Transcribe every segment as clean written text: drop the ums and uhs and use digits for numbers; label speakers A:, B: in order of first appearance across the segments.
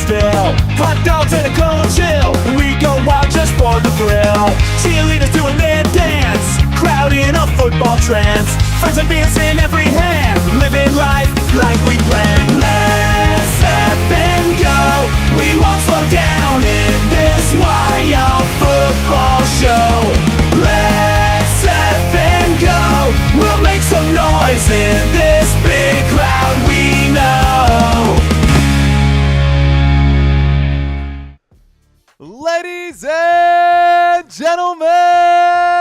A: still. Hot dogs and a cold chill. We go wild just for the thrill. Cheerleaders doing their dance. Crowd in a football trance. Friends and beers in every hand. Living life like we planned. Let's up and go. We won't slow down in this wild football show. Let's up and go. We'll make some noise in this big crowd we know.
B: Ladies and gentlemen,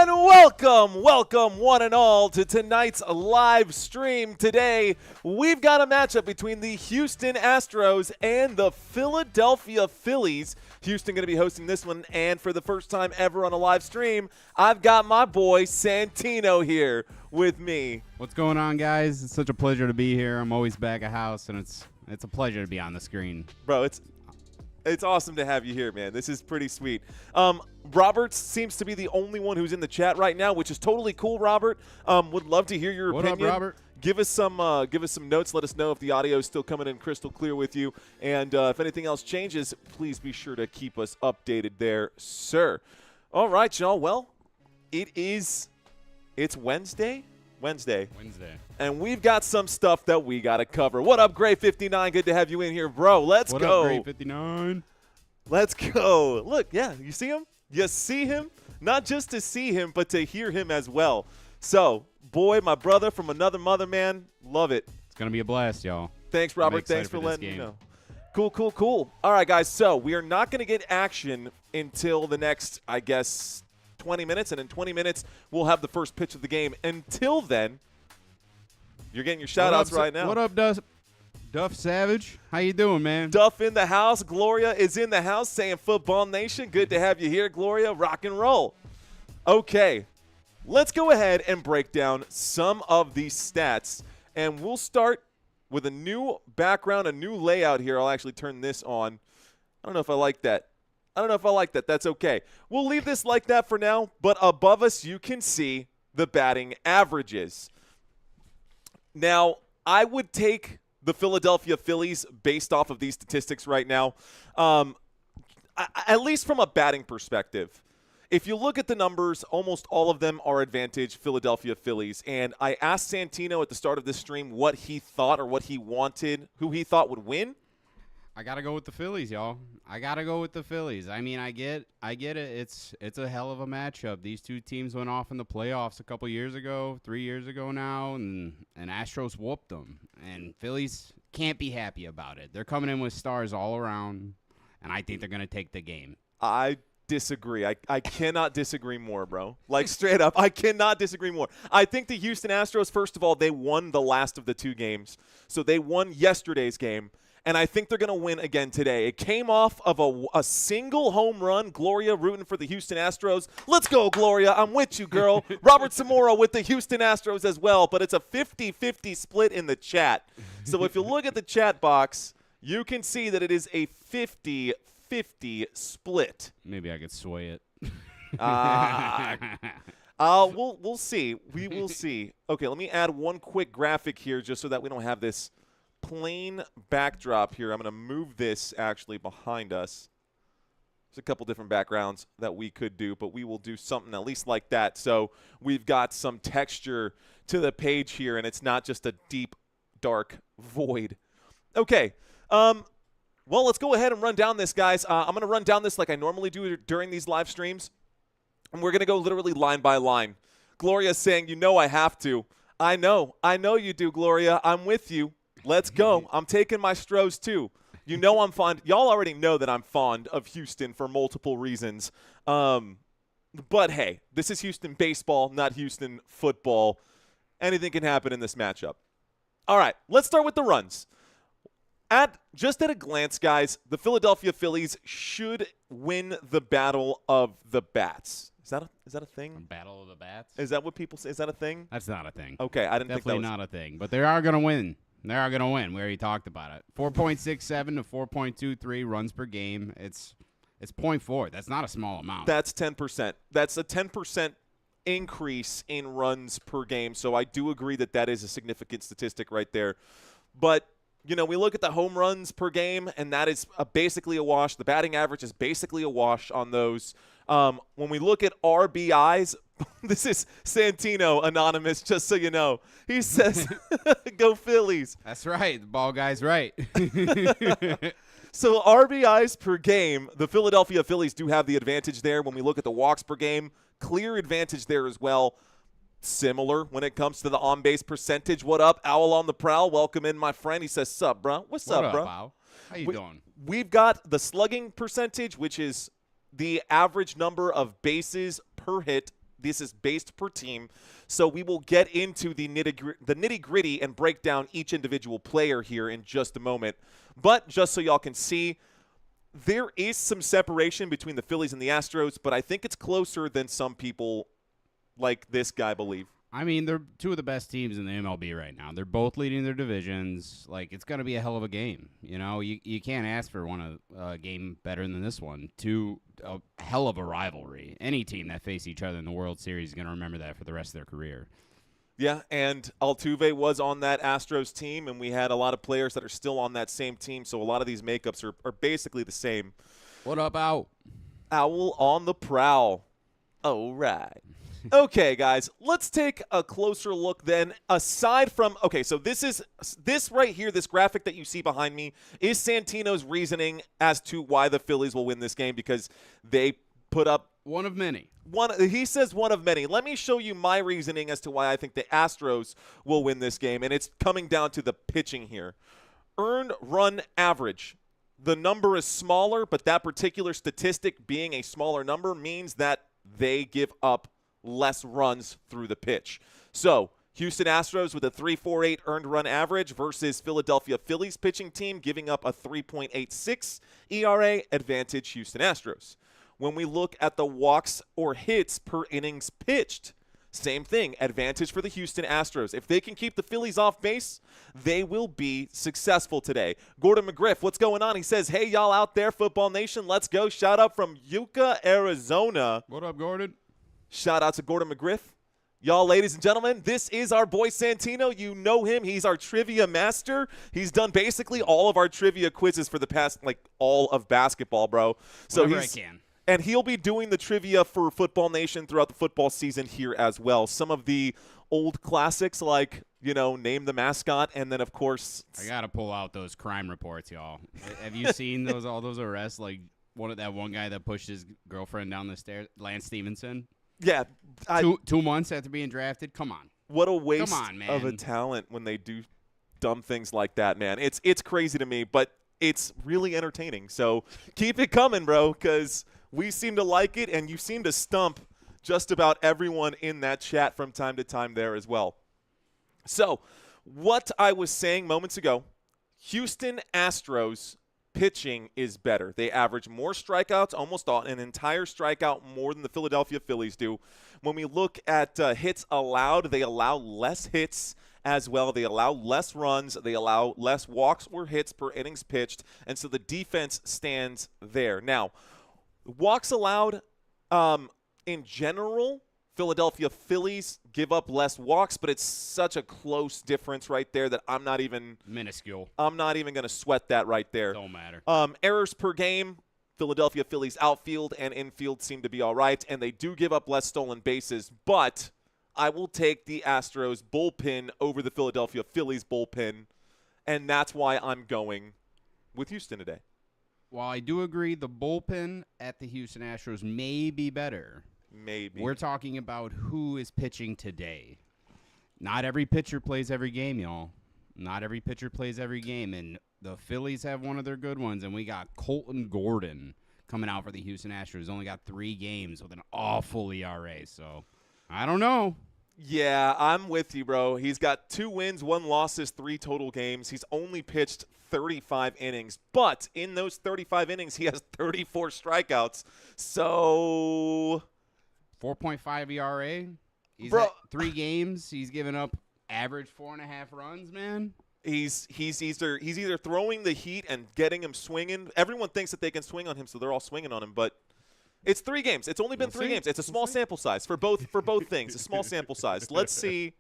B: welcome one and all to tonight's live stream. Today, we've got a matchup between the Houston Astros and the Philadelphia Phillies. Houston going to be hosting this one, and for the first time ever on a live stream, I've got my boy Santino here with me.
C: What's going on, guys? It's such a pleasure to be here. I'm always back at house, and it's a pleasure to be on the screen.
B: Bro, it's awesome to have you here, man. This is pretty sweet. Robert seems to be the only one who's in the chat right now, which is totally cool, Robert. Would love to hear your opinion.
C: What up, Robert?
B: Give us some notes. Let us know if the audio is still coming in crystal clear with you. And if anything else changes, please be sure to keep us updated there, sir. All right, y'all. Well, it's Wednesday. And we've got some stuff that we got to cover. What up, Gray 59? Good to have you in here, bro. Let's go.
C: What up, Gray 59?
B: Let's go. Look, yeah, you see him? You see him? Not just to see him, but to hear him as well. So, boy, my brother from another mother, man, love it.
C: It's going to be a blast, y'all.
B: Thanks, Robert. Thanks for letting me know. Cool. All right, guys, so we are not going to get action until the next, I guess, 20 minutes, and in 20 minutes, we'll have the first pitch of the game. Until then, you're getting your shout-outs right now.
C: What up, Duff Savage? How you doing, man?
B: Duff in the house. Gloria is in the house saying Football Nation. Good to have you here, Gloria. Rock and roll. Okay, let's go ahead and break down some of these stats, and we'll start with a new background, a new layout here. I'll actually turn this on. I don't know if I like that. That's okay. We'll leave this like that for now, but above us you can see the batting averages. Now, I would take the Philadelphia Phillies based off of these statistics right now, at least from a batting perspective. If you look at the numbers, almost all of them are advantage Philadelphia Phillies. And I asked Santino at the start of this stream what he thought or what he wanted, who he thought would win.
C: I got to go with the Phillies, y'all. I got to go with the Phillies. I mean, I get it. It's a hell of a matchup. These two teams went off in the playoffs a couple years ago, 3 years ago now, and Astros whooped them. And Phillies can't be happy about it. They're coming in with stars all around, and I think they're going to take the game.
B: I disagree. I cannot disagree more, bro. Like, straight up, I cannot disagree more. I think the Houston Astros, first of all, they won the last of the two games. So they won yesterday's game. And I think they're going to win again today. It came off of a single home run. Gloria rooting for the Houston Astros. Let's go, Gloria. I'm with you, girl. Robert Zamora with the Houston Astros as well. But it's a 50-50 split in the chat. So if you look at the chat box, you can see that it is a 50-50 split.
C: Maybe I could sway it.
B: We'll see. We will see. Okay, let me add one quick graphic here just so that we don't have this plain backdrop here. I'm going to move this actually behind us. There's a couple different backgrounds that we could do, but we will do something at least like that. So we've got some texture to the page here, and it's not just a deep, dark void. Okay. Well, let's go ahead and run down this, guys. I'm going to run down this like I normally do during these live streams, and we're going to go literally line by line. Gloria's saying, you know I have to. I know you do, Gloria. I'm with you. Let's go. I'm taking my Stros, too. You know I'm fond. Y'all already know that I'm fond of Houston for multiple reasons. But, hey, this is Houston baseball, not Houston football. Anything can happen in this matchup. All right, let's start with the runs. Just at a glance, guys, the Philadelphia Phillies should win the battle of the bats. Is that a thing?
C: Battle of the bats?
B: Is that what people say? Is that a thing?
C: That's not a thing.
B: Okay, I didn't think that was.
C: Definitely not a thing. But they are going to win. They are going to win. We already talked about it. 4.67 to 4.23 runs per game. It's 0.4. That's not a small amount.
B: That's 10%. That's a 10% increase in runs per game. So I do agree that is a significant statistic right there. But we look at the home runs per game, and that is basically a wash. The batting average is basically a wash on those. When we look at RBIs, this is Santino Anonymous, just so you know. He says, go Phillies.
C: That's right. The ball guy's right.
B: So RBIs per game, the Philadelphia Phillies do have the advantage there. When we look at the walks per game, clear advantage there as well. Similar when it comes to the on-base percentage. What up, Owl on the Prowl? Welcome in, my friend. He says, sup, bro? What's up, bro?
C: Owl? How you doing?
B: We've got the slugging percentage, which is the average number of bases per hit. This is based per team. So we will get into the nitty-gritty and break down each individual player here in just a moment. But just so y'all can see, there is some separation between the Phillies and the Astros, but I think it's closer than some people like this guy believe.
C: I mean, they're two of the best teams in the MLB right now. They're both leading their divisions. Like, it's going to be a hell of a game. You can't ask for a game better than this one. A hell of a rivalry. Any team that face each other in the World Series is going to remember that for the rest of their career.
B: Yeah, and Altuve was on that Astros team, and we had a lot of players that are still on that same team, so a lot of these makeups are basically the same.
C: What up, Owl?
B: Owl on the Prowl. All right. Okay, guys, let's take a closer look then. Aside from, so this right here, this graphic that you see behind me, is Santino's reasoning as to why the Phillies will win this game, because they put up
C: one of many.
B: He says one of many. Let me show you my reasoning as to why I think the Astros will win this game, and it's coming down to the pitching here. Earned run average. The number is smaller, but that particular statistic being a smaller number means that they give up less runs through the pitch. So Houston Astros with a 3.48 earned run average versus Philadelphia Phillies pitching team giving up a 3.86 ERA, advantage Houston Astros. When we look at the walks or hits per innings pitched, same thing, advantage for the Houston Astros. If they can keep the Phillies off base, they will be successful today. Gordon McGriff, what's going on? He says, hey, y'all out there, Football Nation, let's go. Shout out from Yucca, Arizona.
C: What up, Gordon?
B: Shout out to Gordon McGriff. Y'all, ladies and gentlemen, this is our boy Santino. You know him. He's our trivia master. He's done basically all of our trivia quizzes for the past, all of basketball, bro. So
C: Whenever I can.
B: And he'll be doing the trivia for Football Nation throughout the football season here as well. Some of the old classics like, Name the Mascot, and then, of course,
C: I got to pull out those crime reports, y'all. Have you seen all those arrests? Like that one guy that pushed his girlfriend down the stairs, Lance Stevenson?
B: Yeah.
C: 2 months after being drafted? Come on.
B: What a waste
C: man.
B: of a talent when they do dumb things like that, man. It's crazy to me, but it's really entertaining. So keep it coming, bro, because we seem to like it, and you seem to stump just about everyone in that chat from time to time there as well. So what I was saying moments ago, Houston Astros pitching is better. They average more strikeouts, almost an entire strikeout more than the Philadelphia Phillies do. When we look at hits allowed, they allow less hits as well. They allow less runs. They allow less walks or hits per innings pitched, and so the defense stands there. Now, walks allowed, in general, Philadelphia Phillies give up less walks, but it's such a close difference right there that I'm not even
C: minuscule.
B: I'm not even going to sweat that right there.
C: Don't matter.
B: Errors per game, Philadelphia Phillies outfield and infield seem to be all right, and they do give up less stolen bases, but I will take the Astros bullpen over the Philadelphia Phillies bullpen, and that's why I'm going with Houston today.
C: While I do agree the bullpen at the Houston Astros may be better,
B: maybe
C: we're talking about who is pitching today. Not every pitcher plays every game, y'all. Not every pitcher plays every game, and the Phillies have one of their good ones, and we got Colton Gordon coming out for the Houston Astros. Only got 3 games with an awful ERA, so I don't know.
B: Yeah, I'm with you, bro. He's got 2 wins, 1 losses, 3 total games. He's only pitched 35 innings, but in those 35 innings, he has 34 strikeouts. So
C: 4.5 ERA. He's
B: bro,
C: at 3 games. He's given up average 4.5 runs, man.
B: He's either throwing the heat and getting him swinging. Everyone thinks that they can swing on him, so they're all swinging on him, but it's 3 games. It's only been 3 games. It's a small sample size for both things. A small sample size. Let's see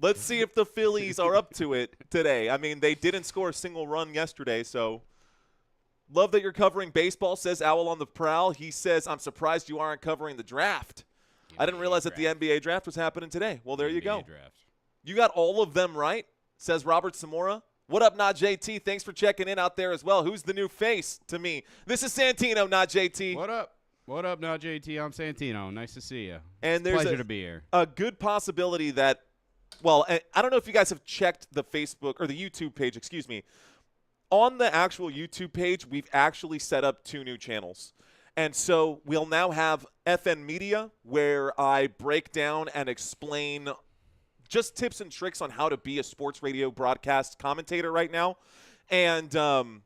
B: Let's see if the Phillies are up to it today. I mean, they didn't score a single run yesterday, so love that you're covering baseball, says Owl on the Prowl. He says, I'm surprised you aren't covering the draft. I didn't realize that the NBA draft was happening today. Well, there you go.
C: Draft.
B: You got all of them right, says Robert Zamora. What up, Not JT? Thanks for checking in out there as well. Who's the new face to me? This is Santino, Not JT.
C: What up? What up, Not JT? I'm Santino. Nice to see you.
B: And there's
C: pleasure to be here.
B: A good possibility that, well, I don't know if you guys have checked the Facebook or the YouTube page, excuse me. On the actual YouTube page, we've actually set up 2 new channels. And so we'll now have FN Media, where I break down and explain just tips and tricks on how to be a sports radio broadcast commentator right now. And I'm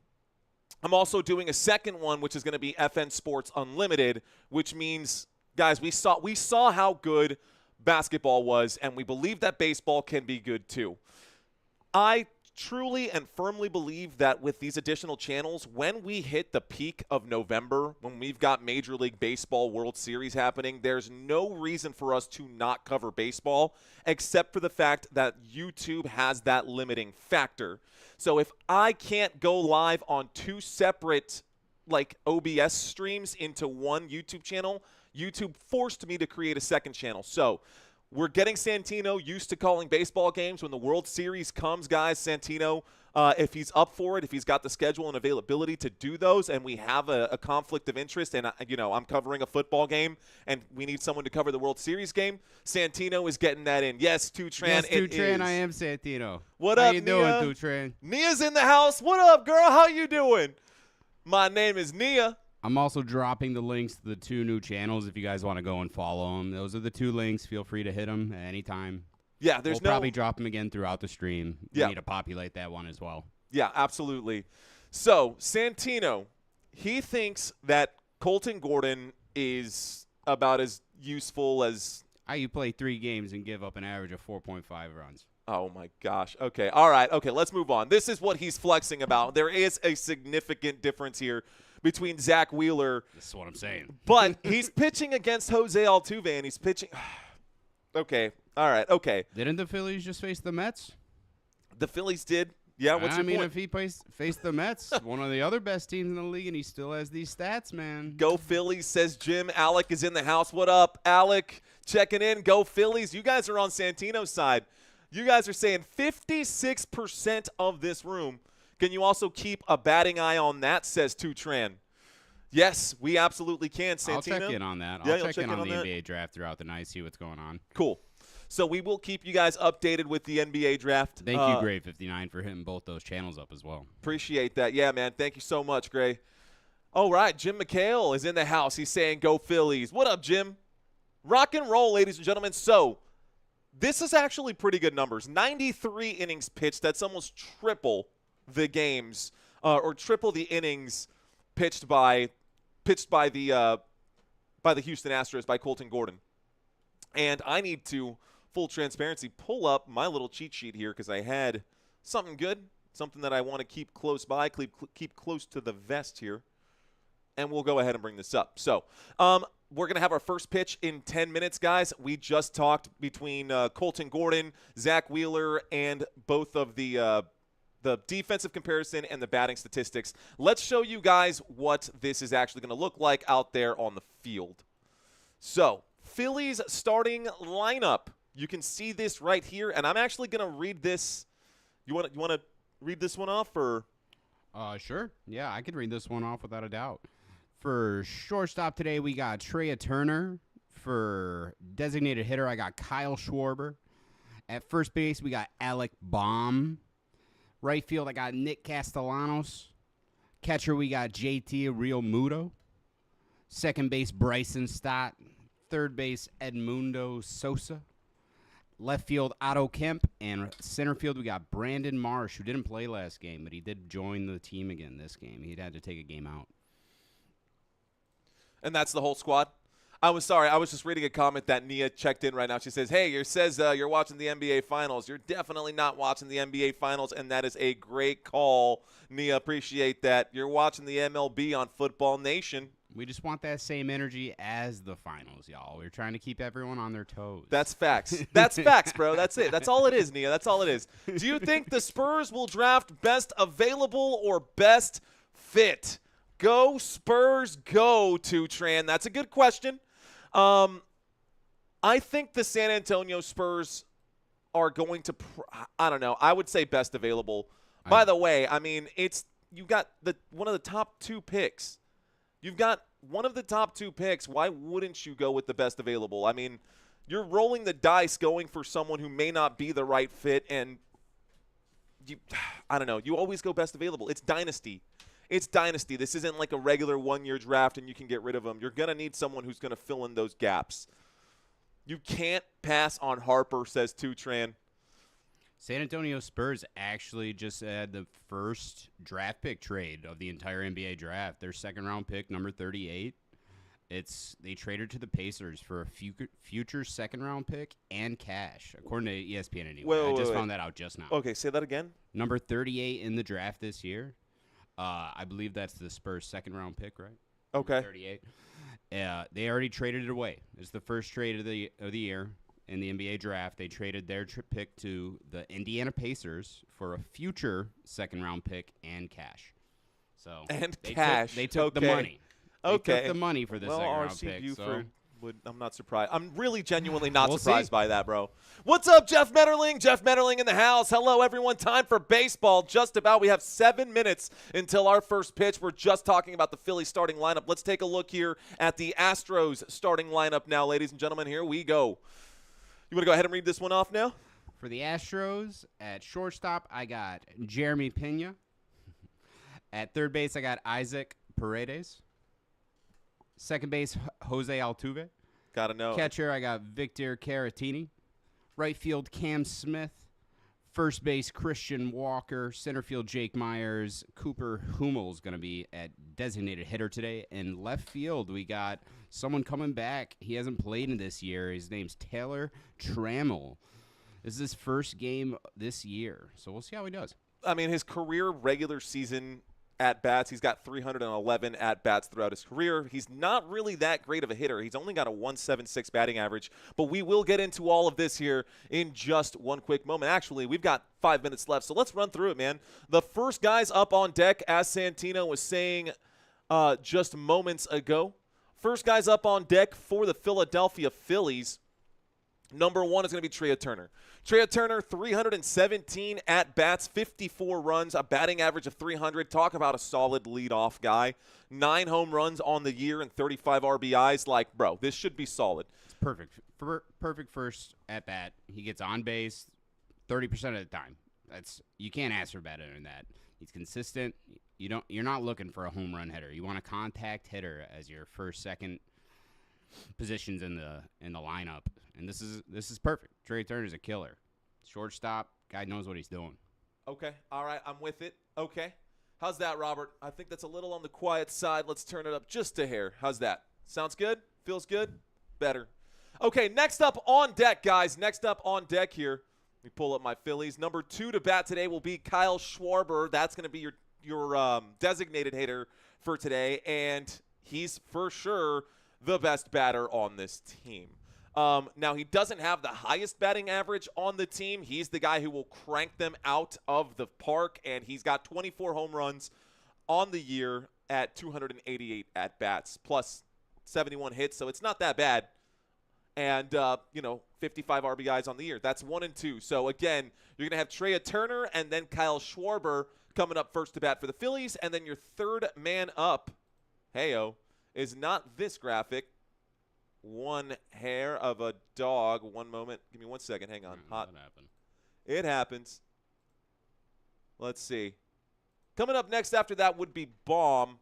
B: also doing a second one, which is going to be FN Sports Unlimited, which means, guys, we saw how good basketball was, and we believe that baseball can be good too. I truly and firmly believe that with these additional channels, when we hit the peak of November, when we've got Major League Baseball World Series happening, there's no reason for us to not cover baseball, except for the fact that YouTube has that limiting factor. So if I can't go live on 2 separate like OBS streams into one YouTube channel, YouTube forced me to create a second channel. So we're getting Santino used to calling baseball games. When the World Series comes, guys, Santino, if he's up for it, if he's got the schedule and availability to do those, and we have a conflict of interest, and, I'm covering a football game, and we need someone to cover the World Series game, Santino is getting that in. Yes, Tutran,
C: yes,
B: it
C: Tutran,
B: is.
C: I am Santino.
B: What
C: How
B: up,
C: you
B: Nia?
C: doing, Tutran?
B: Nia's in the house. What up, girl? How you doing? My name is Nia.
C: I'm also dropping the links to the 2 new channels if you guys want to go and follow them. Those are the 2 links. Feel free to hit them at any time.
B: Yeah,
C: We'll probably drop them again throughout the stream.
B: Yeah.
C: We need to populate that one as well.
B: Yeah, absolutely. So, Santino, he thinks that Colton Gordon is about as useful as...
C: You play 3 games and give up an average of 4.5 runs.
B: Oh, my gosh. Okay, all right. Okay, let's move on. This is what he's flexing about. There is a significant difference here between Zach Wheeler.
C: This is what I'm saying.
B: But he's pitching against Jose Altuve, and he's pitching... Okay, all right, okay.
C: Didn't the Phillies just face the Mets?
B: The Phillies did. Yeah, what's your point?
C: If he faced the Mets, one of the other best teams in the league, and he still has these stats, man.
B: Go Phillies, says Jim. Alec is in the house. What up, Alec? Checking in. Go Phillies. You guys are on Santino's side. You guys are saying 56% of this room. Can you also keep a batting eye on that, says Tutran. Yes, we absolutely can, Santino.
C: I'll check in on that.
B: Yeah,
C: I'll check in on the
B: that?
C: NBA draft throughout the night, see what's going on.
B: Cool. So we will keep you guys updated with the NBA draft.
C: Thank you, Gray59, for hitting both those channels up as well.
B: Appreciate that. Yeah, man. Thank you so much, Gray. All right, Jim McHale is in the house. He's saying go Phillies. What up, Jim? Rock and roll, ladies and gentlemen. So this is actually pretty good numbers. 93 innings pitched. That's almost triple the games or triple the innings pitched by the Houston Astros by Colton Gordon. And I need to, full transparency, pull up my little cheat sheet here because I had something good, something that I want to keep close by, keep close to the vest here. And we'll go ahead and bring this up. So we're going to have our first pitch in 10 minutes, guys. We just talked between Colton Gordon, Zach Wheeler, and both of the defensive comparison and the batting statistics. Let's show you guys what this is actually going to look like out there on the field. So, Phillies starting lineup. You can see this right here, and I'm actually going to read this. You want to read this one off, or?
C: Sure. Yeah, I could read this one off without a doubt. For shortstop today, we got Trea Turner. For designated hitter, I got Kyle Schwarber. At first base, we got Alec Baum. Right field, I got Nick Castellanos. Catcher, we got JT Realmuto. Second base, Bryson Stott. Third base, Edmundo Sosa. Left field, Otto Kemp. And center field, we got Brandon Marsh, who didn't play last game, but he did join the team again this game. He'd had to take a game out.
B: And that's the whole squad? I was sorry. I was just reading a comment that Nia checked in right now. She says, hey, you're watching the NBA Finals. You're definitely not watching the NBA Finals, and that is a great call. Nia, appreciate that. You're watching the MLB on Football Nation.
C: We just want that same energy as the finals, y'all. We're trying to keep everyone on their toes.
B: That's facts. That's facts, bro. That's it. That's all it is, Nia. That's all it is. Do you think the Spurs will draft best available or best fit? Go Spurs, go, Tran. That's a good question. I think the San Antonio Spurs are going to I don't know. I would say best available. By the way, I mean, you got one of the top 2 picks. You've got one of the top 2 picks. Why wouldn't you go with the best available? I mean, you're rolling the dice going for someone who may not be the right fit, and I don't know. You always go best available. It's dynasty. It's dynasty. This isn't like a regular one-year draft and you can get rid of them. You're going to need someone who's going to fill in those gaps. You can't pass on Harper, says Tran.
C: San Antonio Spurs actually just had the first draft pick trade of the entire NBA draft. Their second-round pick, number 38. They traded to the Pacers for a future second-round pick and cash, according to ESPN anyway. I just found that out just now.
B: Okay, say that again.
C: Number 38 in the draft this year. I believe that's the Spurs' second-round pick, right?
B: Okay.
C: Number 38. They already traded it away. It's the first trade of the year in the NBA draft. They traded their pick to the Indiana Pacers for a future second-round pick and cash. So they took the money. They took the money for the second-round pick.
B: I'm not surprised. I'm really genuinely not surprised by that, bro. What's up, Jeff Metterling? Jeff Metterling in the house. Hello, everyone. Time for baseball. Just about. We have 7 minutes until our first pitch. We're just talking about the Phillies starting lineup. Let's take a look here at the Astros starting lineup now, ladies and gentlemen. Here we go. You want to go ahead and read this one off now?
C: For the Astros, at shortstop, I got Jeremy Pena. At third base, I got Isaac Paredes. Second base, Jose Altuve.
B: Gotta know.
C: Catcher, I got Victor Caratini. Right field, Cam Smith. First base, Christian Walker. Center field, Jake Myers. Cooper Hummel's going to be at designated hitter today. And left field, we got someone coming back. He hasn't played in this year. His name's Taylor Trammell. This is his first game this year, so we'll see how he does.
B: I mean, his career regular season at-bats, he's got 311 at-bats throughout his career. He's not really that great of a hitter. He's only got a 1.76 batting average, but we will get into all of this here in just one quick moment. Actually, we've got 5 minutes left, so let's run through it, man. The first guys up on deck, as Santino was saying just moments ago, first guys up on deck for the Philadelphia Phillies, number 1 is going to be Trea Turner. Trea Turner, 317 at-bats, 54 runs, a batting average of 300. Talk about a solid leadoff guy. 9 home runs on the year and 35 RBIs. Like, bro, this should be solid.
C: It's perfect. Perfect first at-bat. He gets on base 30% of the time. You can't ask for better than that. He's consistent. You're not looking for a home run hitter. You want a contact hitter as your first, second positions in the lineup, and this is perfect. Trea Turner's a killer. Shortstop, guy knows what he's doing.
B: Okay, all right, I'm with it. Okay, how's that, Robert? I think that's a little on the quiet side. Let's turn it up just a hair. How's that? Sounds good? Feels good? Better. Okay, next up on deck, guys. Next up on deck here. Let me pull up my Phillies. Number 2 to bat today will be Kyle Schwarber. That's going to be your designated hitter for today, and he's for sure the best batter on this team. Now, he doesn't have the highest batting average on the team. He's the guy who will crank them out of the park, and he's got 24 home runs on the year at 288 at-bats, plus 71 hits, so it's not that bad. And, 55 RBIs on the year. That's 1 and 2. So, again, you're going to have Trea Turner and then Kyle Schwarber coming up first to bat for the Phillies, and then your third man up, heyo, is not this graphic. One hair of a dog. One moment. Give me 1 second. Hang on. Hot.
C: What happened?
B: It happens. Let's see. Coming up next after that would be Baum.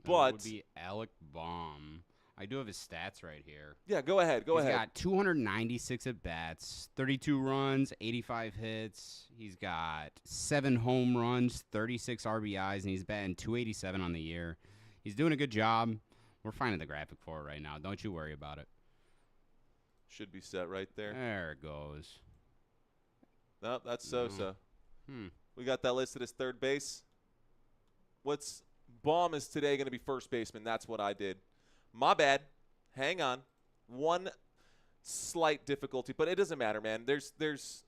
B: But
C: That would be Alec Baum. I do have his stats right here.
B: Yeah, go ahead. Go ahead.
C: He's got 296 at-bats, 32 runs, 85 hits. He's got 7 home runs, 36 RBIs, and he's batting 287 on the year. He's doing a good job. We're finding the graphic for it right now. Don't you worry about it.
B: Should be set right there.
C: There it goes.
B: No, that's so-so.
C: Hmm.
B: We got that listed as third base. What's Baum is today going to be first baseman. That's what I did. My bad. Hang on. One slight difficulty, but it doesn't matter, man. There's.
C: It's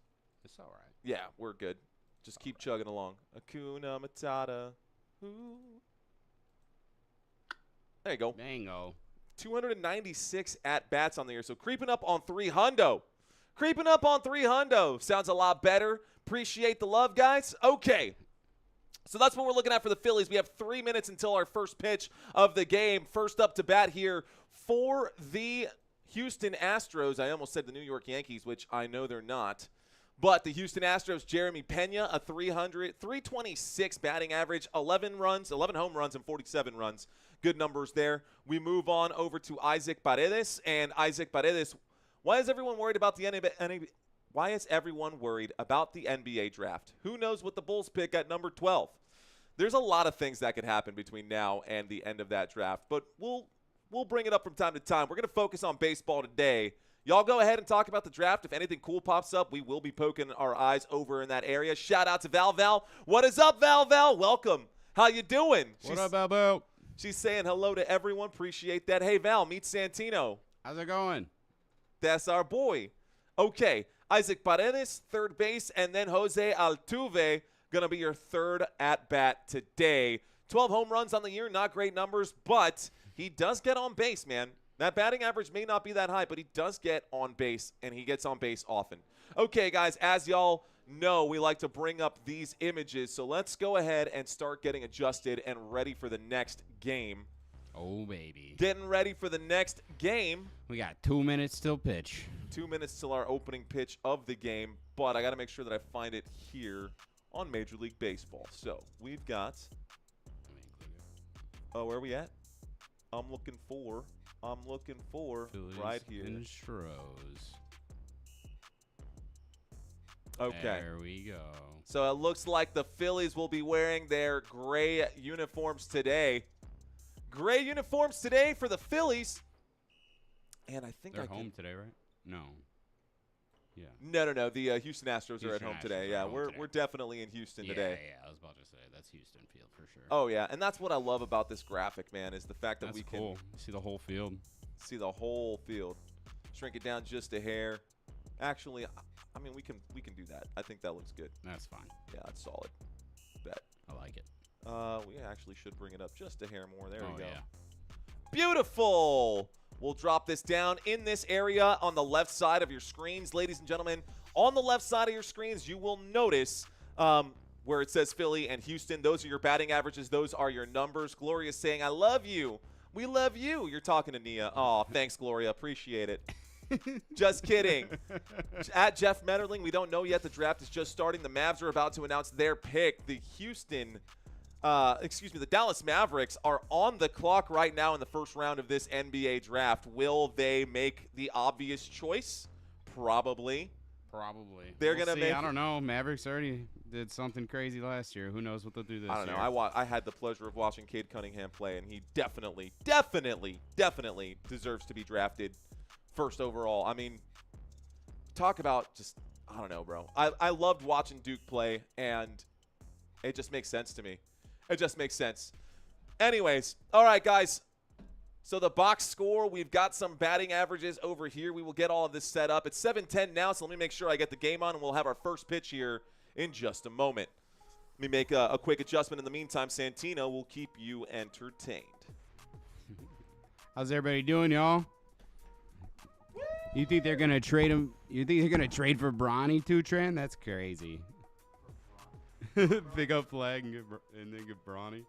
C: all right.
B: Yeah, we're good. Just keep chugging along. Hakuna Matata. Ooh. There you go.
C: Bingo.
B: 296 at-bats on the year. So creeping up on 300. Creeping up on 300. Sounds a lot better. Appreciate the love, guys. Okay. So that's what we're looking at for the Phillies. We have 3 minutes until our first pitch of the game. First up to bat here for the Houston Astros. I almost said the New York Yankees, which I know they're not. But the Houston Astros, Jeremy Pena, a 326 batting average, 11 home runs, and 47 runs. Good numbers there. We move on over to Isaac Paredes. And Isaac Paredes, why is everyone worried about the NBA? Why is everyone worried about the NBA draft? Who knows what the Bulls pick at number 12? There's a lot of things that could happen between now and the end of that draft, but we'll bring it up from time to time. We're going to focus on baseball today. Y'all go ahead and talk about the draft. If anything cool pops up, we will be poking our eyes over in that area. Shout out to Val. What is up, Val? Welcome. How you doing?
C: What up, Val?
B: She's saying hello to everyone. Appreciate that. Hey, Val, meet Santino.
C: How's it going?
B: That's our boy. Okay, Isaac Paredes, third base, and then Jose Altuve going to be your third at-bat today. 12 home runs on the year, not great numbers, but he does get on base, man. That batting average may not be that high, but he does get on base, and he gets on base often. Okay, guys, as y'all know, we like to bring up these images, so let's go ahead and start getting adjusted and ready for the next game.
C: Oh, baby.
B: Getting ready for the next game.
C: We got 2 minutes till pitch.
B: 2 minutes till our opening pitch of the game, but I got to make sure that I find it here on Major League Baseball. So we've got, where are we at? I'm looking for
C: Phillies
B: right here.
C: Astros.
B: Okay.
C: There we go.
B: So it looks like the Phillies will be wearing their gray uniforms today. Gray uniforms today for the Phillies. And I think
C: They're home today, right? No. Yeah.
B: No. The Houston Astros are at home today. Yeah, we're definitely in Houston today.
C: Yeah, I was about to say that's Houston field for sure.
B: Oh yeah, and that's what I love about this graphic, man, is the fact that we can
C: see the whole field.
B: See the whole field. Shrink it down just a hair. Actually, I mean we can do that. I think that looks good.
C: That's fine.
B: Yeah, that's solid. Bet.
C: I like it.
B: We actually should bring it up just a hair more. There we go.
C: Yeah.
B: Beautiful. We'll drop this down in this area on the left side of your screens. Ladies and gentlemen, on the left side of your screens, you will notice where it says Philly and Houston. Those are your batting averages. Those are your numbers. Gloria's saying, I love you. We love you. You're talking to Nia. Oh, thanks, Gloria. Appreciate it. Just kidding. At Jeff Metterling, we don't know yet. The draft is just starting. The Mavs are about to announce their pick. The Dallas Mavericks are on the clock right now in the first round of this NBA draft. Will they make the obvious choice? Probably. They're going to make
C: I don't know. Mavericks already did something crazy last year. Who knows what they'll do this year?
B: I don't know. I had the pleasure of watching Cade Cunningham play, and he definitely deserves to be drafted first overall. I mean, talk about just, I don't know, bro. I loved watching Duke play, and it just makes sense to me. It just makes sense. Anyways, all right, guys. So the box score, we've got some batting averages over here. We will get all of this set up. It's 7:10 now, so let me make sure I get the game on, and we'll have our first pitch here in just a moment. Let me make a quick adjustment. In the meantime, Santino will keep you entertained.
C: How's everybody doing, y'all? You think they're going to trade him? You think they're going to trade for Bronny too, Tran? That's crazy. Pick up flag and then get Bronny.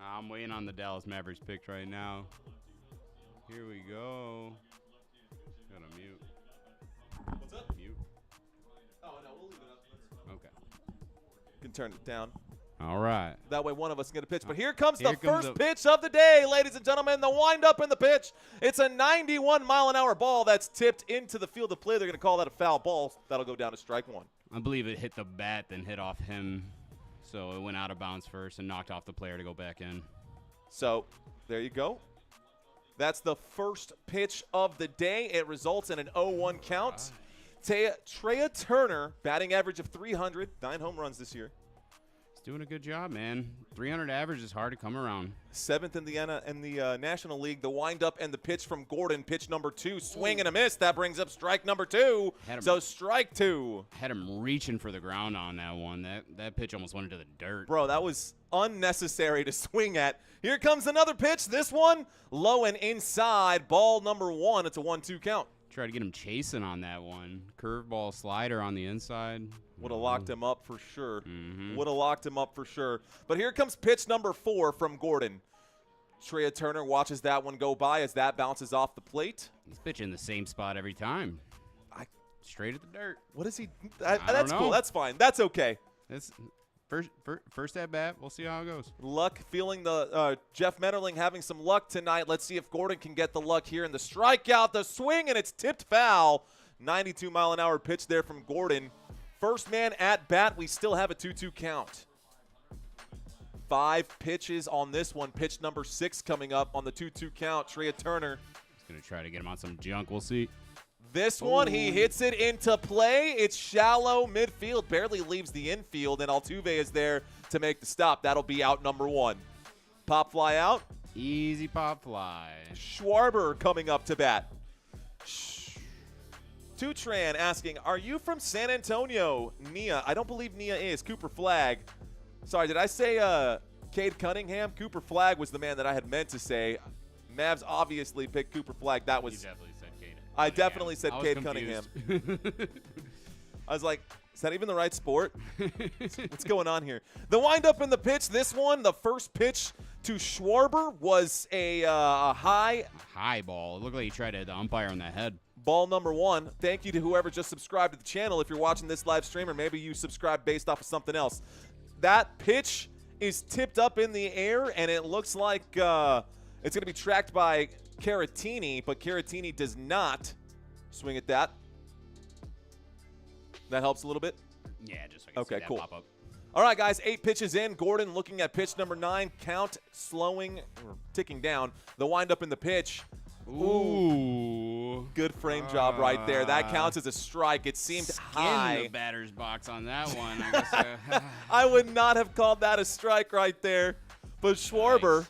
C: I'm waiting on the Dallas Mavericks pick right now. Here we go. Gotta mute.
B: What's up?
C: Mute.
B: Oh, no, we'll leave it up.
C: Okay.
B: You can turn it down.
C: All right.
B: That way one of us can get a pitch. But here comes the
C: Here comes
B: first
C: the-
B: pitch of the day, ladies and gentlemen. The wind-up in the pitch. It's a 91-mile-an-hour ball that's tipped into the field of play. They're going to call that a foul ball. That'll go down to strike one.
C: I believe it hit the bat, then hit off him. So it went out of bounds first and knocked off the player to go back in.
B: So there you go. That's the first pitch of the day. It results in an 0-1 count. Trea Turner, batting average of 300, 9 home runs this year.
C: He's doing a good job, man. 300 average is hard to come around.
B: 7th in the National League. The windup and the pitch from Gordon. Pitch number 2. Swing and a miss. That brings up strike number 2. So strike 2.
C: Had him reaching for the ground on that one. That pitch almost went into the dirt.
B: Bro, that was unnecessary to swing at. Here comes another pitch. This one, low and inside. Ball number 1. It's a 1-2 count.
C: Try to get him chasing on that one. Curveball slider on the inside.
B: Would have locked him up for sure.
C: Mm-hmm.
B: Would have locked him up for sure. But here comes pitch number 4 from Gordon. Trea Turner watches that one go by as that bounces off the plate.
C: He's pitching the same spot every time. Straight at the dirt.
B: What is he?
C: I
B: That's
C: don't
B: cool.
C: know.
B: That's fine. That's okay.
C: It's first at bat. We'll see how it goes.
B: Luck feeling the Jeff Metterling having some luck tonight. Let's see if Gordon can get the luck here in the strikeout, the swing, and it's tipped foul. 92-mile-an-hour pitch there from Gordon. First man at bat. We still have a 2-2 count. 5 pitches on this one. Pitch number 6 coming up on the 2-2 count. Trea Turner.
C: He's gonna try to get him on some junk. We'll see.
B: This one, he hits it into play. It's shallow midfield, barely leaves the infield, and Altuve is there to make the stop. That'll be out number 1. Pop fly out.
C: Easy pop fly.
B: Schwarber coming up to bat. Tutran asking, are you from San Antonio? Nia. I don't believe Nia is. Cooper Flagg. Sorry, did I say Cade Cunningham? Cooper Flagg was the man that I had meant to say. Mavs obviously picked Cooper Flagg. That was.
C: You definitely said Cade.
B: I definitely said
C: I was
B: Cade Cunningham. I was like, is that even the right sport? What's going on here? The windup in the pitch. This one, the first pitch to Schwarber was a high
C: ball. It looked like he tried to hit the umpire on the head.
B: Ball number 1. Thank you to whoever just subscribed to the channel. If you're watching this live stream, or maybe you subscribed based off of something else. That pitch is tipped up in the air, and it looks like it's going to be tracked by Caratini, but Caratini does not swing at that. That helps a little bit?
C: Yeah, just so I can see
B: Okay,
C: that
B: cool.
C: pop up.
B: All right, guys, 8 pitches in. Gordon looking at pitch number 9. Count slowing, or ticking down. The windup in the pitch.
C: Ooh.
B: Good frame job right there. That counts as a strike. It seemed
C: Skin
B: high.
C: the batter's box on that one. I guess,
B: I would not have called that a strike right there. But Schwarber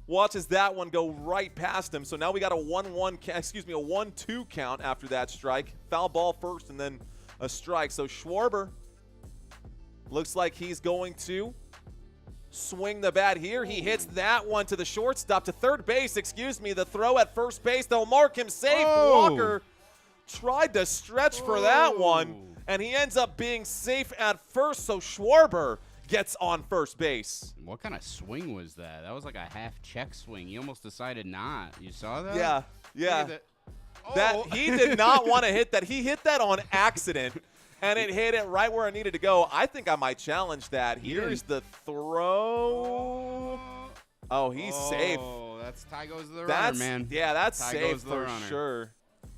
B: watches that one go right past him. So now we got a 1-2 count after that strike. Foul ball first and then a strike. So Schwarber looks like he's going to swing the bat here. He hits that one to the shortstop, to third base, the throw at first base. They'll mark him safe. Walker tried to stretch for that one, and he ends up being safe at first, so Schwarber gets on first base.
C: What kind of swing was that? That was like a half check swing. He almost decided not. You saw that?
B: Yeah.
C: That.
B: He did not want to hit that. He hit that on accident. And it hit it right where it needed to go. I think I might challenge that. Here's the throw. Oh, he's safe.
C: Oh, that's tie goes to the runner, man.
B: Yeah, that's
C: Tie
B: safe
C: goes to the
B: for
C: runner.
B: sure.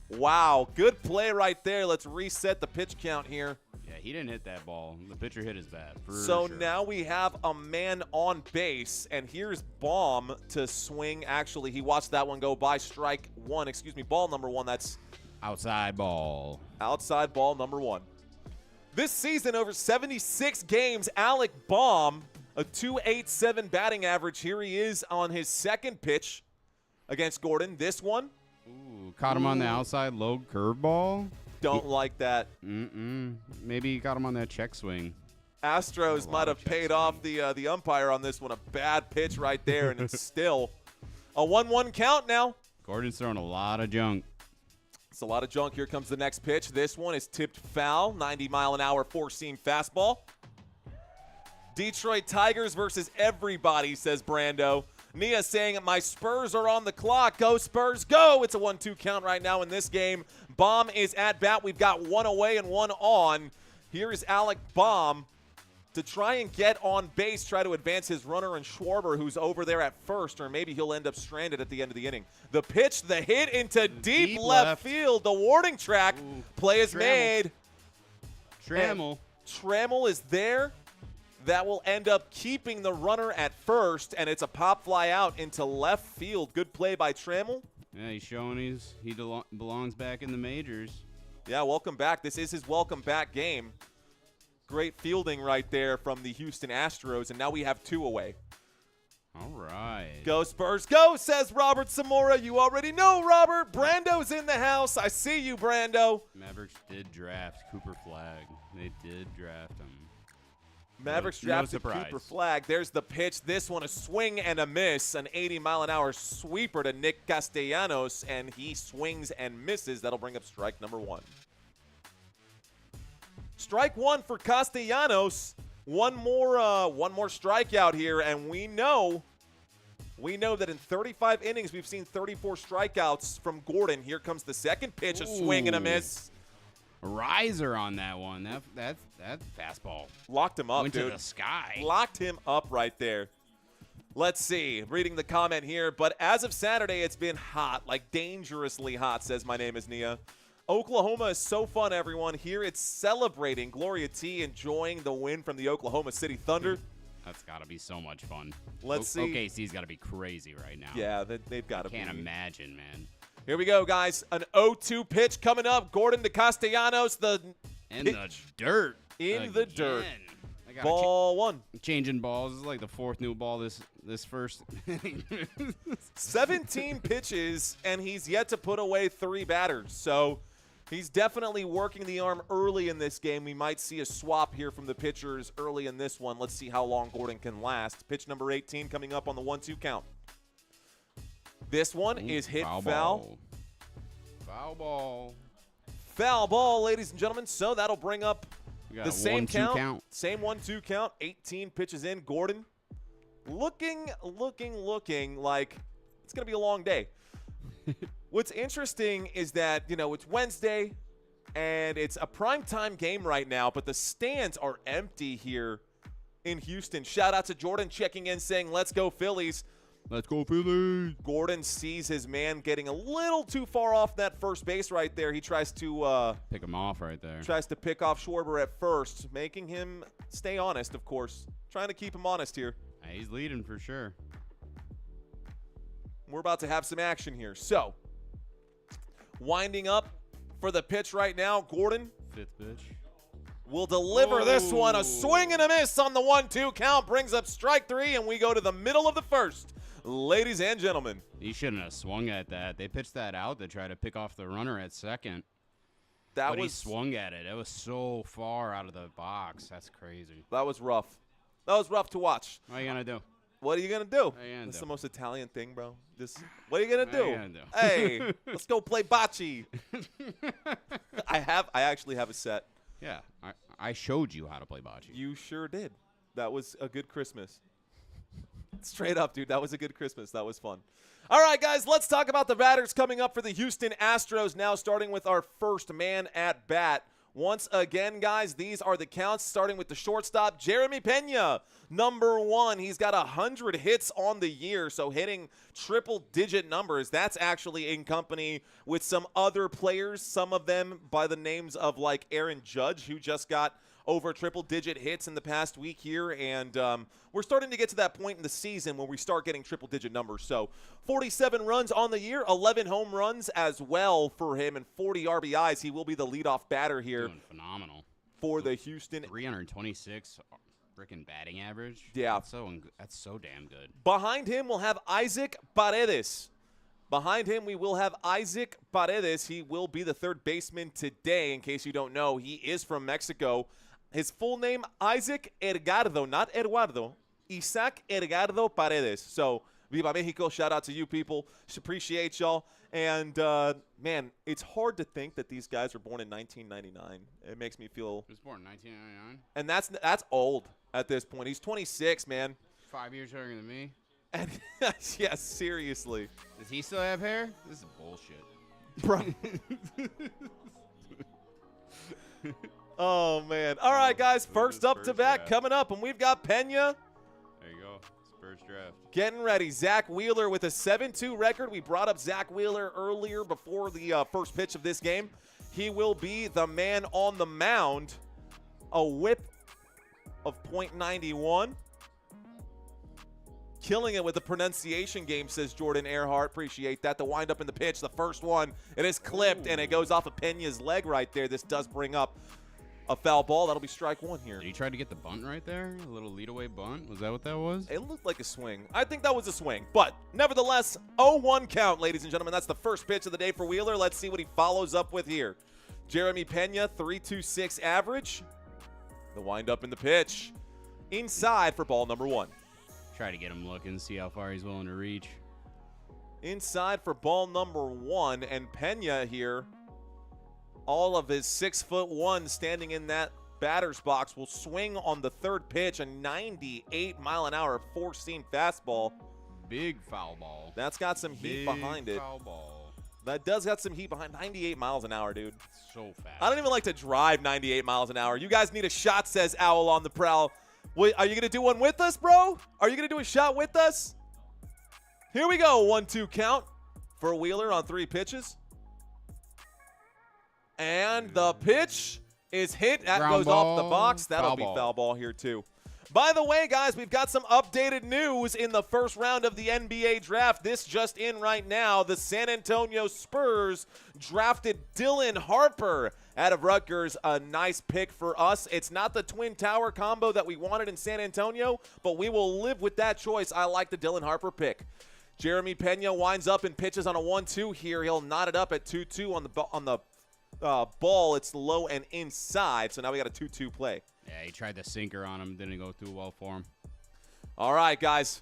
B: Wow, good play right there. Let's reset the pitch count here.
C: Yeah, he didn't hit that ball. The pitcher hit his bat.
B: So
C: sure.
B: now we have a man on base, and here's Baum to swing. Actually, he watched that one go by. Strike 1, ball number 1. That's
C: outside ball.
B: Outside ball number 1. This season, over 76 games, Alec Baum, a .287 batting average. Here he is on his second pitch against Gordon. This one.
C: Ooh, caught him on the outside low curveball.
B: Don't like that.
C: Maybe he got him on that check swing.
B: Astros might have paid off the umpire on this one. A bad pitch right there, and it's still a 1-1 count now.
C: Gordon's throwing a lot of junk.
B: It's a lot of junk. Here comes the next pitch. This one is tipped foul. 90-mile-an-hour four-seam fastball. Detroit Tigers versus everybody, says Brando. Nia saying, my Spurs are on the clock. Go Spurs, go. It's a 1-2 count right now in this game. Baum is at bat. We've got one away and one on. Here is Alec Baum to try and get on base, try to advance his runner and Schwarber, who's over there at first, or maybe he'll end up stranded at the end of the inning. The pitch, the hit into deep left field. The warning track. Play is made.
C: Trammell.
B: Trammell is there. That will end up keeping the runner at first, and it's a pop fly out into left field. Good play by Trammell.
C: Yeah, he's showing he belongs back in the majors.
B: Yeah, welcome back. This is his welcome back game. Great fielding right there from the Houston Astros, and now we have 2 away.
C: All right.
B: Go Spurs, go, says Robert Zamora. You already know, Robert. Brando's in the house. I see you, Brando.
C: Mavericks did draft Cooper Flag. They did draft him.
B: Mavericks
C: No
B: drafted
C: surprise.
B: Cooper Flag. There's the pitch. This one, a swing and a miss. An 80-mile-an-hour sweeper to Nick Castellanos, and he swings and misses. That'll bring up strike number 1. Strike 1 for Castellanos. One more strikeout here, and we know that in 35 innings we've seen 34 strikeouts from Gordon. Here comes the second pitch, a swing and a miss.
C: Riser on that one. That fastball
B: Locked him up,
C: went
B: dude.
C: to the sky.
B: Locked him up right there. Let's see. Reading the comment here, but as of Saturday, it's been hot, like dangerously hot, says My Name is Nia. Oklahoma is so fun, everyone. Here it's celebrating. Gloria T enjoying the win from the Oklahoma City Thunder.
C: That's got to be so much fun.
B: Let's see.
C: OKC's got to be crazy right now.
B: Yeah, they've got to be.
C: Can't imagine, man.
B: Here we go, guys. An 0-2 pitch coming up. Gordon to Castellanos.
C: In the dirt.
B: In the dirt.
C: Again. I gotta
B: Ball 1.
C: changing balls. This is like the 4th new ball this first.
B: 17 pitches, and he's yet to put away 3 batters. So he's definitely working the arm early in this game. We might see a swap here from the pitchers early in this one. Let's see how long Gordon can last. Pitch number 18 coming up on the 1-2 count. This one is hit foul.
C: Foul ball.
B: Foul ball, ladies and gentlemen. So that'll bring up
C: We got
B: the
C: a
B: same
C: 1-2
B: count. Same 1-2 count. 18 pitches in. Gordon looking like it's going to be a long day. What's interesting is that, it's Wednesday and it's a primetime game right now, but the stands are empty here in Houston. Shout out to Jordan checking in saying, let's go Phillies.
C: Let's go Phillies.
B: Gordon sees his man getting a little too far off that first base right there. He tries to
C: pick him off right there.
B: Tries to pick off Schwarber at first, making him stay honest, of course. Trying to keep him honest here.
C: He's leading for sure.
B: We're about to have some action here. So, winding up for the pitch right now. Gordon
C: 5th pitch.
B: will deliver this one. A swing and a miss on the 1-2 count brings up strike 3, and we go to the middle of the first. Ladies and gentlemen.
C: He shouldn't have swung at that. They pitched that out to try to pick off the runner at second. But he swung at it. It was so far out of the box. That's crazy.
B: That was rough. That was rough to watch.
C: What are you going to do?
B: What are you going to do? That's the most Italian thing, bro. What are you going to do? Hey, let's go play bocce. I actually have a set.
C: Yeah, I showed you how to play bocce.
B: You sure did. That was a good Christmas. Straight up, dude. That was a good Christmas. That was fun. All right, guys, let's talk about the batters coming up for the Houston Astros now, starting with our first man at bat. Once again, guys, these are the counts, starting with the shortstop, Jeremy Pena, number 1. He's got 100 hits on the year, so hitting triple-digit numbers. That's actually in company with some other players, some of them by the names of, like, Aaron Judge, who just got over triple-digit hits in the past week here, and we're starting to get to that point in the season when we start getting triple-digit numbers. So 47 runs on the year, 11 home runs as well for him, and 40 RBIs. He will be the leadoff batter here.
C: Doing phenomenal.
B: For the Houston.
C: 326 freaking batting average.
B: Yeah.
C: That's so damn good.
B: Behind him, we'll have Isaac Paredes. Behind him, we will have Isaac Paredes. He will be the third baseman today. In case you don't know, he is from Mexico. His full name, Isaac Edgardo, not Eduardo. Isaac Edgardo Paredes. So, Viva Mexico, shout out to you people. Appreciate y'all. And, man, it's hard to think that these guys were born in 1999. It makes me feel.
C: He was born in 1999.
B: And that's old at this point. He's 26, man.
C: 5 years younger than me.
B: And yeah, seriously.
C: Does he still have hair? This is bullshit.
B: Bro. Oh, man. All right, guys. First up to bat coming up, and we've got Pena.
C: There you go. Spurs draft.
B: Getting ready. Zach Wheeler with a 7-2 record. We brought up Zach Wheeler earlier before the first pitch of this game. He will be the man on the mound. A whip of .91. Killing it with the pronunciation game, says Jordan Earhart. Appreciate that. The windup in the pitch, the first one. It is clipped, and it goes off of Pena's leg right there. This does bring up A foul ball. That'll be strike one here.
C: Did he try to get the bunt right there? A little lead-away bunt? Was that what that was?
B: It looked like a swing. I think that was a swing. But nevertheless, 0-1 count, ladies and gentlemen. That's the first pitch of the day for Wheeler. Let's see what he follows up with here. Jeremy Pena, 3.26 average. The windup in the pitch. Inside for ball number one.
C: Try to get him looking, see how far he's willing to reach.
B: Inside for ball number one. And Pena here, all of his 6'1" standing in that batter's box, will swing on the third pitch, a 98-mile-an-hour four-seam fastball.
C: Big foul ball.
B: That's got some heat behind it.
C: Foul ball.
B: That does got some heat behind. 98 miles an hour, dude.
C: So fast.
B: I don't even like to drive 98 miles an hour. You guys need a shot, says Owl on the prowl. Wait, are you going to do one with us, bro? Are you going to do a shot with us? Here we go. 1-2 count for Wheeler on 3 pitches. And the pitch is hit. That
C: Ground
B: goes off the
C: ball,
B: box. That'll
C: foul
B: be
C: ball.
B: foul ball here, too. By the way, guys, we've got some updated news in the first round of the NBA draft. This just in right now. The San Antonio Spurs drafted Dylan Harper out of Rutgers. A nice pick for us. It's not the Twin Tower combo that we wanted in San Antonio, but we will live with that choice. I like the Dylan Harper pick. Jeremy Pena winds up and pitches on a 1-2 here. He'll knot it up at 2-2 on the ball. It's low and inside, so now we got a 2-2 play.
C: Yeah, he tried the sinker on him. Didn't go too well for him.
B: All right, guys.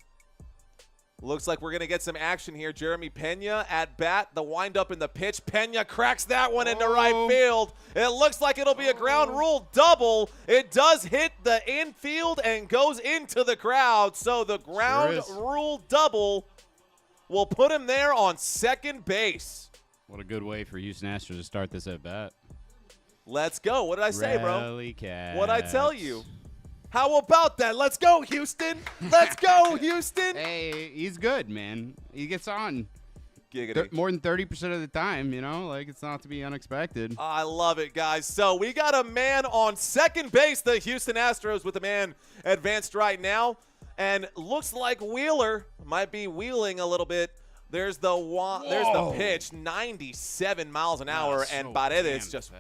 B: Looks like we're going to get some action here. Jeremy Pena at bat. The windup in the pitch. Pena cracks that one into right field. It looks like it'll be a ground rule double. It does hit the infield and goes into the crowd. So the ground rule double will put him there on second base.
C: What a good way for Houston Astros to start this at bat.
B: Let's go. What did I say, bro?
C: Rally Cats.
B: What'd I tell you? How about that? Let's go, Houston. Let's go, Houston.
C: Hey, he's good, man. He gets on
B: Giggity.
C: more than 30% of the time, you know? Like, it's not to be unexpected.
B: I love it, guys. So we got a man on second base, the Houston Astros, with a man advanced right now. And looks like Wheeler might be wheeling a little bit. There's the pitch, 97 miles an hour, and Paredes just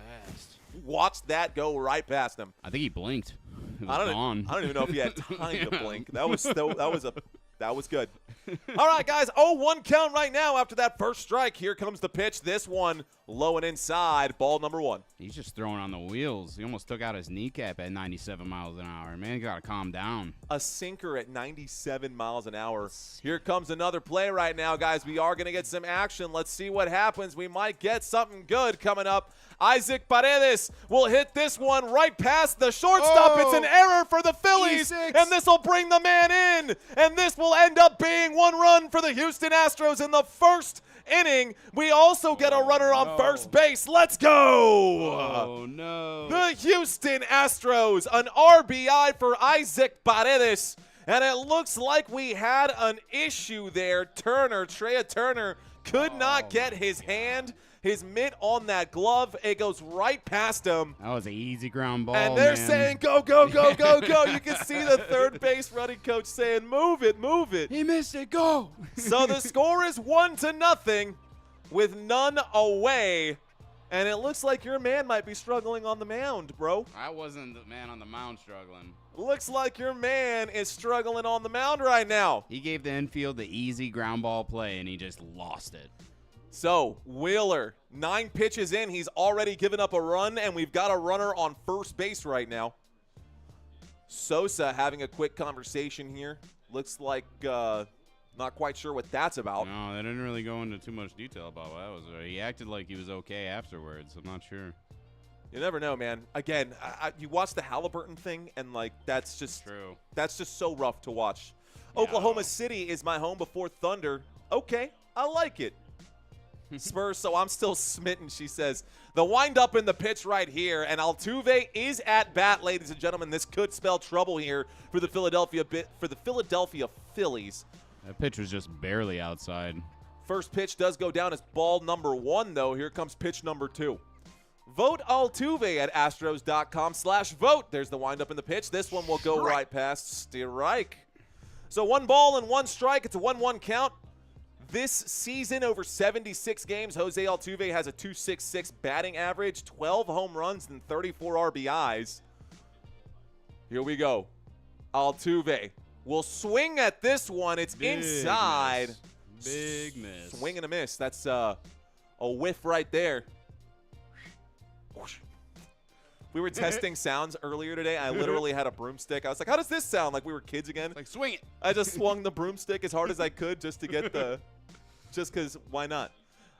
B: watched that go right past him.
C: I think he blinked. It was
B: I
C: gone.
B: don't even know if he had time to blink. That was good. All right, guys, 0-1 count right now after that first strike. Here comes the pitch. This one low and inside, ball number one.
C: He's just throwing on the wheels. He almost took out his kneecap at 97 miles an hour. Man, you got to calm down.
B: A sinker at 97 miles an hour. Here comes another play right now, guys. We are going to get some action. Let's see what happens. We might get something good coming up. Isaac Paredes will hit this one right past the shortstop. It's an error for the Phillies, and this will bring the man in. And this will end up being 1 run for the Houston Astros in the first inning. We also get a runner on first base. Let's go.
C: Oh, no.
B: The Houston Astros, an RBI for Isaac Paredes. And it looks like we had an issue there. Trea Turner could not get his mitt on that glove. It goes right past him.
C: That was an easy ground ball,
B: And they're
C: man.
B: saying, go, go, go, go, go. You can see the third base running coach saying, move it, move it.
C: He missed it. Go.
B: So the score is 1-0 with none away. And it looks like your man might be struggling on the mound, bro.
C: I wasn't the man on the mound struggling.
B: Looks like your man is struggling on the mound right now.
C: He gave the infield the easy ground ball play, and he just lost it.
B: So, Wheeler, 9 pitches in. He's already given up a run, and we've got a runner on first base right now. Sosa having a quick conversation here. Looks like not quite sure what that's about.
C: No, they didn't really go into too much detail about what that was. He acted like he was okay afterwards. I'm not sure.
B: You never know, man. Again, you watch the Halliburton thing, and, like, that's just
C: True.
B: That's just so rough to watch. Oklahoma City is my home before Thunder. Okay, I like it. Spurs, so I'm still smitten, she says. The windup in the pitch right here, and Altuve is at bat, ladies and gentlemen. This could spell trouble here for the Philadelphia Phillies.
C: That pitch was just barely outside.
B: First pitch does go down as ball number 1, though. Here comes pitch number 2. Vote Altuve at Astros.com/vote. There's the windup in the pitch. This one will go right past strike. So 1 ball and 1 strike. It's a 1-1 count. This season, over 76 games, Jose Altuve has a .266 batting average, 12 home runs, and 34 RBIs. Here we go. Altuve will swing at this one. It's inside.
C: Big miss.
B: Swing and a miss. That's a whiff right there. We were testing sounds earlier today. I literally had a broomstick. I was like, how does this sound? Like we were kids again.
C: Like, swing it.
B: I just swung the broomstick as hard as I could just to get the – just because why not?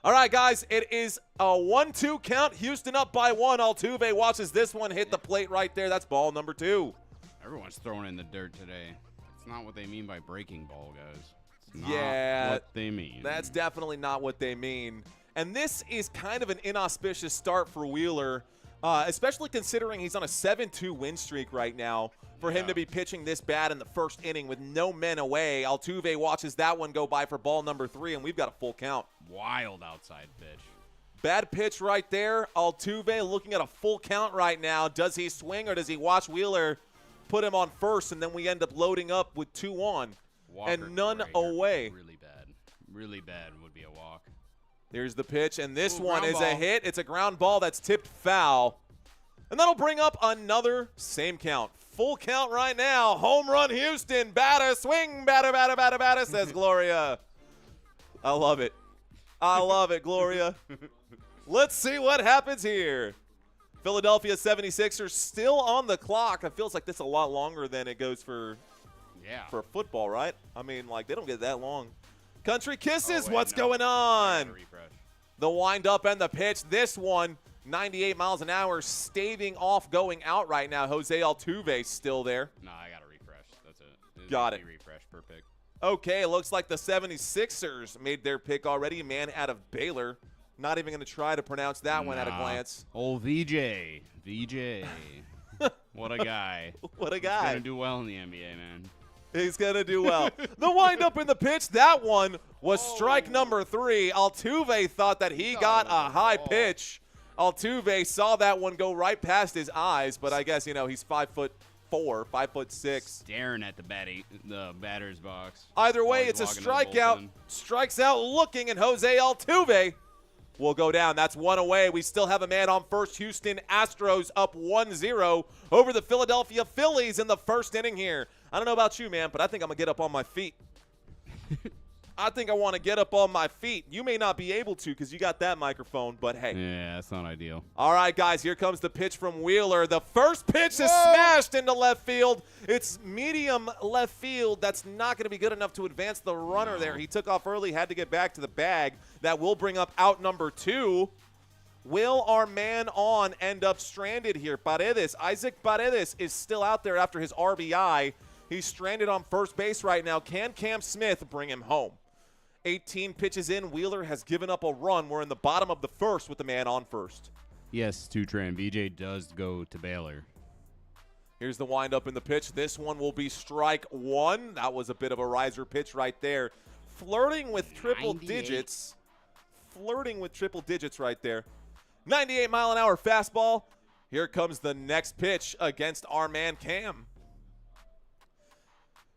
B: All right, guys, it is a 1-2 count. Houston up by 1. Altuve watches this one hit the plate right there. That's ball number 2.
C: Everyone's throwing in the dirt today. It's not what they mean by breaking ball, guys. It's
B: Yeah.
C: not what they mean.
B: That's definitely not what they mean. And this is kind of an inauspicious start for Wheeler, especially considering he's on a 7-2 win streak right now. For him to be pitching this bad in the first inning with no men away, Altuve watches that one go by for ball number 3, and we've got a full count.
C: Wild outside pitch.
B: Bad pitch right there. Altuve looking at a full count right now. Does he swing or does he watch Wheeler put him on first, and then we end up loading up with 2 on and none away?
C: Really bad. Really bad would be a walk.
B: Here's the pitch, and this
C: Ooh,
B: one is
C: ground
B: a
C: ball.
B: hit. It's a ground ball that's tipped foul. And that'll bring up another same count. Full count right now. Home run Houston. Batter, swing, batter, batter, batter, batter, says Gloria. I love it. I love it, Gloria. Let's see what happens here. Philadelphia 76ers still on the clock. It feels like this a lot longer than it goes for football, right? I mean, like, they don't get that long. Country Kisses, what's going on? The wind-up and the pitch. This one, 98 miles an hour, staving off going out right now. Jose Altuve still there.
C: No, I got to refresh. That's it.
B: Got it.
C: Refresh per pick.
B: Okay, it looks like the 76ers made their pick already. Man out of Baylor. Not even going to try to pronounce that one at a glance.
C: Oh, VJ. VJ. What a guy.
B: What a
C: He's
B: guy.
C: going to do well in the NBA, man.
B: He's going to do well. The wind-up in the pitch, that one was strike number 3. Altuve thought that he got a high pitch. Altuve saw that one go right past his eyes, but I guess, you know, he's 5'4", 5'6".
C: Staring at the batter's box.
B: Either way,
C: While
B: it's a
C: he's walking to the
B: strikeout.
C: bullpen.
B: Strikes out looking, and Jose Altuve will go down. That's one away. We still have a man on first. Houston Astros up 1-0 over the Philadelphia Phillies in the first inning here. I don't know about you, man, but I think I'm going to get up on my feet. I think I want to get up on my feet. You may not be able to because you got that microphone, but hey.
C: Yeah, that's not ideal.
B: All right, guys, here comes the pitch from Wheeler. The first pitch is smashed into left field. It's medium left field. That's not going to be good enough to advance the runner there. He took off early, had to get back to the bag. That will bring up out number 2. Will our man on end up stranded here? Paredes, Isaac Paredes is still out there after his RBI. He's stranded on first base right now. Can Cam Smith bring him home? 18 pitches in, Wheeler has given up a run. We're in the bottom of the first with the man on first.
C: Yes, Tutran. VJ does go to Baylor.
B: Here's the windup in the pitch. This one will be strike 1. That was a bit of a riser pitch right there. Flirting with triple
C: 98.
B: digits. Flirting with triple digits right there. 98-mile-an-hour fastball. Here comes the next pitch against our man Cam.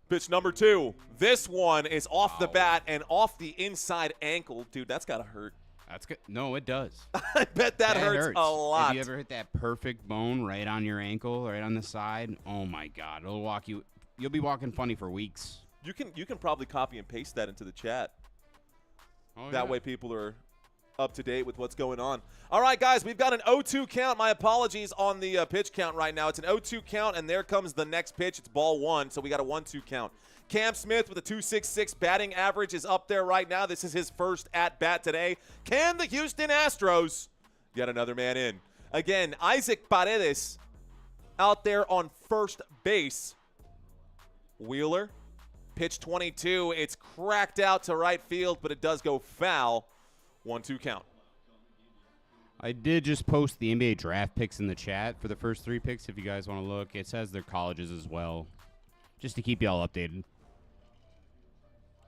B: Pitch number 2. This one is off the bat and off the inside ankle. Dude, that's got to hurt.
C: That's good. No, it does.
B: I bet that hurts a lot.
C: Have you ever hit that perfect bone right on your ankle, right on the side? Oh, my God. It'll walk you. You'll be walking funny for weeks.
B: You can probably copy and paste that into the chat.
C: Oh,
B: That
C: yeah.
B: way people are up to date with what's going on. All right, guys, we've got an 0-2 count. My apologies on the pitch count right now. It's an 0-2 count, and there comes the next pitch. It's ball 1, so we got a 1-2 count. Cam Smith with a .266 batting average is up there right now. This is his first at-bat today. Can the Houston Astros get another man in? Again, Isaac Paredes out there on first base. Wheeler, pitch 22. It's cracked out to right field, but it does go foul. 1-2 count.
C: I did just post the NBA draft picks in the chat for the first 3 picks if you guys want to look. It says their colleges as well, just to keep you all updated.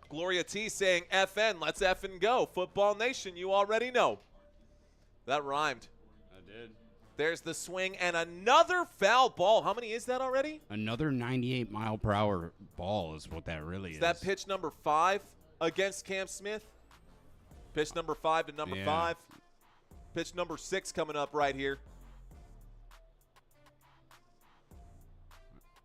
B: Gloria T saying FN, let's effing go. Football Nation, you already know. That rhymed.
C: I did.
B: There's the swing and another foul ball. How many is that already?
C: Another 98-mile-per-hour ball is what that really is.
B: Is that pitch number 5 against Cam Smith? Pitch number 5 to number 5. Pitch number 6 coming up right here.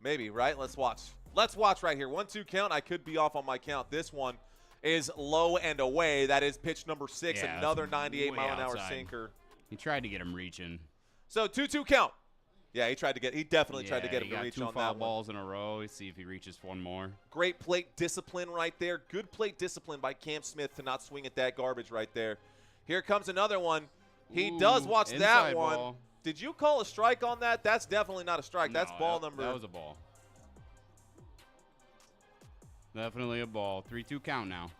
B: Maybe, right? Let's watch. Let's watch right here. 1-2 count. I could be off on my count. This one is low and away. That is pitch number 6, another 98-mile-an-hour sinker.
C: He tried to get him reaching.
B: So 2-2 count. Yeah, he definitely tried to get him to reach on that one.
C: 2 foul balls in a row. Let's see if he reaches one more.
B: Great plate discipline right there. Good plate discipline by Cam Smith to not swing at that garbage right there. Here comes another one. He does watch that one.
C: Ball.
B: Did you call a strike on that? That's definitely not a strike. That's ball number.
C: That was a ball. Definitely a ball. 3-2 count now.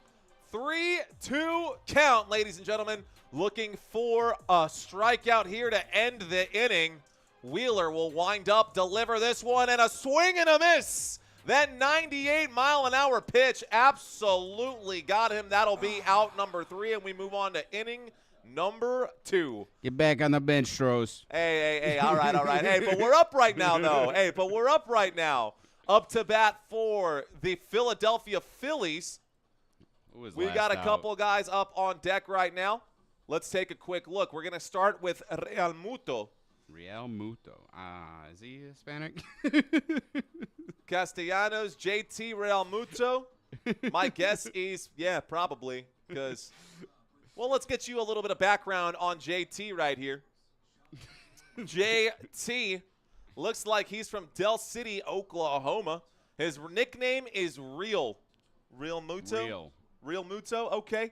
B: 3-2 count, ladies and gentlemen. Looking for a strikeout here to end the inning. Wheeler will wind up, deliver this one, and a swing and a miss. That 98-mile-an-hour pitch absolutely got him. That'll be out number 3, and we move on to inning number 2.
C: Get back on the bench, Stros.
B: Hey, all right. Hey, but we're up right now, though. Up to bat for the Philadelphia Phillies. We got a couple guys up on deck right now. Let's take a quick look. We're going to start with Real Muto.
C: Is he Hispanic?
B: Castellanos, JT Real Muto. My guess is, probably. Because, well, let's get you a little bit of background on JT right here. JT looks like he's from Del City, Oklahoma. His nickname is Real. Real Muto? Real Muto, okay.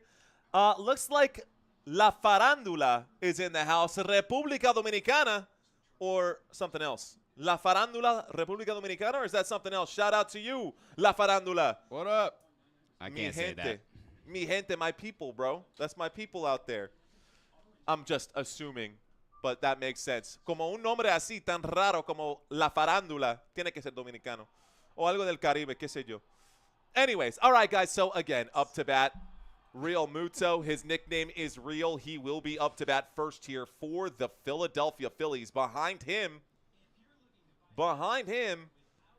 B: Looks like La Farándula is in the house. República Dominicana or something else. La Farándula, República Dominicana, or is that something else? Shout out to you, La Farándula.
C: What up? I can't say that.
B: Mi gente, my people, bro. That's my people out there. I'm just assuming, but that makes sense. Como un nombre así tan raro como La Farándula, tiene que ser dominicano. O algo del Caribe, qué sé yo. Anyways, all right, guys. So, again, up to bat, Real Muto. His nickname is Real. He will be up to bat first here for the Philadelphia Phillies. Behind him,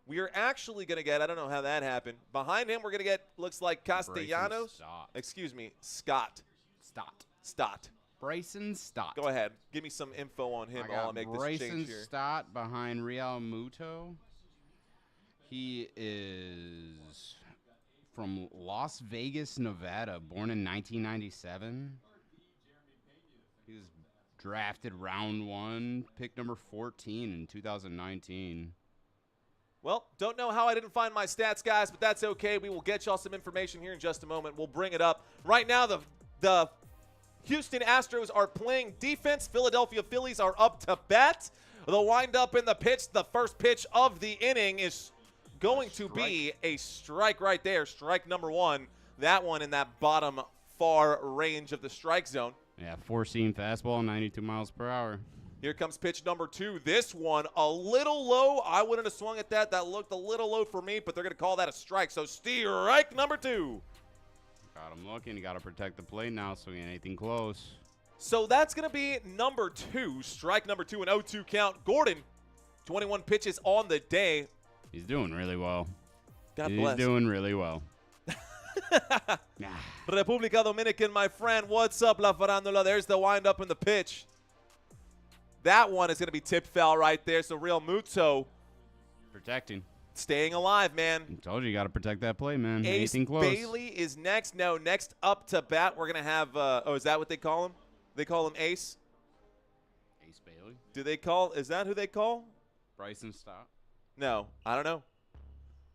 B: we are actually going to get, I don't know how that happened. Behind him, we're going to get, looks like Castellanos. Excuse me, Scott. Stott.
C: Bryson Stott.
B: Go ahead. Give me some info on him while I make this change here.
C: Bryson Stott behind Real Muto. He is from Las Vegas, Nevada, born in 1997. He was drafted round 1, pick number 14 in 2019.
B: Well, don't know how I didn't find my stats, guys, but that's okay. We will get y'all some information here in just a moment. We'll bring it up. Right now, the Houston Astros are playing defense. Philadelphia Phillies are up to bat. The windup in the pitch, the first pitch of the inning is going to be a strike right there. Strike number 1. That one in that bottom far range of the strike zone.
C: Yeah, 4-seam fastball, 92 miles per hour.
B: Here comes pitch number 2. This one a little low. I wouldn't have swung at that. That looked a little low for me, but they're going to call that a strike. So strike number 2.
C: Got him looking. You got to protect the plate now so he ain't anything close.
B: So that's going to be number 2. Strike number 2, an 0-2 count. Gordon, 21 pitches on the day.
C: He's doing really well.
B: God bless.
C: He's doing really well.
B: República Dominican, my friend. What's up, La Farándula? There's the windup in the pitch. That one is going to be tipped foul right there. So Real Muto
C: protecting.
B: Staying alive, man.
C: I told you got to protect that play, man.
B: Ace
C: Anything close.
B: Bailey is next. No, next up to bat, we're going to have is that what they call him? They call him Ace?
C: Ace Bailey?
B: Is that who they call?
C: Bryson Stott?
B: No, I don't know.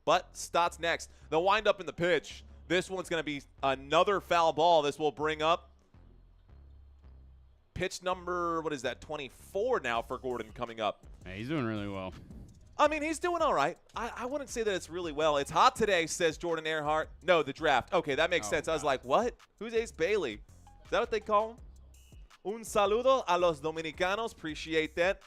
B: But Stott's next. The windup in the pitch. This one's going to be another foul ball. This will bring up pitch number, 24 now for Gordon coming up.
C: Hey, he's doing really well.
B: I mean, he's doing all right. I wouldn't say that it's really well. It's hot today, says Jordan Earhart. No, the draft. Okay, that makes sense. I was like, what? Who's Ace Bailey? Is that what they call him? Un saludo a los dominicanos. Appreciate that.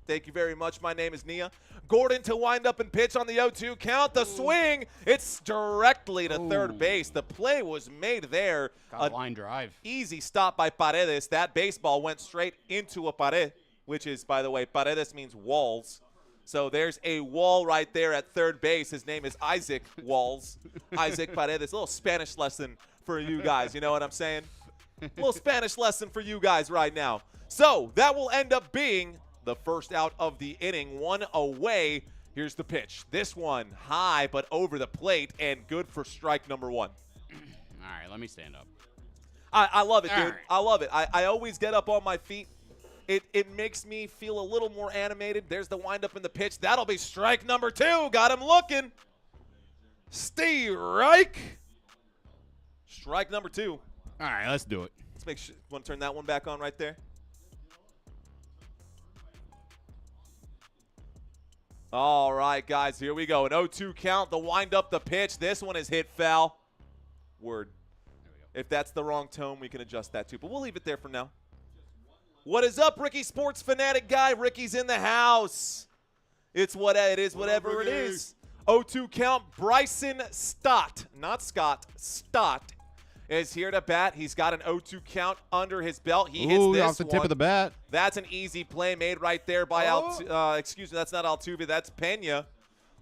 B: Thank you very much. My name is Nia. Gordon to wind up and pitch on the 0-2 count. The swing. It's directly to third base. The play was made there.
C: Got a line drive.
B: Easy stop by Paredes. That baseball went straight into a pared, which is, by the way, Paredes means walls. So there's a wall right there at third base. His name is Isaac Walls. Isaac Paredes. A little Spanish lesson for you guys. You know what I'm saying? Little Spanish lesson for you guys right now. So that will end up being the first out of the inning, one away. Here's the pitch. This one high but over the plate and good for strike number one.
C: All right, let me stand up.
B: I love it, dude.
C: All right.
B: I love it. I always get up on my feet. It makes me feel a little more animated. There's the windup in the pitch. That'll be strike number two. Got him looking. Strike. Strike number two.
C: All right, let's do it.
B: Let's make sure. Want to turn that one back on right there? All right, guys, here we go. An 0-2 count. The windup, the pitch. This one is hit foul. Word. If that's the wrong tone, we can adjust that too. But we'll leave it there for now. What is up, Ricky Sports Fanatic Guy? Ricky's in the house. It is whatever it is. 0-2 count. Bryson Stott, not Scott, Stott is here to bat. He's got an 0-2 count under his belt. He hits this
C: off the tip of the bat.
B: That's an easy play made right there by excuse me, that's not Altuve, that's Pena.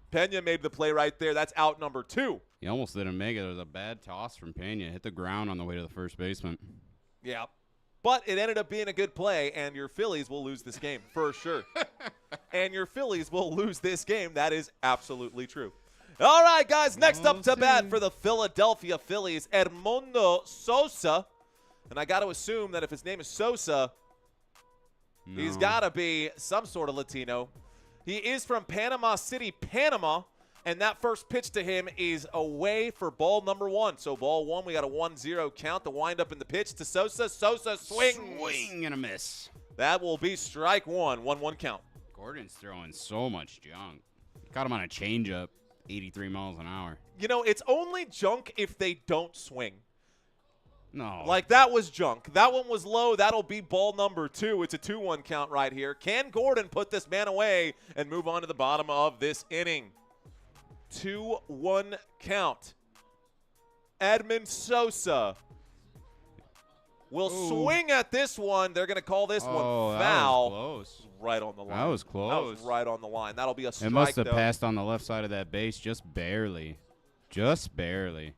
B: Pena made the play right there. That's out number two.
C: He almost didn't make it. There was a bad toss from Pena. Hit the ground on the way to the first baseman.
B: Yeah. But it ended up being a good play, and your Phillies will lose this game for sure. And your Phillies will lose this game. That is absolutely true. All right, guys, next up to bat for the Philadelphia Phillies, Edmundo Sosa. And I got to assume that if his name is Sosa, he's got to be some sort of Latino. He is from Panama City, Panama. And that first pitch to him is away for ball number one. So ball one, we got a 1-0 count. The windup in the pitch to Sosa. Sosa swings.
C: Swing and a miss.
B: That will be strike one. 1-1 count.
C: Gordon's throwing so much junk. Caught him on a changeup, 83 miles an hour.
B: You know, it's only junk if they don't swing.
C: No.
B: Like, that was junk. That one was low. That'll be ball number two. It's a 2-1 count right here. Can Gordon put this man away and move on to the bottom of this inning? 2-1 count. Edmund Sosa will swing at this one. They're going to call this one foul.
C: That was close.
B: Right on the line.
C: That was close.
B: That was right on the line. That'll be a strike,
C: It must have
B: though.
C: passed on the left side of that base just barely. Just barely.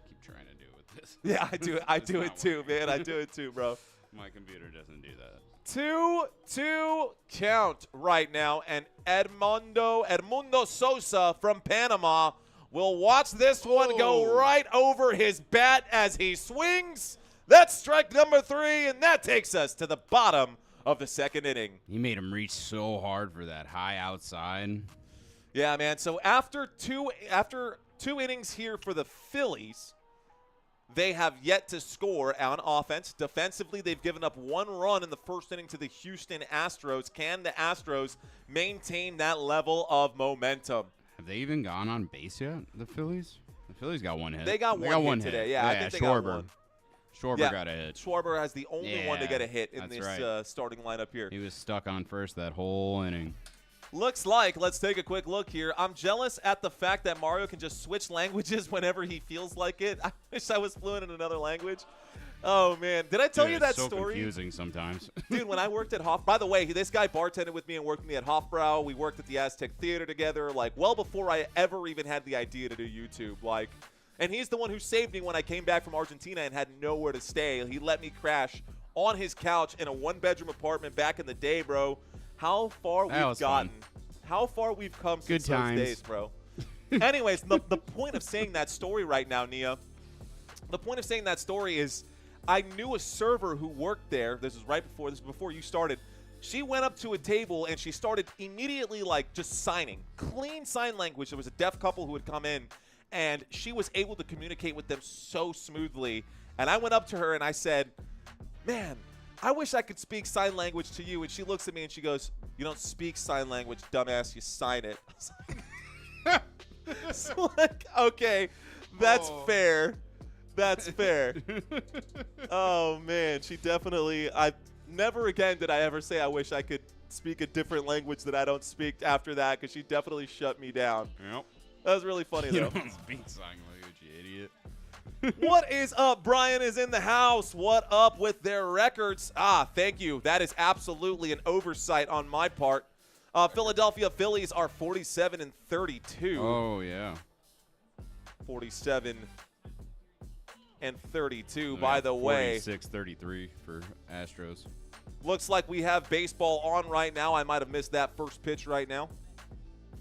C: Keep trying to do it with this.
B: Yeah, I do it. I do it too, man. I do it too, bro.
C: My computer doesn't do that.
B: 2-2 count right now, and Edmundo Sosa from Panama will watch this one go right over his bat as he swings. That's strike number three, and that takes us to the bottom of the second inning.
C: He made him reach so hard for that high outside.
B: Yeah, man. So after two innings here for the Phillies, they have yet to score on offense. Defensively, they've given up one run in the first inning to the Houston Astros. Can the Astros maintain that level of momentum?
C: Have they even gone on base yet, the Phillies? The Phillies got one hit.
B: They got one hit today. Yeah, I think they got one.
C: Schwarber got a hit.
B: Schwarber has the only one to get a hit in this starting lineup here.
C: He was stuck on first that whole inning.
B: Looks like, let's take a quick look here. I'm jealous at the fact that Mario can just switch languages whenever he feels like it. I wish I was fluent in another language. Oh, man. Did I tell you that
C: so
B: story?
C: It's so confusing sometimes.
B: Dude, when I worked at by the way, this guy bartended with me and worked with me at Hofbrau. We worked at the Aztec Theater together, like, well before I ever even had the idea to do YouTube. Like, and he's the one who saved me when I came back from Argentina and had nowhere to stay. He let me crash on his couch in a one-bedroom apartment back in the day, bro. How far we've gotten. How far we've come since those days, bro. Anyways, the point of saying that story right now, Nia, the point of saying that story is I knew a server who worked there. This was before you started. She went up to a table and she started immediately, like, just signing. Clean sign language. There was a deaf couple who had come in, and she was able to communicate with them so smoothly. And I went up to her and I said, man, I wish I could speak sign language to you. And she looks at me and she goes, you don't speak sign language, dumbass. You sign it. So, like, okay, that's fair. That's fair. Oh, man. She definitely – never again did I ever say I wish I could speak a different language that I don't speak after that, because she definitely shut me down.
C: Yep.
B: That was really funny, though.
C: You don't speak sign language, you idiot.
B: What is up? Brian is in the house. What up with their records? Thank you. That is absolutely an oversight on my part. Philadelphia Phillies are 47-32.
C: Oh, yeah.
B: 47 and 32. By the way,
C: 46-33 for Astros.
B: looks like we have baseball on right now. I might have missed that first pitch right now.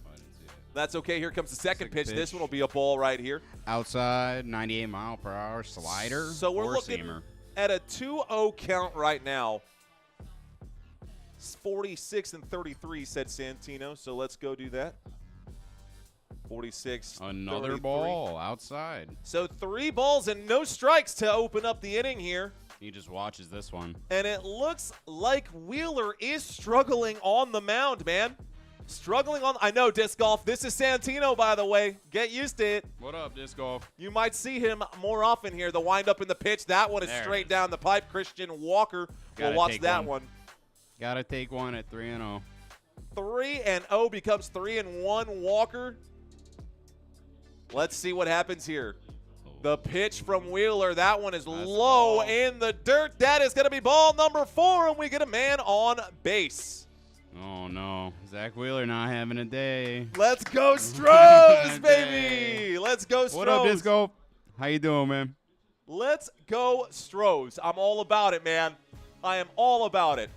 C: I didn't see it.
B: That's okay. Here comes the second pitch.
C: pitch.
B: This one will be a ball right here.
C: Outside, 98-mile-per-hour slider.
B: So we're
C: or
B: looking
C: seamer.
B: at a 2-0 count right now. 46 and 33, said Santino. So let's go do that. 46.
C: Another
B: 33.
C: ball outside.
B: So 3 balls and no strikes to open up the inning here.
C: He just watches this one.
B: And it looks like Wheeler is struggling on the mound, man. Struggling on. I know, Disc Golf. This is Santino, by the way. Get used to it.
C: What up, Disc Golf?
B: You might see him more often here. The windup in the pitch. That one is
C: There it
B: straight
C: is.
B: down the pipe. Christian Walker
C: Gotta
B: will watch
C: take
B: that
C: one.
B: one.
C: Got to take one at 3-0.
B: 3-0 becomes 3-1. Walker. Let's see what happens here. The pitch from Wheeler. That one is low in the dirt. That is going to be ball number 4, and we get a man on base.
C: Oh, no. Zach Wheeler not having a day.
B: Let's go Stros, baby. Let's go Stros.
C: What up, Disc Golf? How you doing, man?
B: Let's go Stros. I'm all about it, man. I am all about it.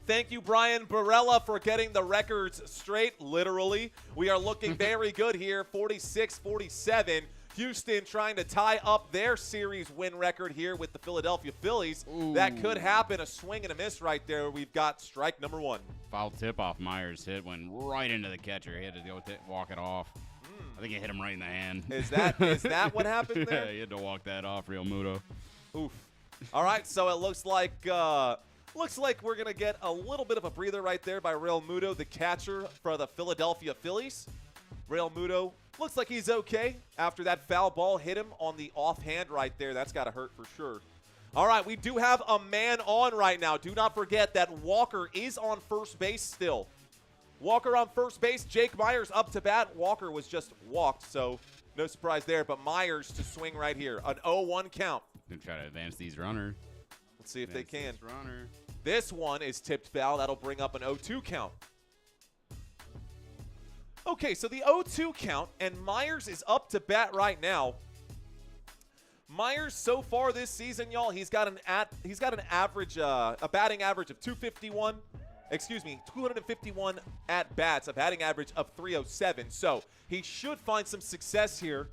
B: Thank you, Brian Barella, for getting the records straight, literally. We are looking very good here, 46-47. Houston trying to tie up their series win record here with the Philadelphia Phillies.
C: Ooh.
B: That could happen. A swing and a miss right there. We've got strike number 1.
C: Foul tip off Myers' hit, went right into the catcher. He had to go walk it off. I think it hit him right in the hand.
B: Is that what happened there?
C: Yeah, he had to walk that off, Real Muto.
B: Oof. All right, so it looks like we're going to get a little bit of a breather right there by Real Muto, the catcher for the Philadelphia Phillies. Real Muto looks like he's okay after that foul ball hit him on the offhand right there. That's got to hurt for sure. All right, we do have a man on right now. Do not forget that Walker is on first base still. Walker on first base. Jake Myers up to bat. Walker was just walked, so no surprise there. But Myers to swing right here. An 0-1 count.
C: Gonna try to advance these runners.
B: Let's see if they can.
C: This runner.
B: This one is tipped foul. That'll bring up an 0-2 count. Okay, so the 0-2 count, and Myers is up to bat right now. Myers so far this season, y'all, he's got an average, a batting average of 251. Excuse me, 251 at bats, a batting average of 307. So he should find some success here,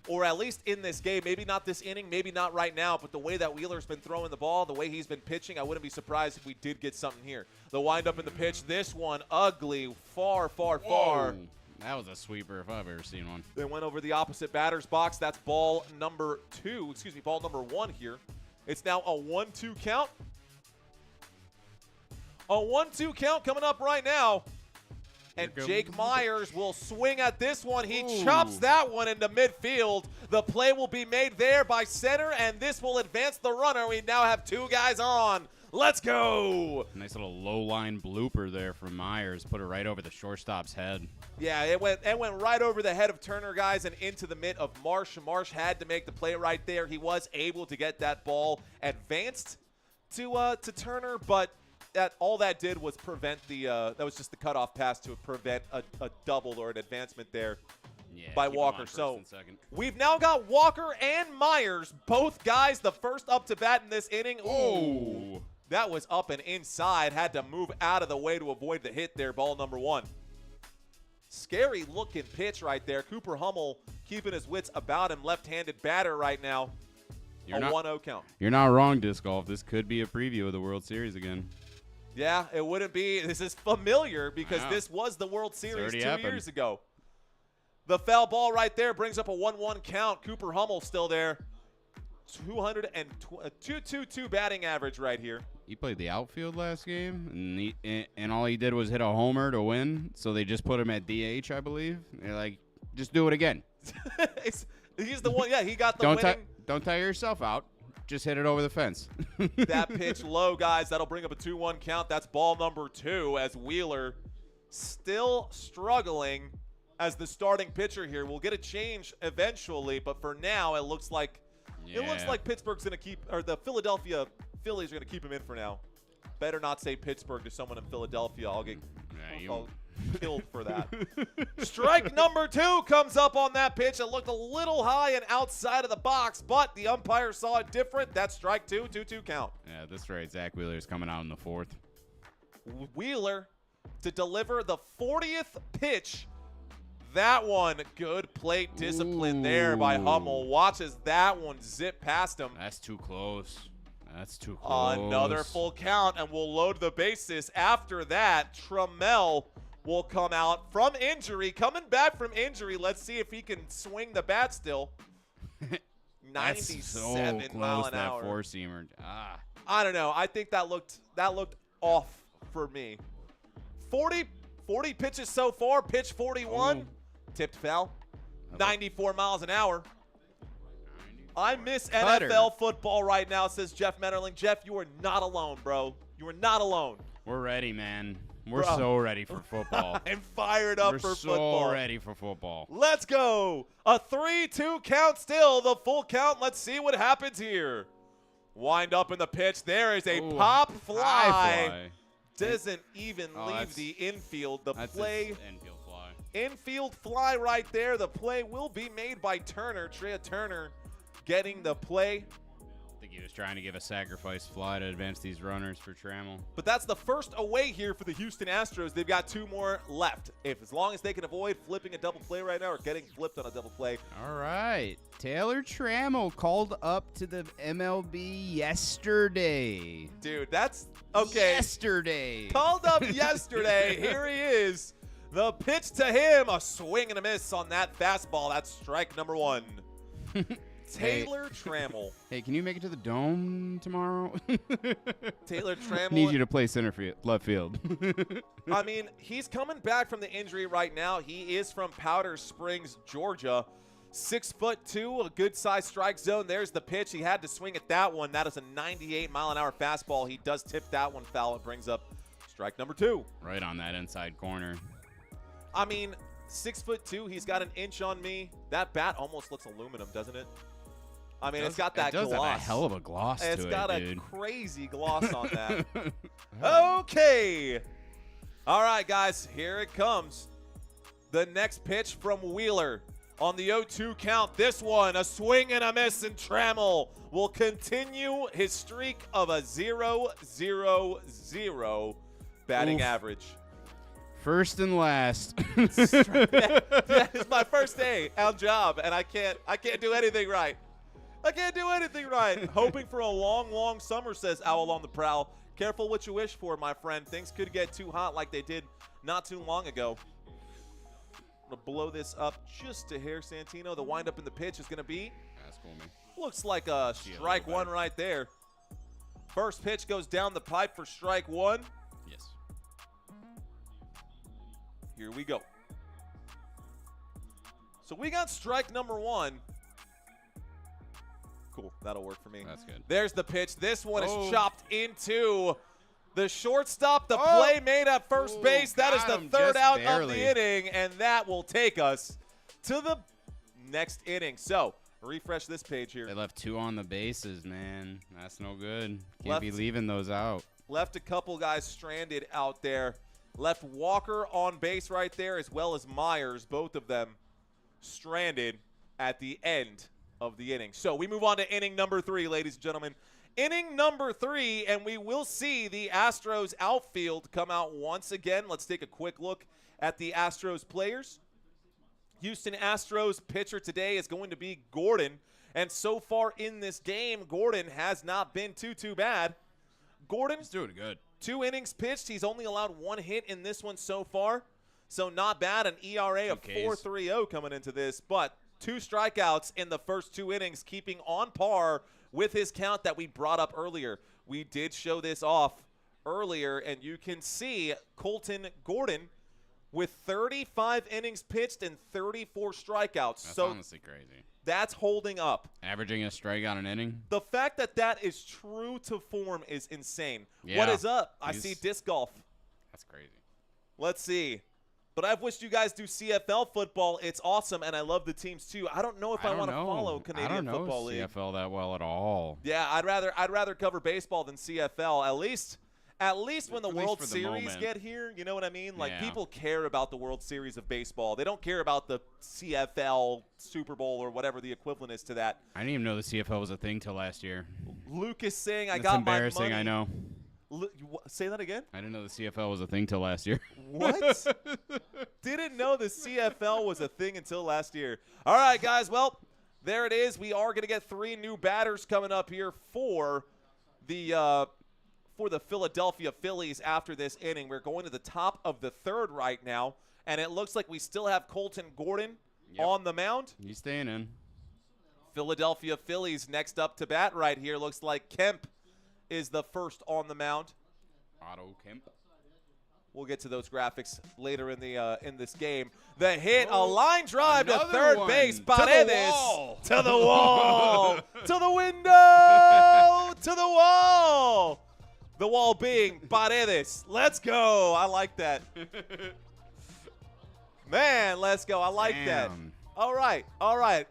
B: or at least in this game. Maybe not this inning, maybe not right now, but the way that Wheeler's been throwing the ball, the way he's been pitching, I wouldn't be surprised if we did get something here. The windup in the pitch, this one ugly, far.
C: Whoa. That was a sweeper if I've ever seen one.
B: They went over the opposite batter's box. That's ball number 1 here. It's now a 1-2 count. A 1-2 count coming up right now. And Jake Myers will swing at this one. He chops that one into midfield. The play will be made there by center, and this will advance the runner. We now have 2 guys on. Let's go.
C: Nice little low line blooper there from Myers. Put it right over the shortstop's head.
B: Yeah, it went right over the head of Turner, guys, and into the mitt of Marsh. Marsh had to make the play right there. He was able to get that ball advanced to Turner, but all that did was prevent that was just the cutoff pass to prevent a double or an advancement there by Walker. So we've now got Walker and Myers, both guys the first up to bat in this inning. Ooh, that was up and inside. Had to move out of the way to avoid the hit there. Ball number 1. Scary looking pitch right there. Cooper Hummel keeping his wits about him. Left-handed batter right now. A 1-0 count.
C: You're not wrong, Disc Golf. This could be a preview of the World Series again.
B: Yeah, it wouldn't be. This is familiar because this was the World Series 2 years ago. The foul ball right there brings up a 1-1 count. Cooper Hummel still there. 222 batting average right here.
C: He played the outfield last game, and all he did was hit a homer to win. So they just put him at DH, I believe. They're like, just do it again.
B: He's the one. Yeah, he got the winning.
C: Don't tire yourself out. Just hit it over the fence.
B: That pitch low, guys. That'll bring up a 2-1 count. That's ball number 2 as Wheeler still struggling as the starting pitcher here. We'll get a change eventually, but for now it looks like Pittsburgh's going to keep, or the Philadelphia Phillies are going to keep him in for now. Better not say Pittsburgh to someone in Philadelphia. I'll get killed for that. Strike number 2 comes up on that pitch. It looked a little high and outside of the box, but the umpire saw it different. That's strike 2, 2-2 count.
C: Yeah, that's right. Zach Wheeler's coming out in the 4th.
B: Wheeler to deliver the 40th pitch. That one, good plate discipline there by Hummel. Watches that one zip past him.
C: That's too close. That's too close.
B: Another full count, and we'll load the bases. After that, Trammell will come out from injury. Coming back from injury, let's see if he can swing the bat still. 97
C: so
B: mile
C: close,
B: an hour.
C: that 4-seamer.
B: I don't know. I think that looked off for me. 40 pitches so far. Pitch 41. Tipped foul. 94 miles an hour. I miss NFL football right now, says Jeff Metterling. Jeff, you are not alone, bro. You are not alone.
C: We're ready, man. We're so ready for football.
B: I'm fired up for football.
C: We're so ready for football.
B: Let's go. A 3-2 count still. The full count. Let's see what happens here. Wind up in the pitch. There is a pop fly.
C: High fly.
B: Doesn't even leave the infield. The play.
C: Infield fly.
B: Infield fly right there. The play will be made by Turner. Trea Turner getting the play.
C: I think he was trying to give a sacrifice fly to advance these runners for Trammell.
B: But that's the first away here for the Houston Astros. They've got 2 more left. As long as they can avoid flipping a double play right now or getting flipped on a double play.
C: All right. Taylor Trammell called up to the MLB yesterday.
B: Dude, that's okay.
C: Yesterday.
B: Called up yesterday. Here he is. The pitch to him. A swing and a miss on that fastball. That's strike number 1. Taylor Trammell.
C: Hey, can you make it to the Dome tomorrow?
B: Taylor Trammell.
C: Need you to play left field.
B: I mean, he's coming back from the injury right now. He is from Powder Springs, Georgia. 6'2", a good-sized strike zone. There's the pitch. He had to swing at that one. That is a 98-mile-an-hour fastball. He does tip that one foul. It brings up strike number 2.
C: Right on that inside corner.
B: I mean, 6'2", he's got an inch on me. That bat almost looks aluminum, doesn't it? I mean, it's got that gloss.
C: It does have a hell of a gloss to it,
B: It's got a
C: dude.
B: crazy gloss on that. Okay. All right, guys, here it comes. The next pitch from Wheeler on the 0-2 count. This one, a swing and a miss, and Trammell will continue his streak of a 0-0-0 batting average.
C: First and last.
B: That is my first day on job, and I can't do anything right. I can't do anything right. Hoping for a long, long summer, says Owl on the Prowl. Careful what you wish for, my friend. Things could get too hot like they did not too long ago. I'm going to blow this up just a hair, Santino. The windup in the pitch is going to be.
C: That's cool, man.
B: Looks like a strike 1 right there. First pitch goes down the pipe for strike 1.
C: Yes.
B: Here we go. So we got strike number 1. Cool. That'll work for me.
C: That's good.
B: There's the pitch. This one is chopped into the shortstop. The play made at first base. That is the 3rd out of the inning, and that will take us to the next inning. So refresh this page here.
C: They left 2 on the bases, man. That's no good. Can't be leaving those out.
B: Left a couple guys stranded out there. Left Walker on base right there, as well as Myers, both of them stranded at the end of the inning. So we move on to inning number 3, ladies and gentlemen. Inning number 3, and we will see the Astros outfield come out once again. Let's take a quick look at the Astros players. Houston Astros pitcher today is going to be Gordon, and so far in this game, Gordon has not been too bad. Gordon's
C: doing good.
B: 2 innings pitched. He's only allowed 1 hit in this one so far, so not bad. An ERA of 4.30 coming into this, but 2 strikeouts in the first 2 innings, keeping on par with his count that we brought up earlier. We did show this off earlier, and you can see Colton Gordon with 35 innings pitched and 34 strikeouts.
C: That's honestly crazy.
B: That's holding up.
C: Averaging a strikeout an inning.
B: The fact that that is true to form is insane.
C: Yeah,
B: what is up? I see disc golf.
C: That's crazy.
B: Let's see. But I've wished you guys do CFL football. It's awesome, and I love the teams too. I don't know if I want to follow Canadian Football League.
C: CFL that well at all.
B: Yeah, I'd rather cover baseball than CFL. At least At least when the
C: At least
B: World
C: for the
B: Series
C: moment.
B: get here, you know what I mean? Like,
C: Yeah.
B: people care about the World Series of baseball. They don't care about the CFL, Super Bowl, or whatever the equivalent is to that.
C: I didn't even know the CFL was a thing till last year.
B: Lucas saying, I
C: That's
B: got my
C: embarrassing,
B: money.
C: I know.
B: Say that again?
C: I didn't know the CFL was a thing till last year.
B: What? Didn't know the CFL was a thing until last year. All right, guys. Well, there it is. We are going to get 3 new batters coming up here for the Philadelphia Phillies after this inning. We're going to the top of the 3rd right now, and it looks like we still have Colton Gordon on the mound.
C: He's staying in.
B: Philadelphia Phillies next up to bat right here. Looks like Kemp is the first on the mound.
C: Otto Kemp.
B: We'll get to those graphics later in this game. The hit, a line drive to
C: Another
B: third
C: one.
B: base.
C: To the
B: Paredes
C: wall.
B: to the wall, to the window, to the wall. The wall being Paredes. Let's go. I like that. Man, let's go. I like that.
C: Damn.
B: All right. All right.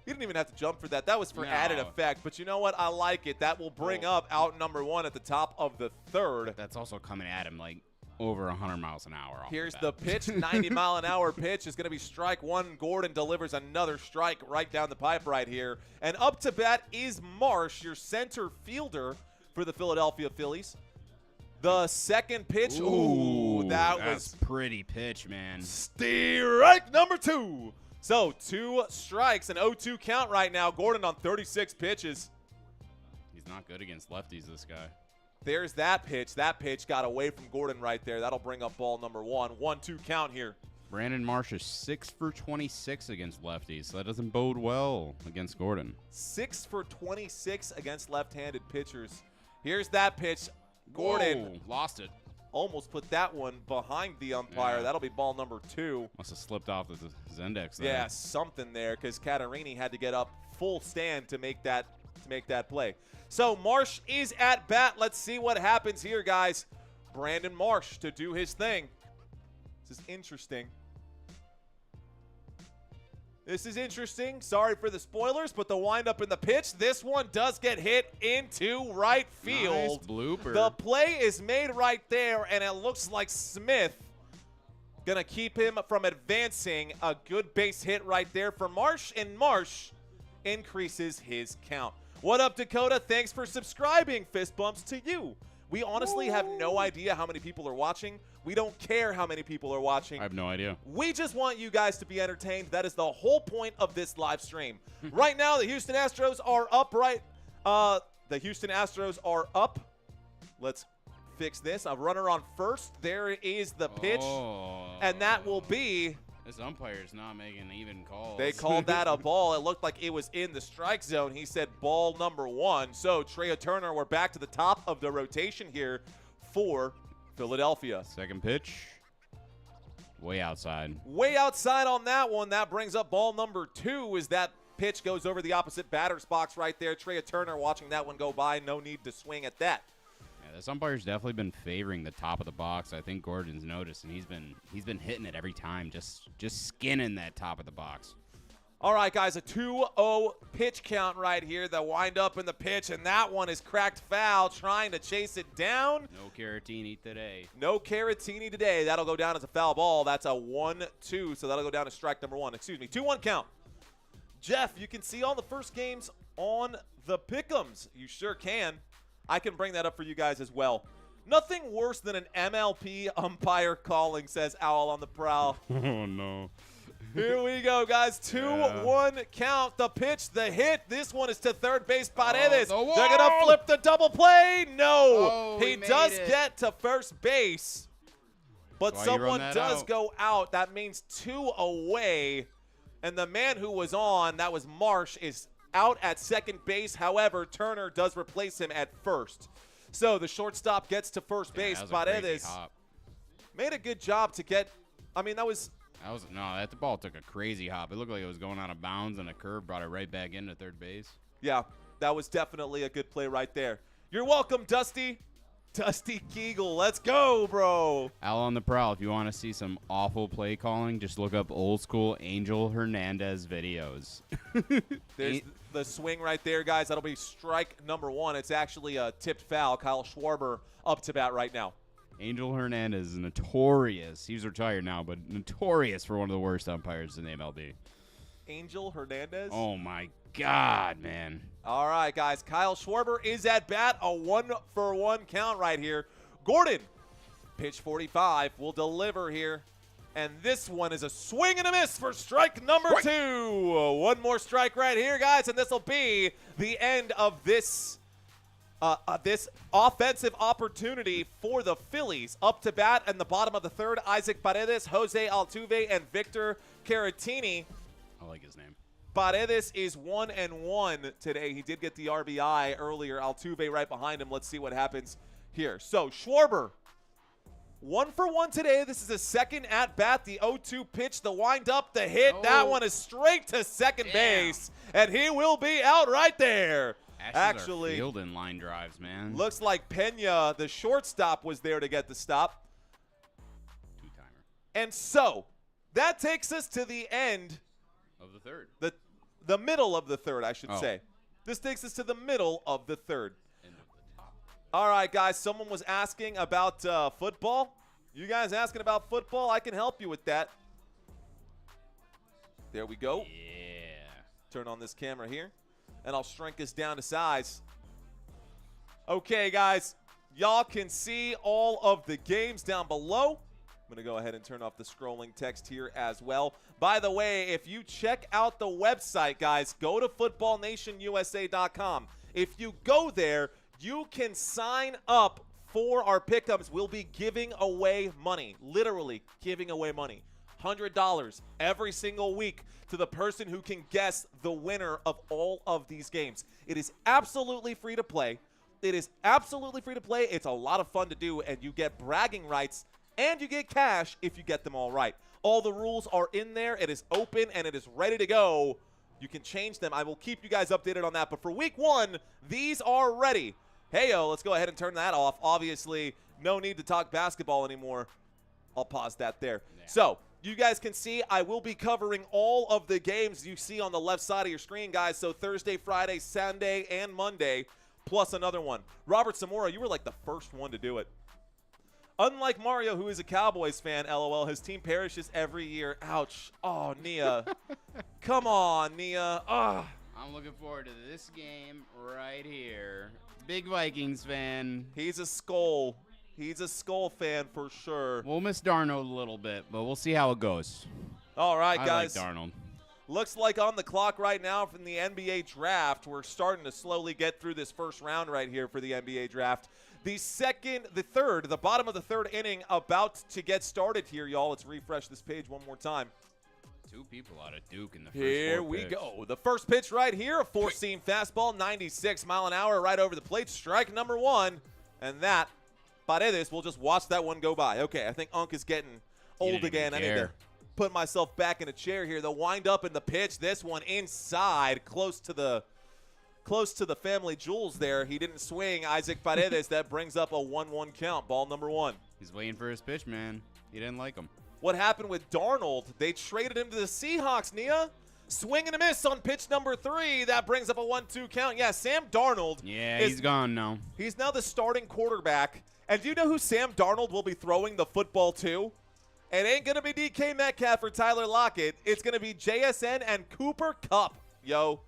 B: You didn't even have to jump for that. That was for added
C: No.
B: effect. But you know what? I like it. That will bring up out number 1 at the top of the 3rd.
C: That's also coming at him like over 100 miles an hour. Off
B: Here's
C: the
B: the
C: bat.
B: pitch. 90-mile-an-hour pitch is going to be strike 1. Gordon delivers another strike right down the pipe right here. And up to bat is Marsh, your center fielder for the Philadelphia Phillies. The second pitch. Ooh, that
C: that's
B: was
C: pretty pitch, man.
B: strike number 2. So 2 strikes, an 0-2 count right now. Gordon on 36 pitches.
C: He's not good against lefties, this guy.
B: There's that pitch. That pitch got away from Gordon right there. That'll bring up ball number 1. 1-2 count here.
C: Brandon Marsh is 6 for 26 against lefties, so that doesn't bode well against Gordon.
B: 6 for 26 against left-handed pitchers. Here's that pitch. Gordon
C: Whoa, lost it.
B: almost put that one behind the umpire.
C: Yeah.
B: That'll be ball number 2.
C: Must have slipped off his index there.
B: Yeah, something there because Catarini had to get up full stand to make that play. So Marsh is at bat. Let's see what happens here, guys. Brandon Marsh to do his thing. This is interesting. This is interesting. Sorry for the spoilers, but the windup in the pitch. This one does get hit into right field.
C: Nice blooper.
B: The play is made right there, and it looks like Smith going to keep him from advancing. A good base hit right there for Marsh, and Marsh increases his count. What up, Dakota? Thanks for subscribing. Fist bumps to you. We honestly have no idea how many people are watching. We don't care how many people are watching.
C: I have no idea.
B: We just want you guys to be entertained. That is the whole point of this live stream. Right now, the Houston Astros are up the Houston Astros are up. Let's fix this. A runner on first. There is the pitch.
C: Oh.
B: And that will be...
C: This umpire's not making even calls.
B: They called that a ball. It looked like it was in the strike zone. He said ball number 1. So, Trea Turner, we're back to the top of the rotation here for Philadelphia.
C: Second pitch. Way outside.
B: Way outside on that one. That brings up ball number 2 as that pitch goes over the opposite batter's box right there. Trea Turner watching that one go by. No need to swing at that.
C: Yeah, this umpire's definitely been favoring the top of the box. I think Gordon's noticed, and he's been hitting it every time, just skinning that top of the box.
B: All right, guys, a 2-0 pitch count right here. The wind up in the pitch, and that one is cracked foul, trying to chase it down.
C: No Caratini today.
B: No Caratini today. That'll go down as a foul ball. That's a 1-2, so that'll go down to strike number 1. Excuse me, 2-1 count. Jeff, you can see all the first games on the Pick'ems. You sure can. I can bring that up for you guys as well. Nothing worse than an MLP umpire calling, says Owl on the Prowl.
C: Oh, no.
B: Here we go, guys. 2-1 count. The pitch, the hit. This one is to third base. Paredes.
C: the wall.
B: They're going to flip the double play. No.
C: Oh,
B: he
C: he made
B: does
C: it.
B: get to first base, but
C: That's why you run
B: someone
C: that
B: does
C: out.
B: go out. That means 2 away. And the man who was on, that was Marsh, is out at second base. However, Turner does replace him at first. So the shortstop gets to first base.
C: Yeah, that was a crazy
B: Paredes
C: hop.
B: made a good job to get. I mean,
C: That ball took a crazy hop. It looked like it was going out of bounds, and a curve brought it right back into third base.
B: Yeah, that was definitely a good play right there. You're welcome, Dusty. Dusty Kegel, let's go, bro.
C: Al on the prowl. If you want to see some awful play calling, just look up old school Angel Hernandez videos.
B: There's the swing right there, guys. That'll be strike number 1. It's actually a tipped foul. Kyle Schwarber up to bat right now.
C: Angel Hernandez is notorious. He's retired now, but notorious for one of the worst umpires in the MLB.
B: Angel Hernandez?
C: Oh, my God, man.
B: All right, guys. Kyle Schwarber is at bat. A 1-for-1 count right here. Gordon, pitch 45, will deliver here. And this one is a swing and a miss for strike number 2. One more strike right here, guys, and this will be the end of this this offensive opportunity for the Phillies. Up to bat in the bottom of the 3rd, Isaac Paredes, Jose Altuve, and Victor Caratini.
C: I like his name.
B: Paredes is 1-1 today. He did get the RBI earlier. Altuve right behind him. Let's see what happens here. So Schwarber, 1-for-1 today. This is his second at bat. The 0-2 pitch, the wind up, the hit.
C: Oh.
B: That one is straight to second base, and he will be out right there. Actually,
C: fielding line drives, man.
B: looks like Pena, the shortstop, was there to get the stop.
C: Two-timer.
B: And so that takes us to the end.
C: Of the 3rd.
B: The middle of the 3rd, I should
C: Oh.
B: say. This takes us to the middle of the 3rd.
C: End of the top.
B: All right, guys, someone was asking about football. You guys asking about football? I can help you with that. There we go.
C: Yeah.
B: Turn on this camera here, and I'll shrink this down to size. Okay, guys, y'all can see all of the games down below. I'm going to go ahead and turn off the scrolling text here as well. By the way, if you check out the website, guys, go to footballnationusa.com. If you go there, you can sign up for our pick'ems. We'll be giving away money, literally giving away money. $100 every single week to the person who can guess the winner of all of these games. It is absolutely free to play. It's a lot of fun to do, and you get bragging rights and you get cash if you get them all right. All the rules are in there. It is open and it is ready to go. You can change them. I will keep you guys updated on that. But for week 1, these are ready. Hey-o, let's go ahead and turn that off. Obviously, no need to talk basketball anymore. I'll pause that there.
C: Yeah.
B: So you guys can see I will be covering all of the games you see on the left side of your screen, guys. So Thursday, Friday, Sunday, and Monday, plus another one. Robert Zamora, you were like the first one to do it. Unlike Mario, who is a Cowboys fan, LOL, his team perishes every year. Ouch. Oh, Nia. Come on, Nia. Ah.
C: I'm looking forward to this game right here. Big Vikings fan.
B: He's a Skull. He's a Skull fan for sure.
C: We'll miss Darnold a little bit, but we'll see how it goes.
B: All right,
C: I
B: guys.
C: like Darnold.
B: Looks like on the clock right now from the NBA draft, we're starting to slowly get through this first round right here for the NBA draft. The bottom of the 3rd inning about to get started here, y'all. Let's refresh this page one more time.
C: 2 people out of Duke in the first
B: Here
C: 4
B: we
C: picks.
B: go. The first pitch right here, a 4-seam fastball, 96 mile an hour right over the plate. Strike number 1. And that, Paredes will just watch that one go by. Okay, I think Unk is getting old
C: didn't
B: again. I
C: even
B: need to
C: care.
B: put myself back in a chair here. The wind up in the pitch. This one inside, close to the family jewels there. He didn't swing. Isaac Paredes, that brings up a 1-1 count. Ball number 1.
C: He's waiting for his pitch, man. He didn't like him.
B: What happened with Darnold? They traded him to the Seahawks, Nia. Swing and a miss on pitch number 3. That brings up a 1-2 count. Yeah, Sam Darnold.
C: Yeah, he's gone now.
B: He's now the starting quarterback. And do you know who Sam Darnold will be throwing the football to? It ain't going to be DK Metcalf or Tyler Lockett. It's going to be JSN and Cooper Kupp. Yo,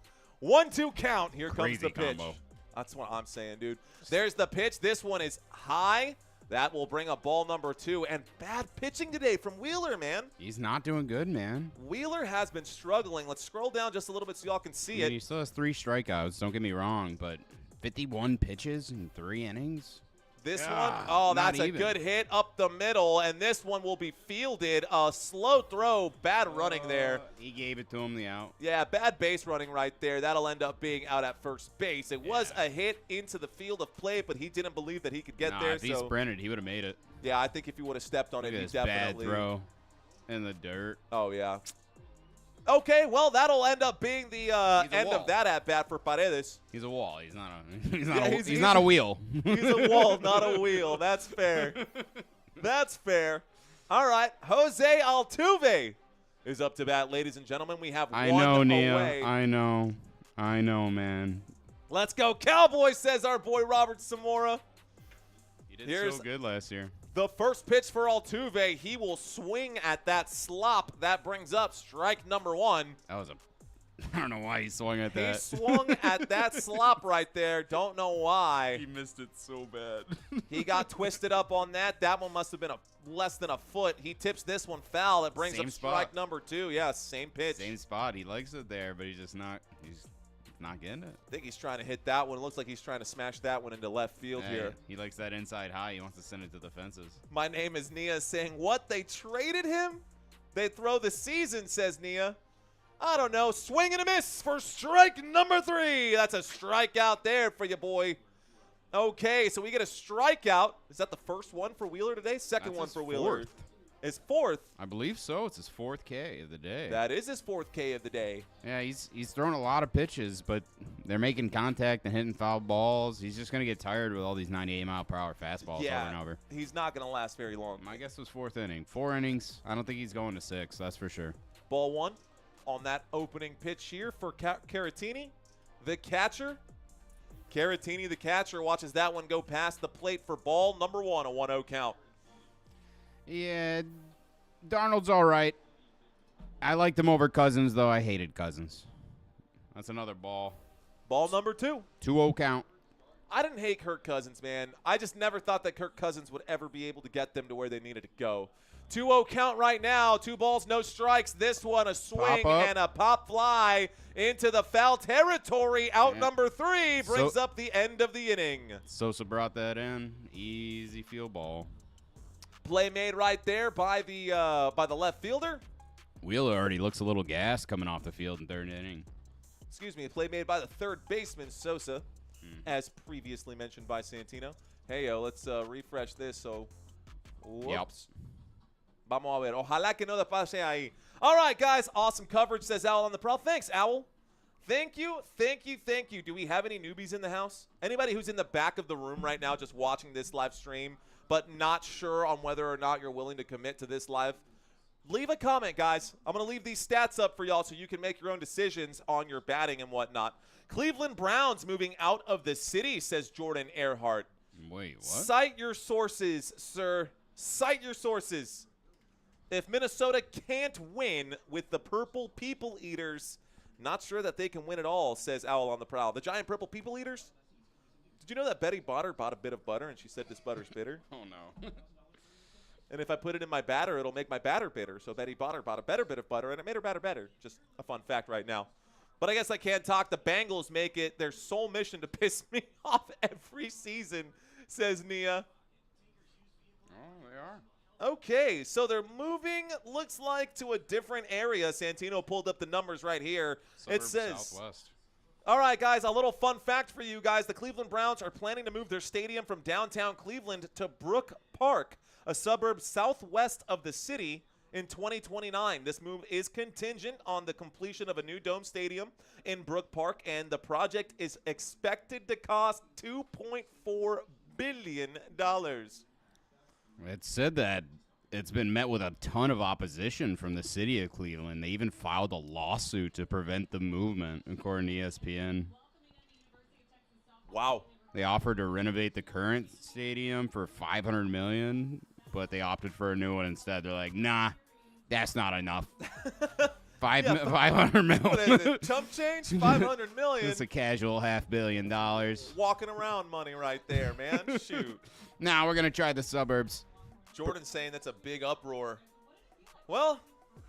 B: 1-2 count. Here comes the
C: Crazy
B: pitch.
C: combo.
B: That's what I'm saying, dude. There's the pitch. This one is high. That will bring up ball number 2. And bad pitching today from Wheeler, man.
C: He's not doing good, man.
B: Wheeler has been struggling. Let's scroll down just a little bit so y'all can see
C: I mean,
B: it.
C: he still has 3 strikeouts, don't get me wrong, but 51 pitches in 3 innings?
B: This
C: Yeah,
B: one, oh,
C: not
B: that's a
C: even.
B: good hit up the middle, and this one will be fielded. A slow throw, bad running there.
C: He gave it to him, the out.
B: Yeah, bad base running right there. That'll end up being out at first base. It was
C: Yeah.
B: a hit into the field of play, but he didn't believe that he could get
C: Nah,
B: there.
C: if he
B: So,
C: sprinted, he would have made it.
B: yeah, I think if he would have stepped on
C: Look
B: it,
C: at
B: he
C: this bad
B: definitely.
C: throw in the dirt.
B: Oh, yeah. Okay, well, that'll end up being the end
C: wall.
B: of that at-bat for Paredes.
C: He's a wall. He's not
B: he's
C: not a wheel.
B: He's a wall, not a wheel. That's fair. That's fair. All right, Jose Altuve is up to bat, ladies and gentlemen. We have
C: I
B: one
C: know, Nia.
B: away.
C: I know, man.
B: Let's go, Cowboys, says our boy Robert Zamora.
C: He did
B: Here's
C: so good last year.
B: the first pitch for Altuve. He will swing at that slop. That brings up strike number 1.
C: That was I don't know why he swung at
B: He
C: that.
B: swung at that slop right there. Don't know why.
C: He missed it so bad.
B: He got twisted up on that. That one must have been less than a foot. He tips this one foul. It brings
C: Same
B: up strike
C: spot.
B: number 2. Yeah, same pitch.
C: Same spot. He likes it there, but he's not getting it.
B: I think he's trying to hit that one. It looks like he's trying to smash that one into left field
C: Hey,
B: here.
C: he likes that inside high. He wants to send it to the fences.
B: My name is Nia saying, what? They traded him? They throw the season, says Nia. I don't know. Swing and a miss for strike number 3. That's a strikeout there for you, boy. Okay, so we get a strikeout. Is that the first one for Wheeler today? Second
C: That's
B: one
C: his
B: for Wheeler.
C: fourth.
B: His 4th.
C: I believe so. It's his 4th K of the day.
B: That is his 4th K of the day.
C: Yeah, he's thrown a lot of pitches, but they're making contact and hitting foul balls. He's just going to get tired with all these 98-mile-per-hour fastballs over and over.
B: He's not going to last very long.
C: My guess was 4th inning. 4 innings. I don't think he's going to 6, that's for sure.
B: Ball 1 on that opening pitch here for Caratini, the catcher. Caratini, the catcher, watches that one go past the plate for ball number 1, a 1-0 count.
C: Yeah, Darnold's all right. I liked him over Cousins, though. I hated Cousins. That's another ball.
B: Ball number 2.
C: 2-0 count.
B: I didn't hate Kirk Cousins, man. I just never thought that Kirk Cousins would ever be able to get them to where they needed to go. 2-0 count right now. 2 balls, no strikes. This one a swing and a pop fly into the foul territory. Out number 3 brings up the end of the inning.
C: Sosa brought that in. Easy field ball.
B: Play made right there by the left fielder.
C: Wheeler already looks a little gassed coming off the field in 3rd inning.
B: Excuse me, play made by the 3rd baseman, Sosa, as previously mentioned by Santino. Hey, yo, let's refresh this. So, whoops. Vamos a ver. Ojalá que no le pase ahí. All right, guys. Awesome coverage, says Owl on the Prowl. Thanks, Owl. Thank you, thank you, thank you. Do we have any newbies in the house? Anybody who's in the back of the room right now just watching this live stream but not sure on whether or not you're willing to commit to this live? Leave a comment, guys. I'm going to leave these stats up for y'all so you can make your own decisions on your batting and whatnot. Cleveland Browns moving out of the city, says Jordan Earhart.
C: Wait, what?
B: Cite your sources, sir. Cite your sources. If Minnesota can't win with the Purple People Eaters, not sure that they can win at all, says Owl on the Prowl. The giant Purple People Eaters? Did you know that Betty Botter bought a bit of butter and she said this butter's bitter?
C: Oh, no.
B: And if I put it in my batter, it'll make my batter bitter. So Betty Botter bought a better bit of butter, and it made her batter better. Just a fun fact right now. But I guess I can't talk. The Bengals make it their sole mission to piss me off every season, says Nia.
C: Oh, they are.
B: Okay, so they're moving, looks like, to a different area. Santino pulled up the numbers right here.
C: Suburbs
B: It says,
C: Southwest.
B: all right, guys, a little fun fact for you guys. The Cleveland Browns are planning to move their stadium from downtown Cleveland to Brook Park, a suburb southwest of the city, in 2029. This move is contingent on the completion of a new dome stadium in Brook Park, and the project is expected to cost $2.4 billion.
C: It said that it's been met with a ton of opposition from the city of Cleveland. They even filed a lawsuit to prevent the movement, according to ESPN.
B: Wow.
C: They offered to renovate the current stadium for $500 million, but they opted for a new one instead. They're like, nah, that's not enough. 500 million.
B: What is it, chump change? $500 million.
C: It's a casual $500 million.
B: Walking around money right there, man. Shoot.
C: Now we're going to try the suburbs.
B: Jordan's saying that's a big uproar. Well,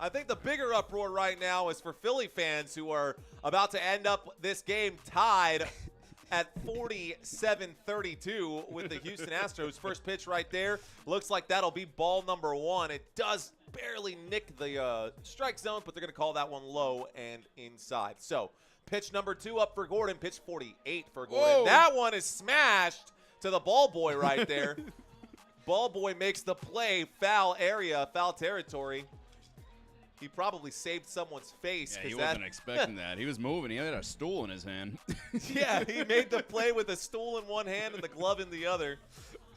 B: I think the bigger uproar right now is for Philly fans who are about to end up this game tied at 47-32 with the Houston Astros. First pitch right there. Looks like that'll be ball number 1. It does barely nick the strike zone, but they're going to call that one low and inside. So pitch number 2 up for Gordon. Pitch 48 for Gordon.
C: Whoa.
B: That one is smashed to the ball boy right there. Ball boy makes the play. Foul area, foul territory. He probably saved someone's face.
C: Yeah, he wasn't expecting that. He was moving. He had a stool in his hand.
B: Yeah, he made the play with a stool in one hand and the glove in the other.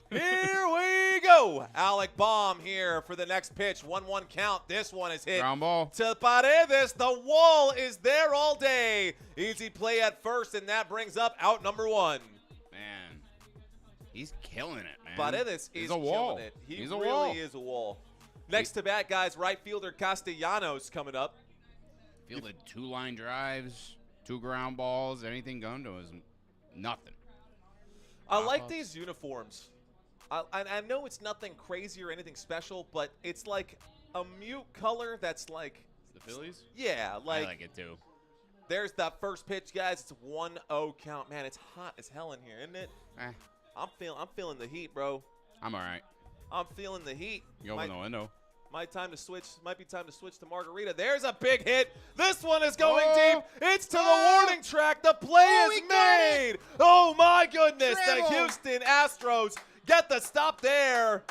B: Here we go. Alec Baum here for the next pitch. 1-1 count. This one is hit.
C: Ground ball.
B: To Paredes. The wall is there all day. Easy play at first, and that brings up out number 1.
C: Man, he's killing it, man.
B: Paredes is
C: a wall.
B: killing it. He
C: He's a
B: really
C: wall.
B: is a wall. Next to bat, guys, right fielder Castellanos coming up.
C: Fielded 2 line drives, 2 ground balls, anything going to his nothing.
B: I like these uniforms. I know it's nothing crazy or anything special, but it's like a mute color that's like.
C: The Phillies?
B: Yeah,
C: I like it too.
B: There's that first pitch, guys. It's a 1-0 count. Man, it's hot as hell in here, isn't it? I'm feeling the heat, bro.
C: I'm all right.
B: I'm feeling the heat.
C: You open the window.
B: Might be time to switch to Margarita. There's a big hit. This one is going deep. It's to the warning track. The play is made. Oh my goodness. The Houston Astros get the stop there.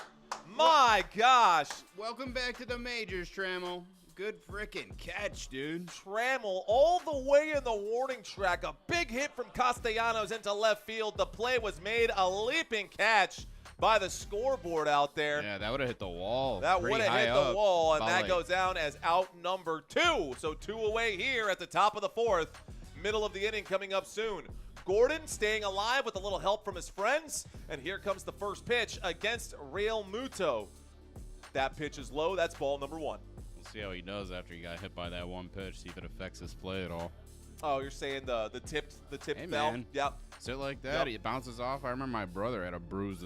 B: My gosh.
C: Welcome back to the majors, Trammell. Good frickin' catch, dude.
B: Trammell all the way in the warning track. A big hit from Castellanos into left field. The play was made. A leaping catch by the scoreboard out there.
C: Yeah, that would have hit the wall.
B: That would have hit the wall, and that
C: like
B: goes down as out number 2. So 2 away here at the top of the 4th. Middle of the inning coming up soon. Gordon staying alive with a little help from his friends. And here comes the first pitch against Real Muto. That pitch is low. That's ball number 1.
C: We'll see how he does after he got hit by that one pitch, see if it affects his play at all.
B: Oh, you're saying the tip
C: Hey,
B: fell?
C: man.
B: Yep.
C: Sit like that,
B: Yep.
C: it bounces off. I remember my brother had a bruise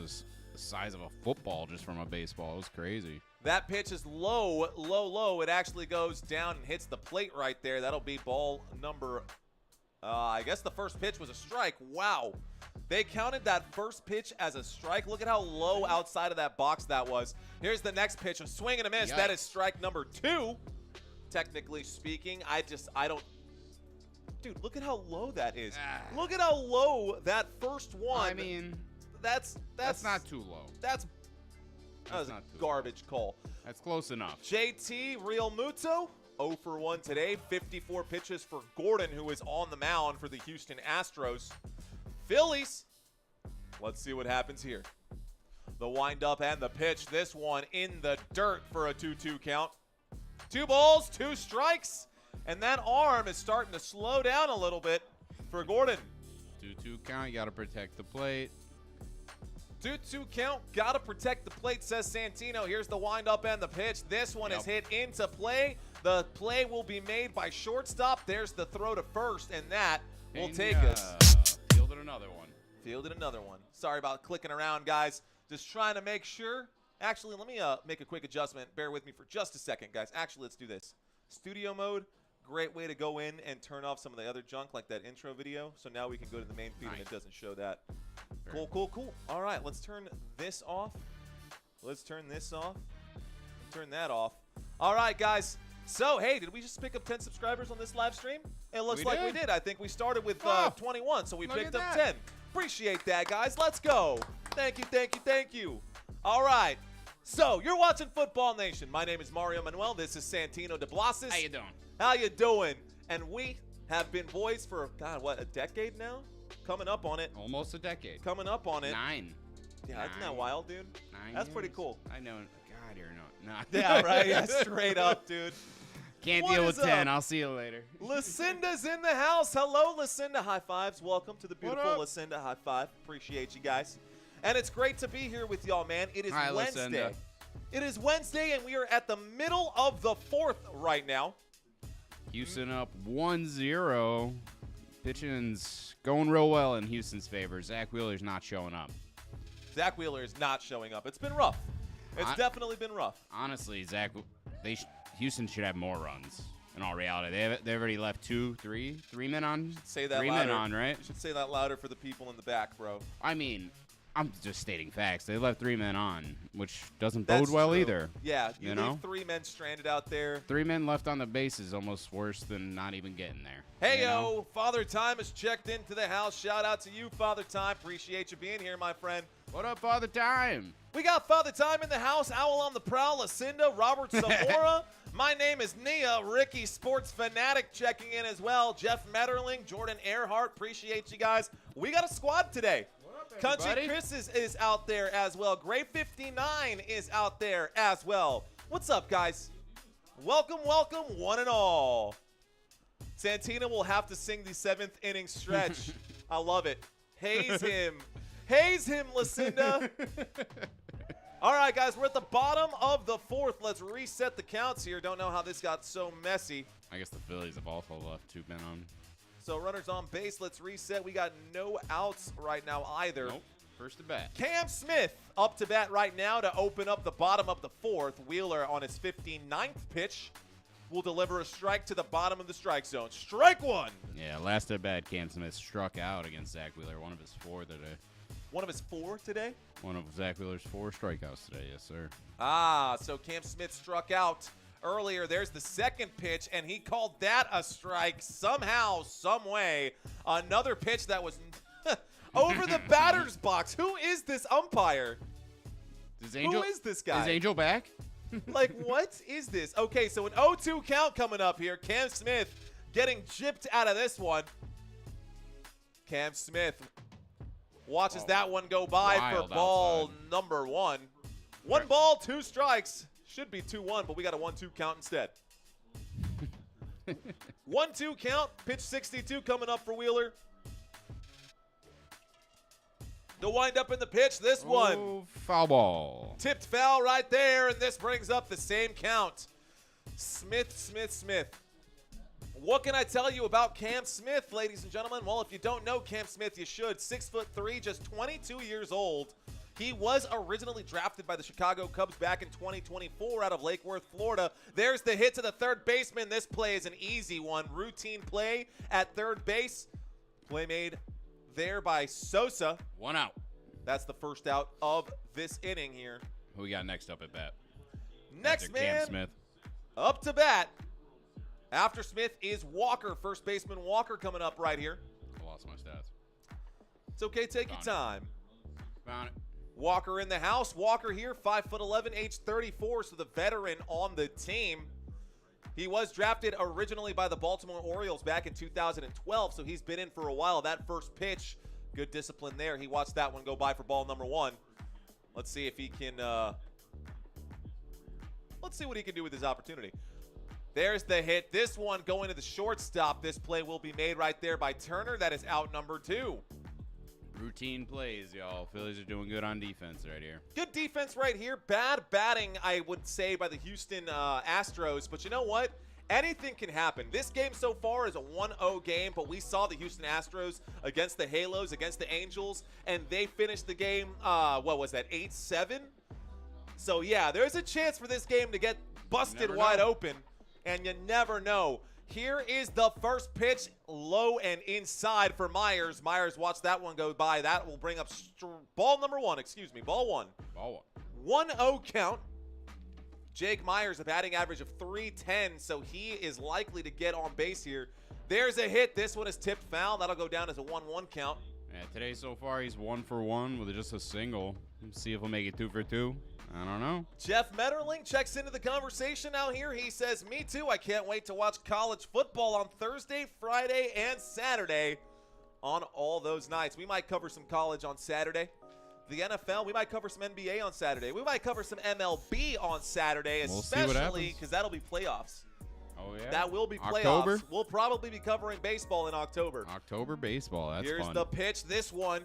C: the size of a football just from a baseball. It was crazy.
B: That pitch is low, low, low. It actually goes down and hits the plate right there. That'll be ball number, I guess the first pitch was a strike. Wow. They counted that first pitch as a strike. Look at how low outside of that box that was. Here's the next pitch, a swing and a miss.
C: Yikes.
B: That is strike number 2. Technically speaking, I don't. Dude, look at how low that is. Look at how low that first one.
C: I mean,
B: that's
C: not too low.
B: That was a
C: not too
B: garbage call.
C: That's close enough.
B: JT Real Muto, 0 for 1 today. 54 pitches for Gordon, who is on the mound for the Houston Astros. Phillies, let's see what happens here. The windup and the pitch. This one in the dirt for a 2-2 count. 2 balls, 2 strikes, and that arm is starting to slow down a little bit for Gordon.
C: 2-2 count. You got to protect the plate.
B: 2-2 count. Got to protect the plate, says Santino. Here's the windup and the pitch. This one is hit into play. The play will be made by shortstop. There's the throw to first, and that will take us.
C: Fielded another one.
B: Fielded another one. Sorry about clicking around, guys. Just trying to make sure. Actually, let me make a quick adjustment. Bear with me for just a second, guys. Actually, let's do this. Studio mode. Great way to go in and turn off some of the other junk like that intro video. So now we can go to the main feed and it doesn't show that. Cool, cool, cool. All right, let's turn this off. Let's turn this off. Turn that off. All right, guys. So, hey, did we just pick up 10 subscribers on this live stream? It looks like we did. I think we started with 21, so we picked up 10. Appreciate that, guys. Let's go. Thank you, thank you, thank you. All right. So, you're watching Football Nation. My name is Mario Manuel. This is Santino de Blasis.
C: How you doing?
B: How you doing? And we have been boys for, God, what, a decade now? Coming up on it.
C: Almost a decade.
B: Coming up on it.
C: 9.
B: Yeah, isn't that wild, dude?
C: 9
B: That's
C: years?
B: pretty cool.
C: I know. God, you're not.
B: Yeah, right? Yeah, straight up, dude.
C: Can't
B: What
C: deal
B: is
C: with 10.
B: up?
C: I'll see you later.
B: Lucinda's in the house. Hello, Lucinda. High fives. Welcome to the beautiful Lucinda. High five. Appreciate you guys. And it's great to be here with y'all, man. It is
C: Hi,
B: Wednesday.
C: Lucinda.
B: It is Wednesday, and we are at the middle of the 4th right now.
C: Houston up 1-0. Pitching's going real well in Houston's favor. Zach Wheeler's not showing up.
B: Zach Wheeler is not showing up. It's been rough. It's definitely been rough.
C: Honestly, Houston should have more runs. In all reality, they already left 3 men on.
B: Say that
C: 3
B: louder.
C: men on, right?
B: You should say that louder for the people in the back, bro.
C: I mean, I'm just stating facts. They left 3 men on, which doesn't
B: That's
C: bode well
B: true.
C: either.
B: Yeah, you
C: You
B: leave
C: know?
B: 3 men stranded out there.
C: 3 men left on the base is almost worse than not even getting there.
B: Hey,
C: you know?
B: yo, Father Time has checked into the house. Shout out to you, Father Time. Appreciate you being here, my friend.
C: What up, Father Time?
B: We got Father Time in the house. Owl on the prowl. Lucinda, Robert Zamora. My name is Nia. Ricky, Sports Fanatic, checking in as well. Jeff Metterling, Jordan Earhart. Appreciate you guys. We got a squad today. Country
C: everybody?
B: Chris is out there as well. Gray 59 is out there as well. What's up, guys? Welcome, welcome, one and all. Santina will have to sing the 7th inning stretch. I love it. Haze him. Haze him, Lucinda. All right, guys, we're at the bottom of the 4th. Let's reset the counts here. Don't know how this got so messy.
C: I guess the Phillies have also left 2 men on.
B: So runners on base. Let's reset. We got no outs right now either.
C: Nope. First to bat.
B: Cam Smith up to bat right now to open up the bottom of the 4th. Wheeler on his 59th pitch will deliver a strike to the bottom of the strike zone. Strike 1.
C: Yeah, last at bat, Cam Smith struck out against Zach Wheeler, one of his 4 today.
B: One of his 4 today?
C: One of Zach Wheeler's 4 strikeouts today, yes, sir.
B: Ah, so Cam Smith struck out earlier. There's the 2nd pitch, and he called that a strike somehow, some way. Another pitch that was over the batter's box. Who is this umpire? Who is this guy?
C: Is Angel back?
B: Like, what is this? Okay, so an 0-2 count coming up here. Cam Smith getting gypped out of this one. Cam Smith watches that one go by for
C: Wild
B: ball
C: outside.
B: number 1. 1 ball, 2 strikes. Should be 2-1, but we got a 1-2 count instead. 1-2 count. Pitch 62 coming up for Wheeler. The wind up in the pitch. This one.
C: Oh, foul ball.
B: Tipped foul right there, and this brings up the same count. Smith. What can I tell you about Cam Smith, ladies and gentlemen? Well, if you don't know Cam Smith, you should. 6'3", just 22 years old. He was originally drafted by the Chicago Cubs back in 2024 out of Lake Worth, Florida. There's the hit to the third baseman. This play is an easy one. Routine play at third base. Play made there by Sosa.
C: 1 out.
B: That's the first out of this inning here.
C: Who we got next up at bat?
B: Next
C: After
B: man
C: Cam Smith.
B: up to bat. After Smith is Walker. First baseman Walker coming up right here.
C: I lost my stats.
B: It's okay. Take your time.
C: Found it.
B: Walker in the house. Walker here, 5'11", age 34, so the veteran on the team. He was drafted originally by the Baltimore Orioles back in 2012, so he's been in for a while. That first pitch, good discipline there. He watched that one go by for ball number 1. Let's see if he can let's see what he can do with his opportunity. There's the hit. This one going to the shortstop. This play will be made right there by Turner. That is out number 2.
C: Routine plays, y'all. Phillies are doing good on defense right here.
B: Good defense right here. Bad batting, I would say, by the Houston Astros. But you know what? Anything can happen. This game so far is a 1-0 game, but we saw the Houston Astros against the Halos, against the Angels, and they finished the game, what was that, 8-7? So, yeah, there's a chance for this game to get busted wide open, and you never know. Here is the first pitch, low and inside for Myers. Myers watched that one go by. That will bring up ball number 1, ball 1.
C: Ball 1.
B: 1-0 count. Jake Myers, a batting average of .310, so he is likely to get on base here. There's a hit. This one is tipped foul. That'll go down as a 1-1 count.
C: Yeah, today so far he's 1 for 1 with just a single. Let's see if he'll make it 2 for 2. I don't know.
B: Jeff Metterling checks into the conversation out here. He says, me too. I can't wait to watch college football on Thursday, Friday, and Saturday on all those nights. We might cover some college on Saturday. The NFL, we might cover some NBA on Saturday. We might cover some MLB on Saturday,
C: We'll see what
B: especially
C: happens.
B: because that'll be playoffs.
C: Oh, yeah.
B: That will be playoffs.
C: October?
B: We'll probably be covering baseball in October.
C: October baseball. That's
B: Here's
C: fun.
B: the pitch. This one.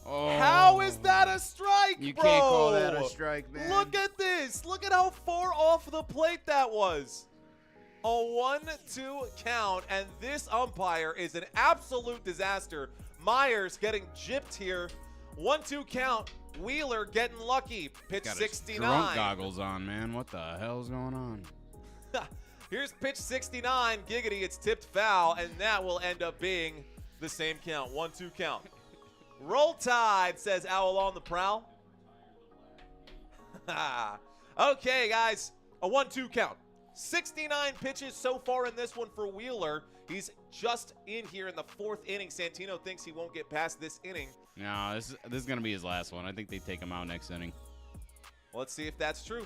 C: Oh.
B: How is that a strike,
C: You
B: bro?
C: can't call that a strike, man.
B: Look at this. Look at how far off the plate that was. A 1-2 count, and this umpire is an absolute disaster. Myers getting gypped here. 1-2 count. Wheeler getting lucky. Pitch
C: Got his
B: 69.
C: drunk goggles on, man. What the hell's going on?
B: Here's pitch 69. Giggity, it's tipped foul, and that will end up being the same count. 1-2 count. Roll Tide, says Owl on the prowl. Okay, guys, a 1-2 count. 69 pitches so far in this one for Wheeler. He's just in here in the 4th inning. Santino thinks he won't get past this inning.
C: No, this is going to be his last one. I think they take him out next inning.
B: Let's see if that's true.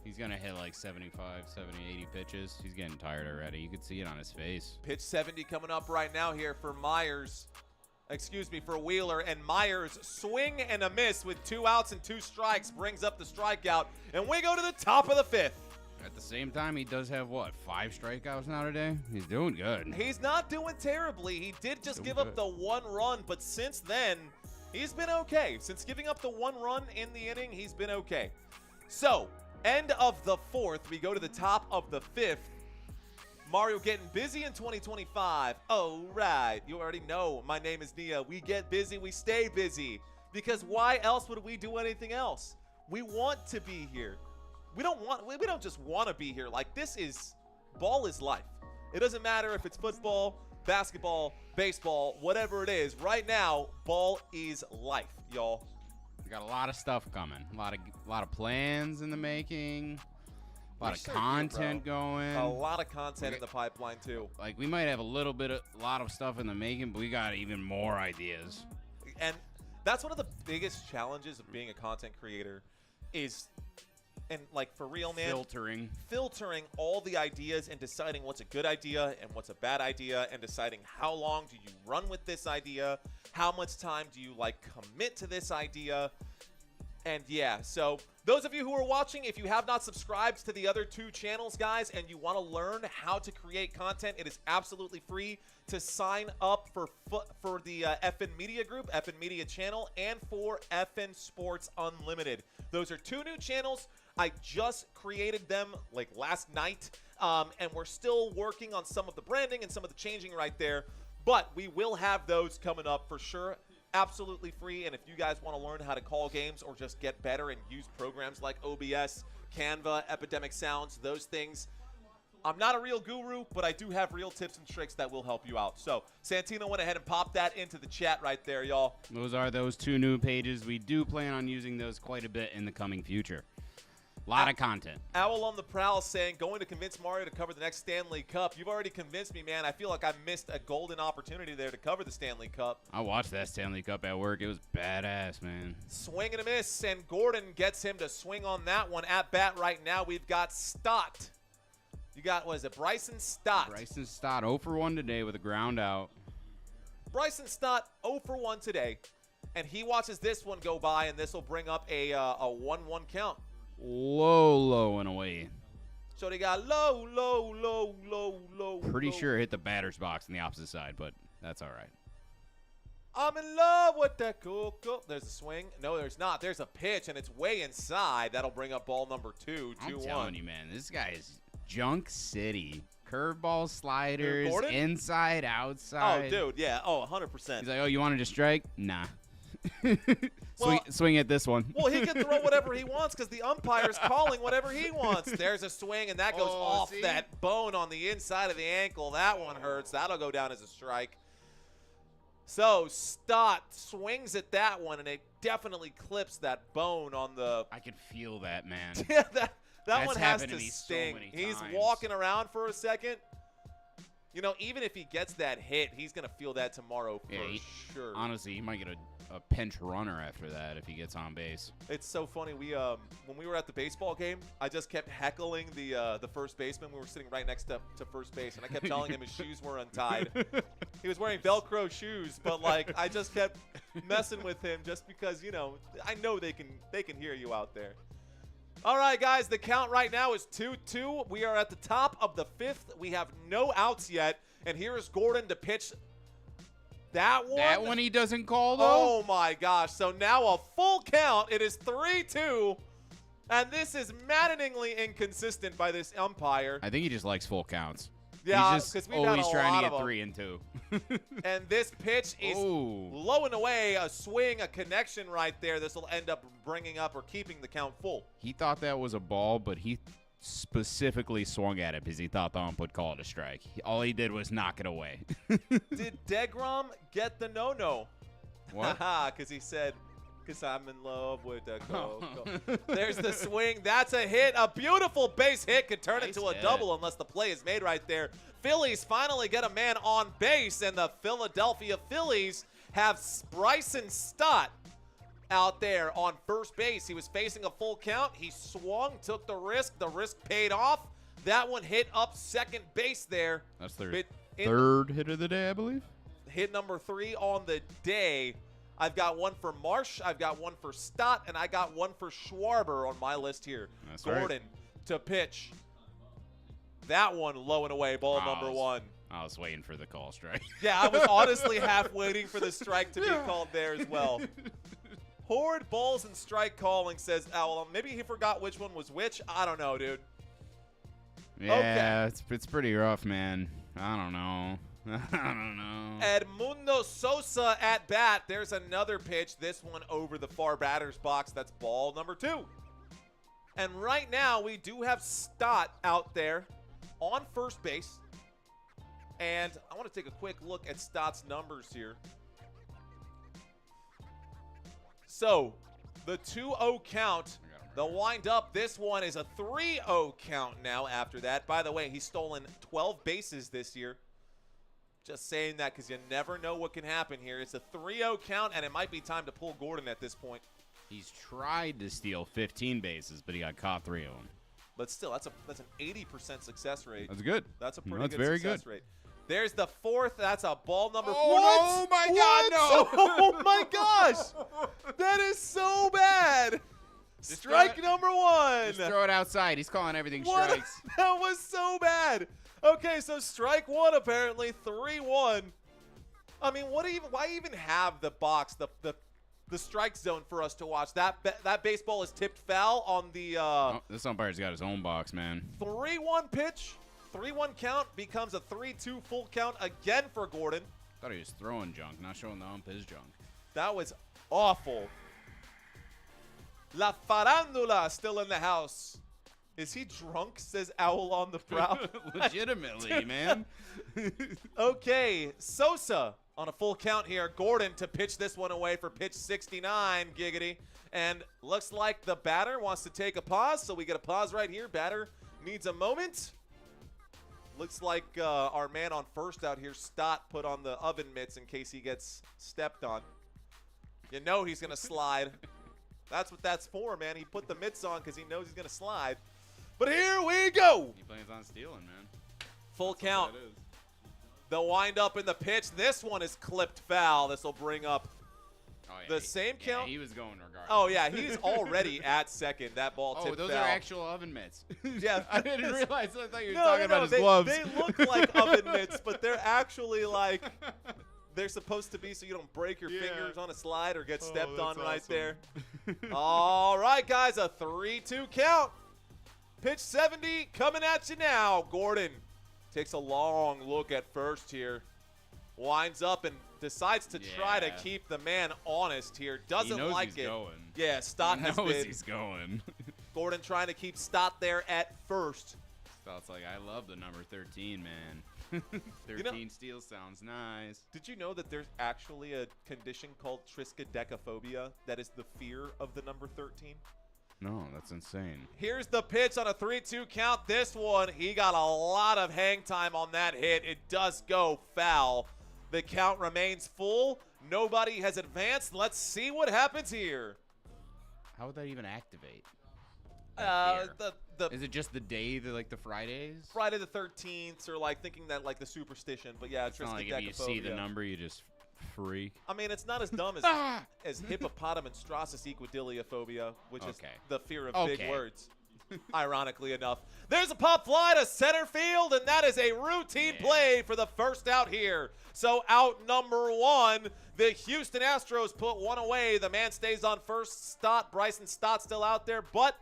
C: He's going to hit like 75, 70, 80 pitches. He's getting tired already. You can see it on his face.
B: Pitch 70 coming up right now here for for Wheeler. And Myers, swing and a miss with 2 outs and 2 strikes, brings up the strikeout. And we go to the top of the 5th.
C: At the same time, he does have, 5 strikeouts now today? He's doing good.
B: He's not doing terribly. He did just give up the 1 run, but since then, he's been okay. Since giving up the 1 run in the inning, he's been okay. So, end of the 4th, we go to the top of the 5th. Mario getting busy in 2025. Oh, right. You already know. My name is Nia. We get busy. We stay busy. Because why else would we do anything else? We want to be here. We don't just want to be here. Like, ball is life. It doesn't matter if it's football, basketball, baseball, whatever it is. Right now, ball is life, y'all.
C: We got a lot of stuff coming. A lot of plans in the making. A lot of content going.
B: A lot of content in the pipeline, too.
C: Like, we might have a lot of stuff in the making, but we got even more ideas.
B: And that's one of the biggest challenges of being a content creator is, and like for real, man, filtering all the ideas and deciding what's a good idea and what's a bad idea and deciding how long do you run with this idea, how much time do you commit to this idea. And yeah, so those of you who are watching, if you have not subscribed to the other 2 channels, guys, and you want to learn how to create content, it is absolutely free to sign up for the FN Media Group, FN Media channel, and for FN Sports Unlimited. Those are 2 new channels. I just created them last night, and we're still working on some of the branding and some of the changing right there. But we will have those coming up for sure. Absolutely free. And if you guys want to learn how to call games or just get better and use programs like OBS, Canva, Epidemic Sounds, those things, I'm not a real guru, but I do have real tips and tricks that will help you out. So Santino went ahead and popped that into the chat right there, y'all.
C: Those are those 2 new pages. We do plan on using those quite a bit in the coming future. A lot of content.
B: Owl on the prowl saying, going to convince Mario to cover the next Stanley Cup. You've already convinced me, man. I feel like I missed a golden opportunity there to cover the Stanley Cup.
C: I watched that Stanley Cup at work. It was badass, man.
B: Swing and a miss, and Gordon gets him to swing on that one. At bat right now, we've got Stott. You got, what is it, Bryson Stott.
C: Bryson Stott 0 for 1 today with a ground out.
B: Bryson Stott 0 for 1 today, and he watches this one go by, and this will bring up a 1-1 count.
C: Low and away.
B: So they got low.
C: Pretty sure it hit the batter's box on the opposite side, but that's all right.
B: I'm in love with that coco. There's a swing. No, there's not. There's a pitch, and it's way inside. That'll bring up ball number 2, 2-1.
C: I'm telling you, man, this guy is junk city. Curveball, sliders, inside, outside.
B: Oh, dude, yeah. Oh, 100%.
C: He's like, oh, you wanted to strike? Nah.
B: Well,
C: swing at this one.
B: Well, he can throw whatever he wants because the umpire's calling whatever he wants. There's a swing, and that goes off that bone on the inside of the ankle. That one hurts. That'll go down as a strike. So Stott swings at that one, and it definitely clips that bone on the.
C: I can feel that, man.
B: Yeah, that one has to sting.
C: So
B: he's walking around for a second. You know, even if he gets that hit, he's going to feel that tomorrow for sure.
C: Honestly, he might get a pinch runner after that if he gets on base.
B: It's so funny. We when we were at the baseball game, I just kept heckling the first baseman. We were sitting right next to first base, and I kept telling him his shoes were untied. He was wearing Velcro shoes, but I just kept messing with him just because, you know, I know they can hear you out there. All right, guys, the count right now is 2-2. We are at the top of the 5th. We have no outs yet, and here is Gordon to pitch that one.
C: That one he doesn't call, though?
B: Oh, my gosh. So now a full count. It is 3-2, and this is maddeningly inconsistent by this umpire.
C: I think he just likes full counts.
B: Yeah,
C: he's just
B: we've
C: always
B: had a
C: trying
B: lot
C: to
B: of
C: get
B: them.
C: 3 and 2.
B: And this pitch is low and away, a swing, a connection right there. This will end up bringing up or keeping the count full.
C: He thought that was a ball, but he specifically swung at it because he thought the ump would call it a strike. All he did was knock it away.
B: Did DeGrom get the no-no?
C: What?
B: Because he said, because I'm in love with the Coco. There's the swing. That's a hit. A beautiful base hit could turn
C: Nice
B: into a
C: hit.
B: double unless the play is made right there. Phillies finally get a man on base, and the Philadelphia Phillies have Bryson Stott out there on first base. He was facing a full count. He swung, took the risk. The risk paid off. That one hit up second base there.
C: That's third hit of the day, I believe.
B: Hit number 3 on the day. I've got one for Marsh, I've got one for Stott, and I got one for Schwarber on my list here.
C: That's
B: Gordon to pitch. That one low and away, ball number 1.
C: I was waiting for the call strike.
B: Yeah, I was honestly half waiting for the strike to be called there as well. Horde balls and strike calling, says Owl. Maybe he forgot which one was which. I don't know, dude.
C: Yeah, it's pretty rough, man. I don't know. I don't know.
B: Edmundo Sosa at bat. There's another pitch. This one over the far batter's box. That's ball number 2. And right now, we do have Stott out there on first base. And I want to take a quick look at Stott's numbers here. So, the 2-0 count, the wind up, this one is a 3-0 count now after that. By the way, he's stolen 12 bases this year. Just saying that because you never know what can happen here. It's a 3-0 count, and it might be time to pull Gordon at this point.
C: He's tried to steal 15 bases, but he got caught 3 of them.
B: But still, that's an 80% success rate.
C: That's good.
B: That's a pretty
C: That's
B: good
C: very
B: success
C: good.
B: rate. There's the 4th. That's a ball number 4.
C: Oh, my God, no.
B: Oh, my gosh. That is so bad. Strike number 1.
C: Just throw it outside. He's calling everything
B: What?
C: strikes.
B: That was so bad. Okay, so strike 1 apparently, 3-1. I mean, why even have the box, the strike zone for us to watch? That baseball is tipped foul on the
C: This umpire's got his own box, man.
B: 3-1 pitch. 3-1 count becomes a 3-2 full count again for Gordon.
C: Thought he was throwing junk, not showing the ump his junk.
B: That was awful. La Farandula still in the house. Is he drunk, says Owl on the prowl?
C: Legitimately, man.
B: Okay, Sosa on a full count here. Gordon to pitch this one away for pitch 69, giggity. And looks like the batter wants to take a pause, so we get a pause right here. Batter needs a moment. Looks like our man on first out here, Stott, put on the oven mitts in case he gets stepped on. You know he's going to slide. That's what that's for, man. He put the mitts on because he knows he's going to slide. But here we go.
C: He plans on stealing, man.
B: Full count. The wind up in the pitch. This one is clipped foul. This will bring up the same count.
C: Yeah, he was going regardless.
B: Oh, yeah. He's already at second. That ball tipped
C: those
B: foul.
C: are actual oven mitts.
B: Yeah.
C: I didn't realize. I thought you were
B: No,
C: talking about his gloves.
B: They look like oven mitts, but they're actually like they're supposed to be so you don't break your fingers on a slide or get stepped on right there. All right, guys, a 3-2 count. Pitch 70 coming at you now. Gordon takes a long look at first here. Winds up and decides to try to keep the man honest here. Doesn't
C: he knows
B: like
C: he's
B: it.
C: Going.
B: Yeah, Stott has
C: knows
B: been.
C: he's going.
B: Gordon trying to keep Stott there at first.
C: Stott's like, I love the number 13, man. 13 steals sounds nice.
B: Did you know that there's actually a condition called triskaidekaphobia that is the fear of the number 13?
C: No, that's insane.
B: Here's the pitch on a 3-2 count. This one, he got a lot of hang time on that hit. It does go foul. The count remains full. Nobody has advanced. Let's see what happens here.
C: How would that even activate?
B: The
C: Is it just the day, like the Fridays?
B: Friday the 13th, or like thinking that like the superstition, but yeah,
C: It's not like if you see the number, you just freak.
B: I mean, it's not as dumb as hippopotamonstrossus equidiliophobia, which is the fear of big words. Ironically enough, there's a pop fly to center field, and that is a routine play for the first out here. So out number 1, the Houston Astros put one away. The man stays on first. Bryson Stott still out there, but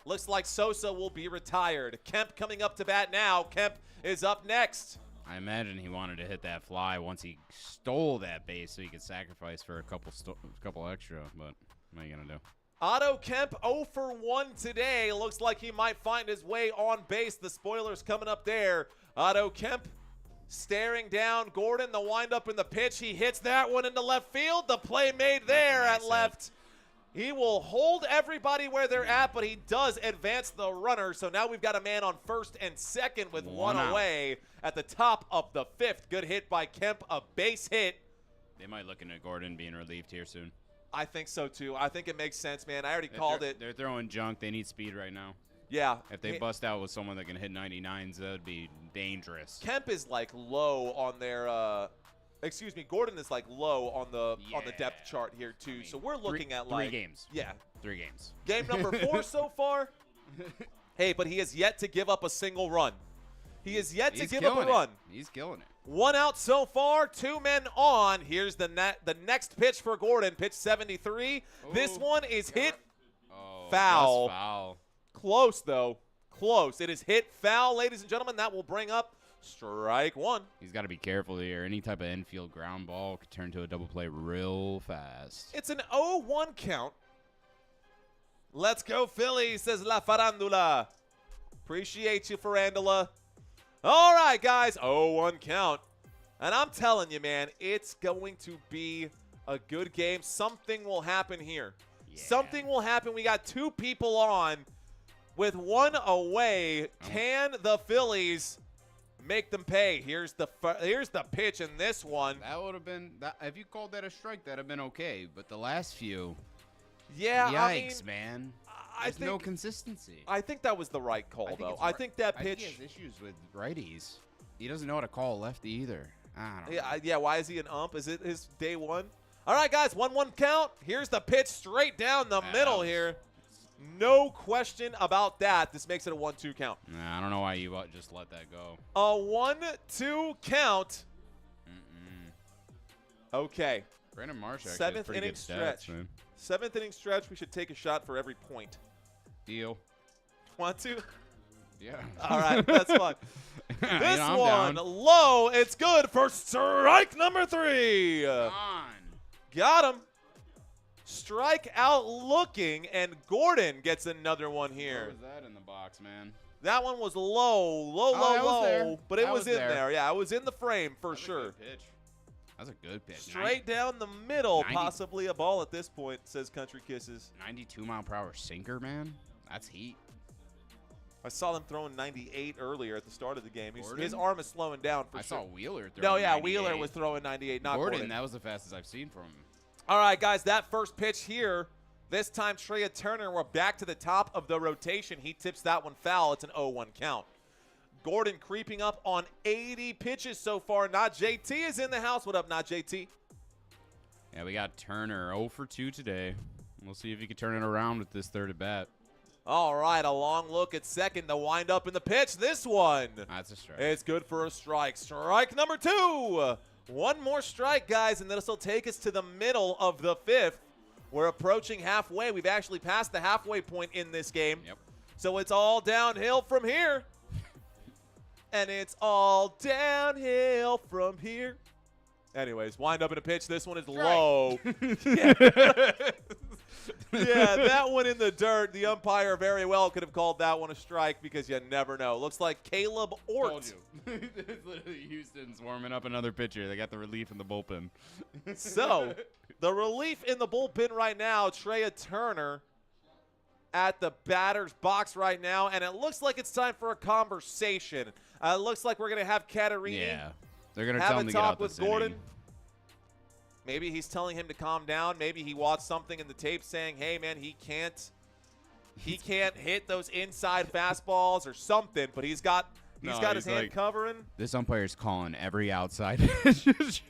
B: looks like Sosa will be retired. Kemp coming up to bat now. Kemp is up next.
C: I imagine he wanted to hit that fly once he stole that base so he could sacrifice for a couple extra, but what are you going to do?
B: Otto Kemp 0 for 1 today. Looks like he might find his way on base. The spoilers coming up there. Otto Kemp Staring down Gordon, the windup in the pitch. He hits that one into left field. The play made there at left. He will hold everybody where they're at, but he does advance the runner. So now we've got a man on first and second with one away at the top of the 5th. Good hit by Kemp, a base hit.
C: They might look into Gordon being relieved here soon.
B: I think so, too. I think it makes sense, man. I already called it.
C: They're throwing junk. They need speed right now.
B: Yeah.
C: If they bust out with someone that can hit 99s, that would be dangerous.
B: Kemp is like low on their excuse me, Gordon is like low on the depth chart here too. I mean, so we're looking at like
C: 3 games.
B: Yeah.
C: 3 games.
B: Game number 4 so far. Hey, but he has yet to give up a single run. He has yet to give up a run.
C: He's killing it.
B: 1 out so far, 2 men on. Here's the next pitch for Gordon, pitch 73. This one is hit foul.
C: Foul.
B: Close though. Close. It is hit foul, ladies and gentlemen. That will bring up strike 1.
C: He's got to be careful here. Any type of infield ground ball could turn to a double play real fast.
B: It's an 0-1 count. Let's go Phillies, says La Farandula. Appreciate you, Farandula. All right, guys, 0-1 count. And I'm telling you, man, it's going to be a good game. Something will happen here. Yeah. Something will happen. We got 2 people on with 1 away. Can the Phillies make them pay? Here's the pitch in this one.
C: That would have been if you called that a strike, that'd have been okay. But the last few,
B: yeah,
C: yikes, man. There's no consistency.
B: I think that was the right call, though. I think that pitch.
C: I think he has issues with righties. He doesn't know how to call a lefty either. I don't know.
B: Yeah. Why is he an ump? Is it his day 1? All right, guys, 1-1 count. Here's the pitch straight down the middle here. No question about that. This makes it a 1-2 count.
C: Nah, I don't know why you just let that go.
B: A 1-2 count. Okay.
C: Brandon Marsh actually
B: 7th inning stretch.
C: Man.
B: 7th inning stretch. We should take a shot for every point.
C: Deal.
B: Want to?
C: Yeah.
B: All right, that's fun. This one
C: down.
B: low. It's good for strike number 3.
C: Come on.
B: Got him. Strike out looking, and Gordon gets another one here.
C: What was that in the box, man?
B: That one was low, but it was in there. Yeah, it was in the frame for sure.
C: Good pitch. That's a good pitch.
B: Straight down the middle, possibly a ball at this point, says Country Kisses.
C: 92-mile-per-hour sinker, man. That's heat.
B: I saw them throwing 98 earlier at the start of the game. His arm is slowing down for sure.
C: I saw Wheeler throwing 98.
B: Wheeler was throwing 98, not Gordon.
C: That was the fastest I've seen from him.
B: All right, guys, that first pitch here, this time Trea Turner, we're back to the top of the rotation. He tips that one foul. It's an 0-1 count. Gordon creeping up on 80 pitches so far. Not JT is in the house. What up, Not JT?
C: Yeah, we got Turner 0 for 2 today. We'll see if he can turn it around with this third at bat.
B: All right, a long look at second. The wind up in the pitch. This one.
C: That's a strike.
B: It's good for a strike. Strike number 2. One more strike, guys, and this will take us to the middle of the 5th. We're approaching halfway. We've actually passed the halfway point in this game.
C: Yep.
B: So it's all downhill from here. And it's all downhill from here. Anyways, wind up in a pitch. This one is low. Yeah, that one in the dirt. The umpire very well could have called that one a strike because you never know. Looks like Caleb Ort.
C: Told you. It's literally Houston's warming up another pitcher. They got the relief in the bullpen.
B: So, the relief in the bullpen right now, Trea Turner at the batter's box right now, and it looks like it's time for a conversation. It looks like we're going to have Caterini.
C: Yeah, they're going to tell him to get out
B: with
C: this
B: Gordon.
C: inning.
B: Maybe he's telling him to calm down. Maybe he watched something in the tape saying, hey, man, he can't hit those inside fastballs or something, but he's got his hand covering.
C: This umpire's calling every outside pitch.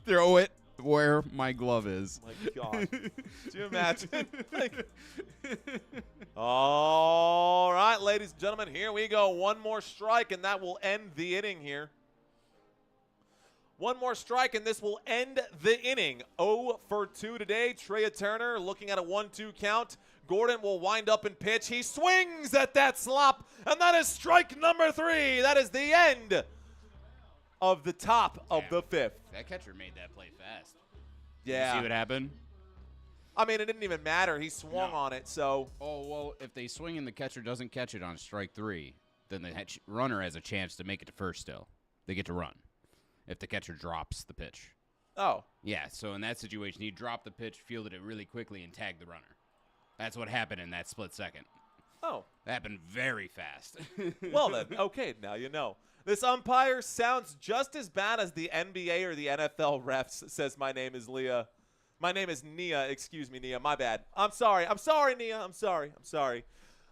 C: Throw it where my glove is.
B: My God. Do you imagine? All right, ladies and gentlemen, here we go. One more strike, and that will end the inning here. One more strike, and this will end the inning. 0 for 2 today. Trea Turner looking at a 1-2 count. Gordon will wind up and pitch. He swings at that slop, and that is strike number 3. That is the end of the top of the 5th.
C: That catcher made that play fast.
B: Yeah.
C: Did you see what happened?
B: I mean, it didn't even matter. He swung on it, so.
C: Oh, well, if they swing and the catcher doesn't catch it on strike 3, then the runner has a chance to make it to first still. They get to run. if the catcher drops the pitch.
B: Oh.
C: Yeah, so in that situation, he dropped the pitch, fielded it really quickly, and tagged the runner. That's what happened in that split second.
B: Oh.
C: That happened very fast.
B: Well then, okay, now you know. This umpire sounds just as bad as the NBA or the NFL refs, says my name is Leah. My name is Nia. Excuse me, Nia. My bad. I'm sorry, Nia. I'm sorry.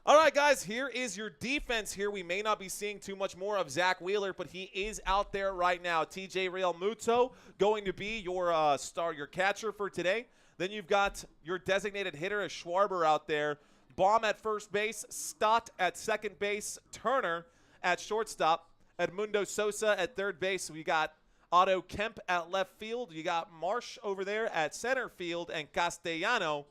B: All right, guys, here is your defense here. We may not be seeing too much more of Zach Wheeler, but he is out there right now. TJ Realmuto going to be your your catcher for today. Then you've got your designated hitter, as Schwarber, out there. Baum at first base, Stott at second base, Turner at shortstop, Edmundo Sosa at third base. We got Otto Kemp at left field. You got Marsh over there at center field and Castellano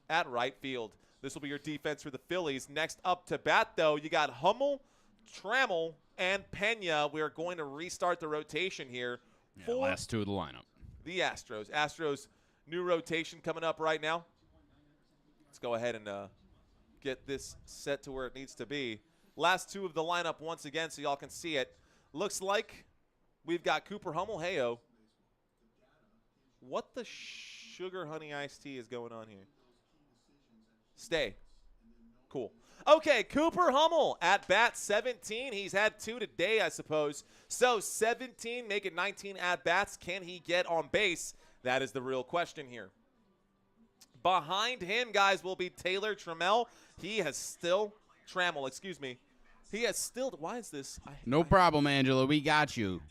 B: at right field. This will be your defense for the Phillies. Next up to bat, though, you got Hummel, Trammell, and Pena. We're going to restart the rotation here for
C: last two of the lineup.
B: The Astros. Astros, new rotation coming up right now. Let's go ahead and get this set to where it needs to be. Last two of the lineup once again so y'all can see it. Looks like we've got Cooper Hummel. Heyo. What the sugar honey iced tea is going on here? Stay. Cool. Okay, Cooper Hummel at bat 17. He's had 2 today, I suppose. So 17, make it 19 at bats. Can he get on base? That is the real question here. Behind him, guys, will be Taylor Trammell. He has still He has still. Why is this?
C: No problem, Angela. We got you.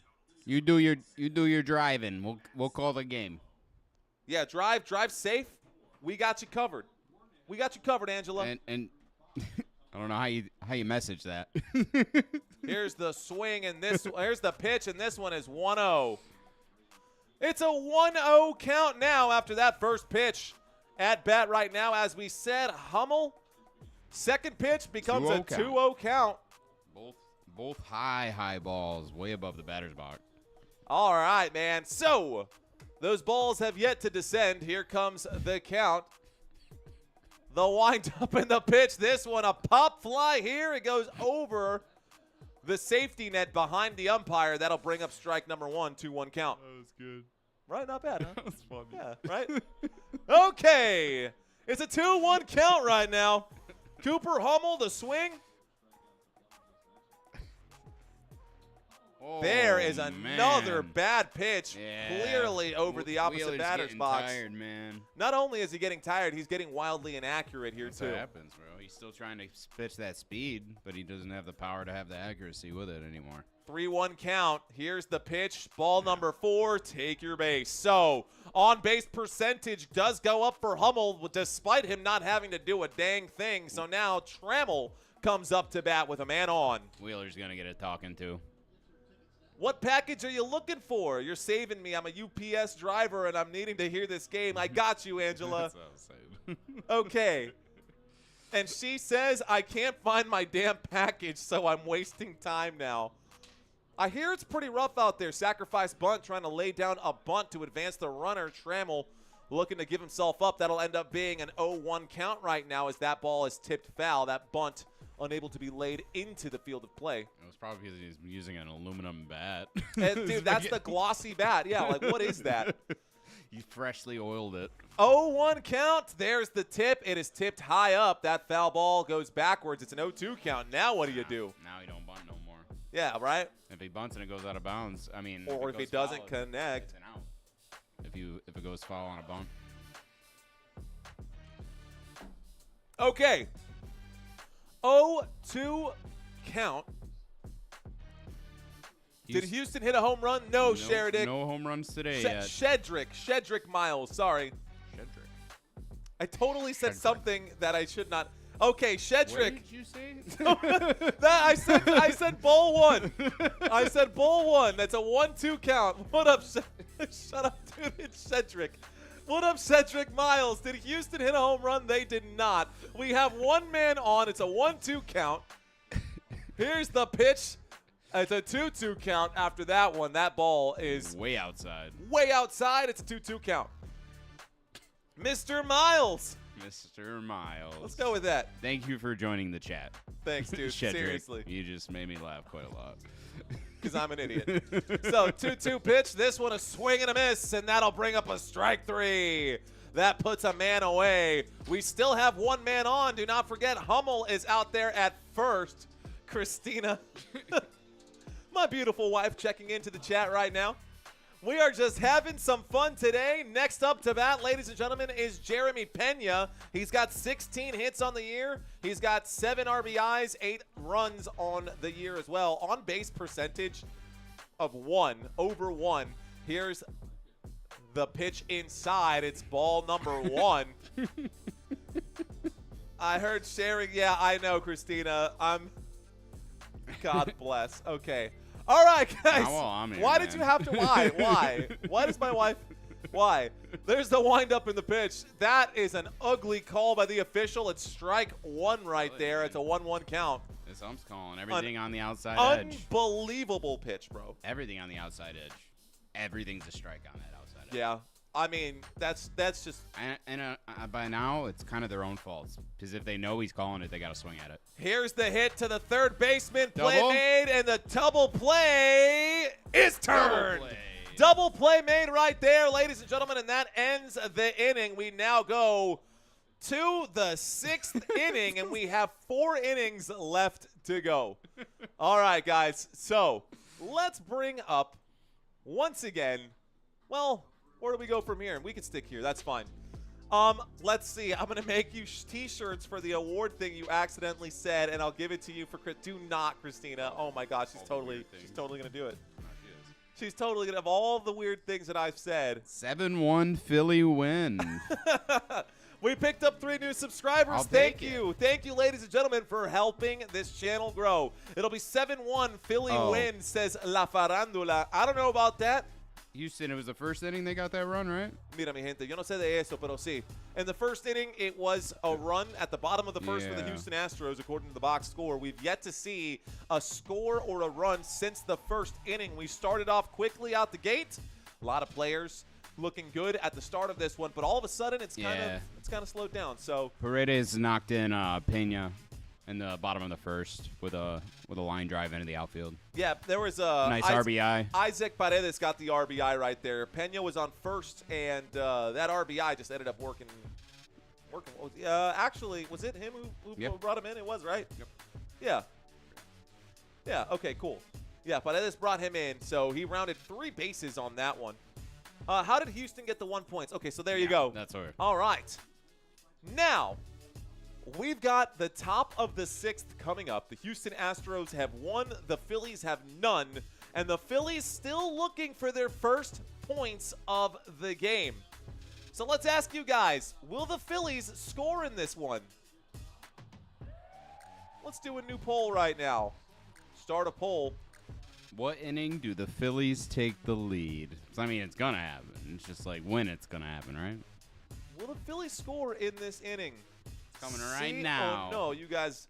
C: You do your driving. We'll call the game.
B: Yeah, drive safe. We got you covered. We got you covered, Angela.
C: And I don't know how you message that.
B: Here's the swing, and here's the pitch, and this one is 1-0. It's a 1-0 count now after that first pitch. At bat right now, as we said, Hummel. Second pitch becomes a 2-0 count.
C: Both high balls, way above the batter's box.
B: All right, man. So those balls have yet to descend. Here comes the count. The wind-up and the pitch. This one, a pop fly here. It goes over the safety net behind the umpire. That'll bring up strike number 1, 2-1 count.
C: That was good.
B: Right, not bad, huh?
C: That was funny.
B: Yeah, right? Okay. It's a 2-1 count right now. Cooper Hummel, the swing.
C: Oh,
B: there is another
C: man.
B: Bad pitch,
C: Yeah.
B: clearly over the opposite
C: Wheeler's
B: batter's
C: getting
B: box.
C: Tired, man.
B: Not only is he getting tired, he's getting wildly inaccurate here,
C: That's
B: too.
C: what happens, bro. He's still trying to pitch that speed, but he doesn't have the power to have the accuracy with it anymore.
B: 3-1 count. Here's the pitch. Ball number 4. Take your base. So, on-base percentage does go up for Hummel, despite him not having to do a dang thing. So now Trammell comes up to bat with a man on.
C: Wheeler's going to get a talking to.
B: What package are you looking for? You're saving me. I'm a UPS driver, and I'm needing to hear this game. I got you, Angela.
C: That's what I was saying.
B: Okay. And she says, I can't find my damn package, so I'm wasting time now. I hear it's pretty rough out there. Sacrifice bunt, trying to lay down a bunt to advance the runner. Trammell looking to give himself up. That'll end up being an 0-1 count right now as that ball is tipped foul. That bunt unable to be laid into the field of play.
C: It was probably because he's using an aluminum bat.
B: And, dude, that's the glossy bat. Yeah, like, what is that?
C: He freshly oiled it.
B: 0-1 count. There's the tip. It is tipped high up. That foul ball goes backwards. It's an 0-2 count. Now what do you do?
C: Now he don't bunt no more.
B: Yeah, right?
C: If he bunts and it goes out of bounds, I mean,
B: Or if he doesn't connect.
C: It's an out. If it goes foul on a bunt.
B: Okay. 0-2 count. Did Houston hit a home run? No, Sheridan.
C: No home runs today yet.
B: Shedrick Miles. Sorry.
C: Shedrick.
B: I totally said something that I should not. Okay, Shedrick.
C: What did you say?
B: I said ball 1. I said ball 1. That's a 1-2 count. What up, shut up, dude. It's Shedrick. What up, Cedric Miles? Did Houston hit a home run? They did not. We have one man on. It's a 1-2 count. Here's the pitch. It's a 2-2 count after that one. That ball is
C: way outside.
B: Way outside. It's a 2-2 count. Mr. Miles.
C: Mr. Miles.
B: Let's go with that.
C: Thank you for joining the chat.
B: Thanks, dude.
C: Shedrick,
B: Seriously.
C: You just made me laugh quite a lot.
B: because I'm an idiot. So 2-2 pitch. This one a swing and a miss, and that'll bring up a strike 3. That puts a man away. We still have one man on. Do not forget Hummel is out there at first. Christina, my beautiful wife, checking into the chat right now. We are just having some fun today. Next up to bat, ladies and gentlemen, is Jeremy Pena. He's got 16 hits on the year. He's got 7 RBIs, 8 runs on the year as well. On base percentage of 1, over 1. Here's the pitch inside. It's ball number 1. I heard sharing. Yeah, I know, Christina. God bless. Okay. All right, guys.
C: Well, I'm here,
B: Why
C: man.
B: did you have to? Why? Why? Why does my wife? Why? There's the windup in the pitch. That is an ugly call by the official. It's strike 1 right there. It's a 1-1 count.
C: This ump's calling everything on the outside edge.
B: Unbelievable pitch, bro.
C: Everything on the outside edge. Everything's a strike on that outside edge.
B: Yeah. I mean, that's just.
C: And by now, it's kind of their own fault. Because if they know he's calling it, they got to swing at it.
B: Here's the hit to the third baseman. Play
C: Double.
B: made, and the double play is turned.
C: Double play.
B: Double play made right there, ladies and gentlemen, and that ends the inning. We now go to the 6th inning, and we have 4 innings left to go. All right, guys. So let's bring up once again. Well, where do we go from here? We can stick here. That's fine. Let's see. I'm going to make you T-shirts for the award thing you accidentally said, and I'll give it to you for – do not, Christina. Oh, my gosh. She's totally going to do it. She's totally going to have all the weird things that I've said.
C: 7-1 Philly win.
B: We picked up 3 new subscribers.
C: I'll
B: Thank
C: take
B: you. Thank you, ladies and gentlemen, for helping this channel grow. It'll be 7-1 Philly win, says La Farandula. I don't know about that.
C: Houston, it was the first inning they got that run, right?
B: Mira, mi gente, yo no sé de eso, pero sí. In the first inning, it was a run at the bottom of the first for the
C: Yeah.
B: Houston Astros, according to the box score. We've yet to see a score or a run since the first inning. We started off quickly out the gate. A lot of players looking good at the start of this one, but all of a sudden, it's kind of slowed down. So
C: Paredes knocked in Pena in the bottom of the first with a line drive into the outfield.
B: yeah, there was a
C: Nice RBI.
B: Isaac Paredes got the RBI right there. Pena was on first, and that RBI just ended up working. Actually, was it him who
C: Yep.
B: brought him in? It was, right?
C: Yep.
B: Yeah. Yeah, okay, cool. Yeah, Paredes brought him in, so he rounded 3 bases on that one. How did Houston get the 1 point? Okay, so there you go.
C: That's where.
B: All right. Now, we've got the top of the 6th coming up. The Houston Astros have 1. The Phillies have none. And the Phillies still looking for their first points of the game. So let's ask you guys, will the Phillies score in this one? Let's do a new poll right now. Start a poll.
C: What inning do the Phillies take the lead? 'Cause, I mean, it's going to happen. It's just like when it's going to happen, right?
B: Will the Phillies score in this inning?
C: Coming right
B: See
C: now.
B: or no? You guys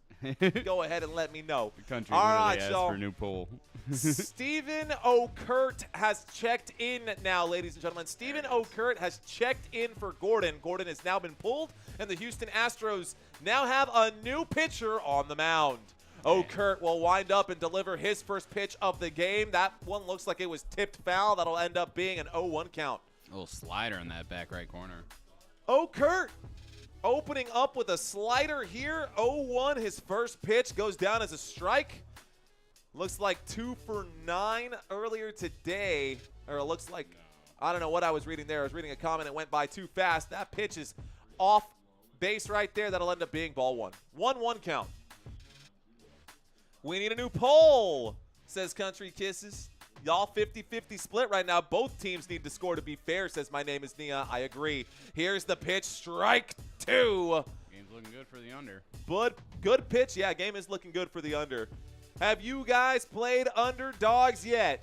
B: go ahead and let me know.
C: The country
B: All
C: literally
B: right,
C: asked
B: y'all.
C: for a new poll.
B: Stephen O'Kurt has checked in now, ladies and gentlemen. Stephen O'Kurt has checked in for Gordon. Gordon has now been pulled, and the Houston Astros now have a new pitcher on the mound. O'Kurt will wind up and deliver his first pitch of the game. That one looks like it was tipped foul. That'll end up being an 0-1 count.
C: A little slider in that back right corner.
B: O'Kurt opening up with a slider here. 0-1, his first pitch goes down as a strike. Looks like 2 for 9 earlier today. Or it looks like, I don't know what I was reading there. I was reading a comment that went by too fast. That pitch is off base right there. That'll end up being ball 1. 1-1 count. We need a new poll, says Country Kisses. Y'all 50-50 split right now. Both teams need to score to be fair, says My Name is Nia. I agree. Here's the pitch. Strike 2.
C: Game's looking good for the under.
B: But good pitch. Yeah, game is looking good for the under. Have you guys played underdogs yet?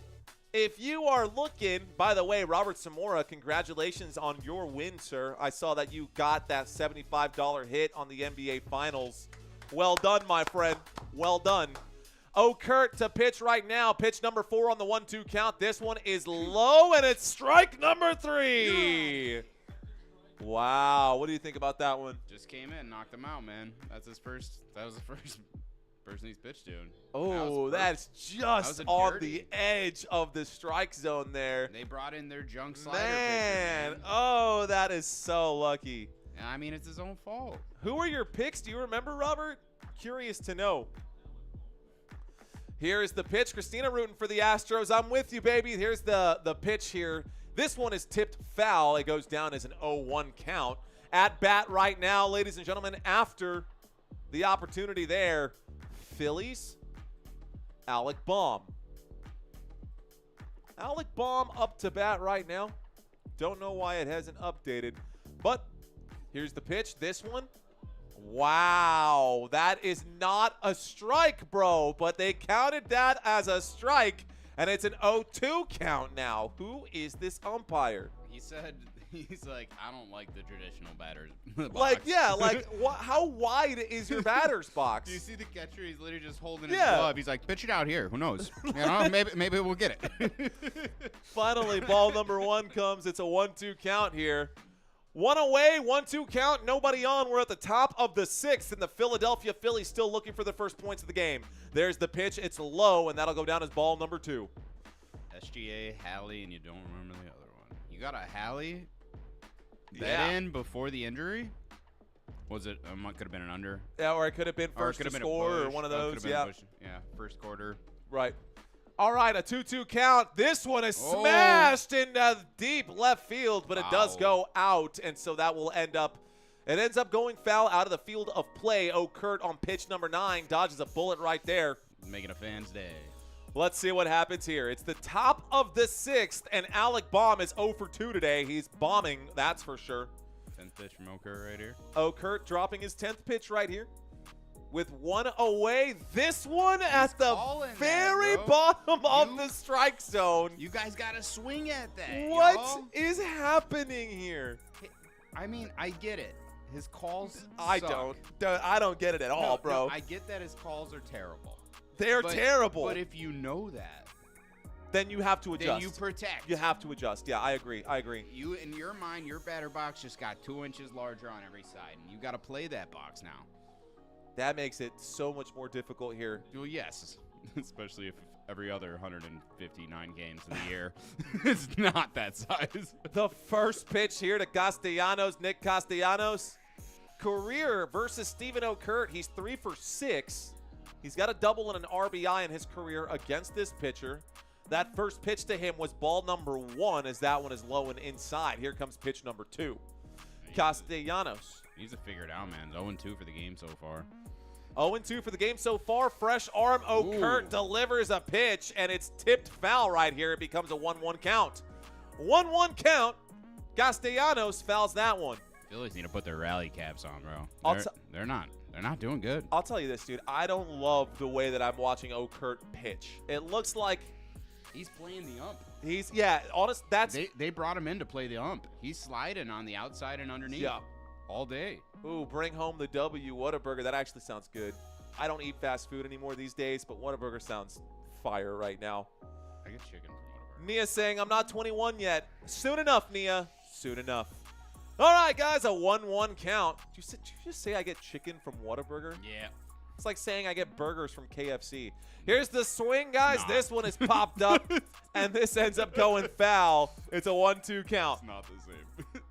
B: If you are looking, by the way, Robert Zamora, congratulations on your win, sir. I saw that you got that $75 hit on the NBA Finals. Well done, my friend. Well done. O'Kurt to pitch right now. Pitch number 4 on the 1-2 count. This one is low, and it's strike number 3. Wow. What do you think about that one?
C: Just came in, knocked him out, man. That's his first. That was the first person he's pitched to.
B: Oh, that's just
C: a
B: on
C: dirty.
B: the edge of the strike zone there.
C: They brought in their junk slider
B: Man,
C: pitcher, man.
B: oh, that is so lucky.
C: I mean, it's his own fault.
B: Who are your picks? Do you remember, Robert? Curious to know. Here is the pitch. Christina rooting for the Astros. I'm with you, baby. Here's the pitch here. This one is tipped foul. It goes down as an 0-1 count. At bat right now, ladies and gentlemen, after the opportunity there, Phillies, Alec Baum. Alec Baum up to bat right now. Don't know why it hasn't updated, but here's the pitch. This one. Wow, that is not a strike, bro, but they counted that as a strike, and it's an 0-2 count now. Who is this umpire?
C: He said, he's like, I don't like the traditional batters box.
B: Like, yeah, like, how wide is your batter's box?
C: Do you see the catcher? He's literally just holding
B: Yeah.
C: his glove. He's like, pitch it out here. Who knows? You know, maybe we'll get it.
B: Finally, ball number one comes. It's a 1-2 count here. One away, 1-2 count, nobody on. We're at the top of the sixth, and the Philadelphia Phillies still looking for the first points of the game. There's the pitch. It's low, and that'll go down as ball number 2.
C: SGA, Halley, and you don't remember the other one. You got a Halley
B: Yeah.
C: in before the injury? Was it? Could have been an under.
B: Yeah, or it could have been
C: Or it
B: first
C: could
B: to
C: have been
B: score
C: a
B: or
C: push.
B: one of
C: Oh, it
B: those.
C: could have been
B: Yeah,
C: a push. Yeah, first quarter.
B: right. All right, a 2-2 count. This one is
C: Oh.
B: smashed into deep left field, but it does
C: Wow.
B: go out, and so that will end up – it ends up going foul out of the field of play. O'Kurt on pitch number 9 dodges a bullet right there.
C: Making a fan's day.
B: Let's see what happens here. It's the top of the sixth, and Alec Baum is 0 for 2 today. He's bombing, that's for sure.
C: 10th pitch from Oker right here.
B: O'Kurt dropping his 10th pitch right here. With one away, this one at the
C: calling that,
B: very
C: bro.
B: bottom of
C: You-
B: the strike zone.
C: You guys got to swing at that.
B: What
C: y'all.
B: is happening here?
C: I mean, I get it. His calls
B: I
C: suck.
B: don't get it at all,
C: No,
B: bro.
C: no, I get that his calls are terrible.
B: They're
C: But-
B: terrible.
C: But if you know that,
B: then you have to adjust.
C: then you protect.
B: You have to adjust. Yeah, I agree.
C: You, in your mind, your batter box just got 2 inches larger on every side, and you got to play that box now.
B: That makes it so much more difficult here.
C: Well, yes, especially if every other 159 games of the year it's not that size.
B: The first pitch here to Castellanos, Nick Castellanos. Career versus Stephen O'Kurt. He's 3 for 6. He's got a double and an RBI in his career against this pitcher. That first pitch to him was ball number 1, as that one is low and inside. Here comes pitch number 2. Castellanos.
C: He's a figured out man. 0-2 for the game so far.
B: 0-2 for the game so far. Fresh arm. O'Kurt
C: Ooh.
B: delivers a pitch, and it's tipped foul right here. It becomes a 1-1 count. 1-1 count. Castellanos fouls that one.
C: Phillies need to put their rally caps on, bro. They're not doing good.
B: I'll tell you this, dude. I don't love the way that I'm watching O'Kurt pitch. It looks like
C: He's playing the ump.
B: that's
C: They brought him in to play the ump. He's sliding on the outside and underneath.
B: yeah.
C: All day.
B: Ooh, bring home the W. Whataburger. That actually sounds good. I don't eat fast food anymore these days, but Whataburger sounds fire right now.
C: I get chicken from Whataburger.
B: Nia saying, I'm not 21 yet. Soon enough, Nia. Soon enough. All right, guys, a 1-1 count. Did you just say I get chicken from Whataburger?
C: Yeah.
B: It's like saying I get burgers from KFC. Here's the swing, guys.
C: Nah.
B: This one is popped up, and this ends up going foul. It's a 1-2 count.
C: It's not the same.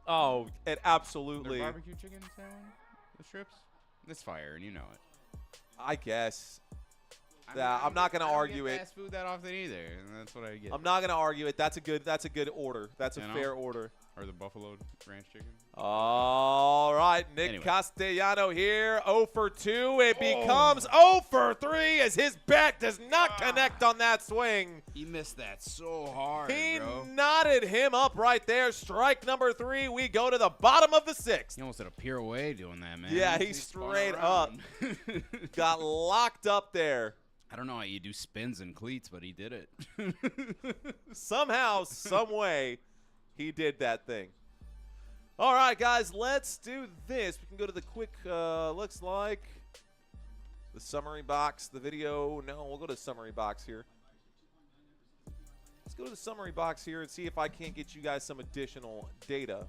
B: Oh, it absolutely.
C: Their barbecue chicken sandwich? The strips? It's fire, and you know it.
B: I guess.
C: I
B: Yeah, I'm not gonna
C: I don't
B: argue
C: get
B: it.
C: fast food that often either, and that's what I get.
B: I'm not gonna argue it. That's a good order. That's a
C: You know?
B: fair order.
C: Or the buffalo ranch chicken.
B: All right, Nick
C: Anyway.
B: Castellano here, 0 for 2. It becomes 0 for 3 as his bat does not connect on that swing.
C: He missed that so hard,
B: He
C: bro.
B: knotted him up right there. Strike number 3. We go to the bottom of the 6th.
C: He almost did a pirouette doing that, man.
B: Yeah, he
C: spun
B: straight
C: around.
B: Got locked up there.
C: I don't know how you do spins and cleats, but he did it.
B: Somehow, some way, he did that thing. All right, guys, let's do this. We can go to the quick, looks like the summary box, the video. No, we'll go to the summary box here. Let's go to the summary box here and see if I can't get you guys some additional data.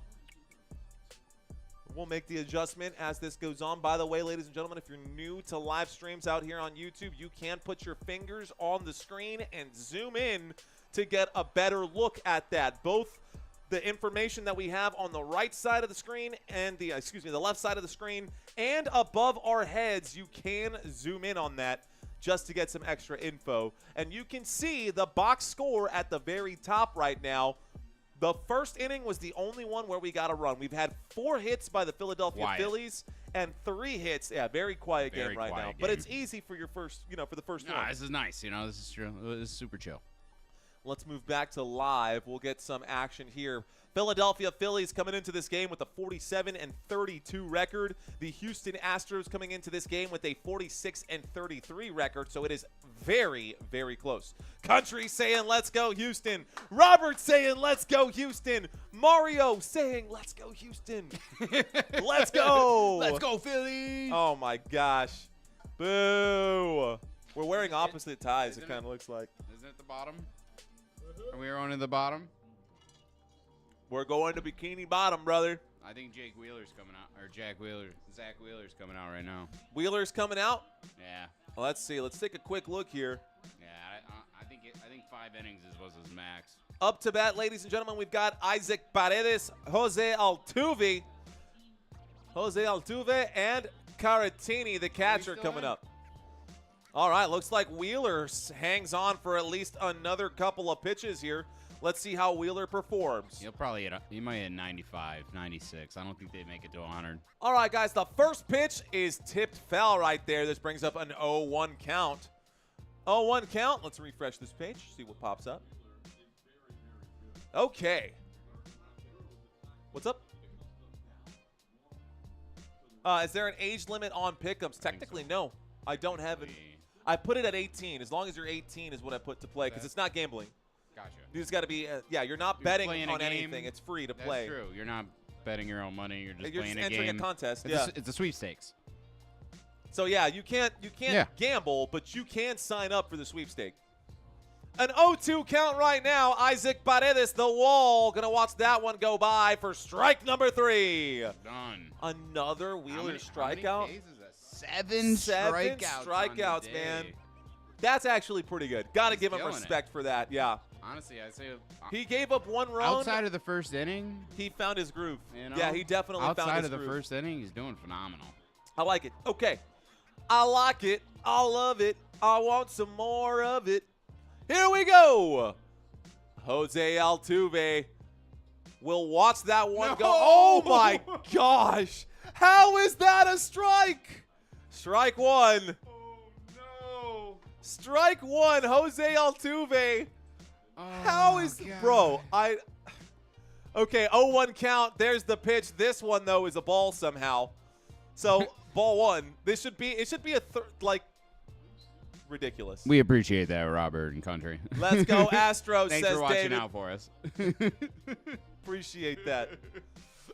B: We'll make the adjustment as this goes on. By the way, ladies and gentlemen, if you're new to live streams out here on YouTube, you can put your fingers on the screen and zoom in to get a better look at that. Both the information that we have on the right side of the screen and the left side of the screen and above our heads, you can zoom in on that just to get some extra info. And you can see the box score at the very top right now. The first inning was the only one where we got a run. We've had 4 hits by the Philadelphia Phillies and 3 hits. Yeah, very quiet game right now. But it's easy for your first, for the first one.
C: This is nice. This is true. This is super chill.
B: Let's move back to live. We'll get some action here. Philadelphia Phillies coming into this game with a 47-32 record. The Houston Astros coming into this game with a 46-33 record. So it is very, very close. Country saying, let's go, Houston. Robert saying, let's go, Houston. Mario saying, let's go, Houston. Let's go.
C: Let's go, Philly.
B: Oh, my gosh. Boo. We're wearing opposite ties, it kind of looks like.
C: Isn't it the bottom? Are we on to the bottom?
B: We're going to Bikini Bottom, brother.
C: I think Zach Wheeler's coming out right now.
B: Wheeler's coming out?
C: Yeah.
B: Well, let's see. Let's take a quick look here.
C: Yeah, I think 5 innings was his max.
B: Up to bat, ladies and gentlemen, we've got Isaac Paredes, Jose Altuve, and Caratini, the catcher, coming up. All right, looks like Wheeler hangs on for at least another couple of pitches here. Let's see how Wheeler performs.
C: He might hit 95, 96. I don't think they make it to 100.
B: All right, guys, the first pitch is tipped foul right there. This brings up an 0-1 count. 0-1 count. Let's refresh this page, see what pops up. Okay. What's up? Is there an age limit on pickups? Technically,
C: so.
B: no. I don't have it. I put it at 18. As long as you're 18 is what I put to play because it's not gambling.
C: Gotcha.
B: You just got to be, you're not betting on anything. It's free to play.
C: That's true. You're not betting your own money. You're just playing a
B: entering
C: game.
B: a contest.
C: It's a sweepstakes.
B: So, yeah, you can't gamble, but you can sign up for the sweepstake. An 0-2 count right now. Isaac Paredes, the wall. Going to watch that one go by for strike number 3.
C: Done.
B: Another Wheeler strikeout.
C: How many Ks is that? 7
B: strikeouts, man. That's actually pretty good. Got to give him respect for that. Yeah.
C: Honestly, I'd say
B: he gave up 1 run.
C: Outside of the first inning,
B: he found his groove.
C: Yeah,
B: he definitely found his groove.
C: Outside of the first inning, he's doing phenomenal.
B: I like it. Okay. I like it. I love it. I want some more of it. Here we go. Jose Altuve will watch that one go. Oh, my gosh. How is that a strike? Strike 1. Strike 1, Jose Altuve.
C: Oh,
B: How is
C: God.
B: Bro, okay, 0-1 count. There's the pitch. This one though is a ball somehow. So, ball 1. It should be ridiculous.
C: We appreciate that, Robert and Country.
B: Let's go Astros.
C: Thanks
B: says
C: for watching
B: David.
C: out for us.
B: Appreciate that.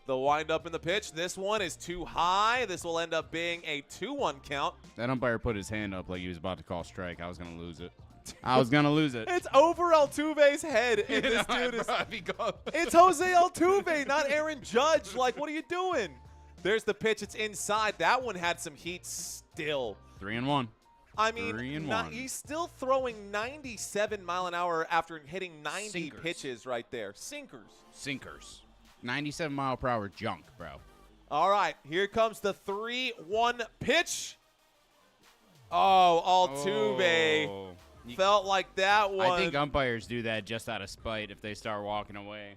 B: The windup in the pitch. This one is too high. This will end up being a 2-1 count.
C: That umpire put his hand up like he was about to call strike. I was going to lose it. I was going to lose it.
B: It's over Altuve's head. And this dude is. It's Jose Altuve, not Aaron Judge. Like, what are you doing? There's the pitch. It's inside. That one had some heat still.
C: 3-1.
B: I mean, he's still throwing 97 mile an hour after hitting 90 pitches right there. Sinkers.
C: 97 mile per hour junk, bro.
B: All right, here comes the 3-1 pitch. Oh, Altuve. Felt like that one.
C: I think umpires do that just out of spite if they start walking away.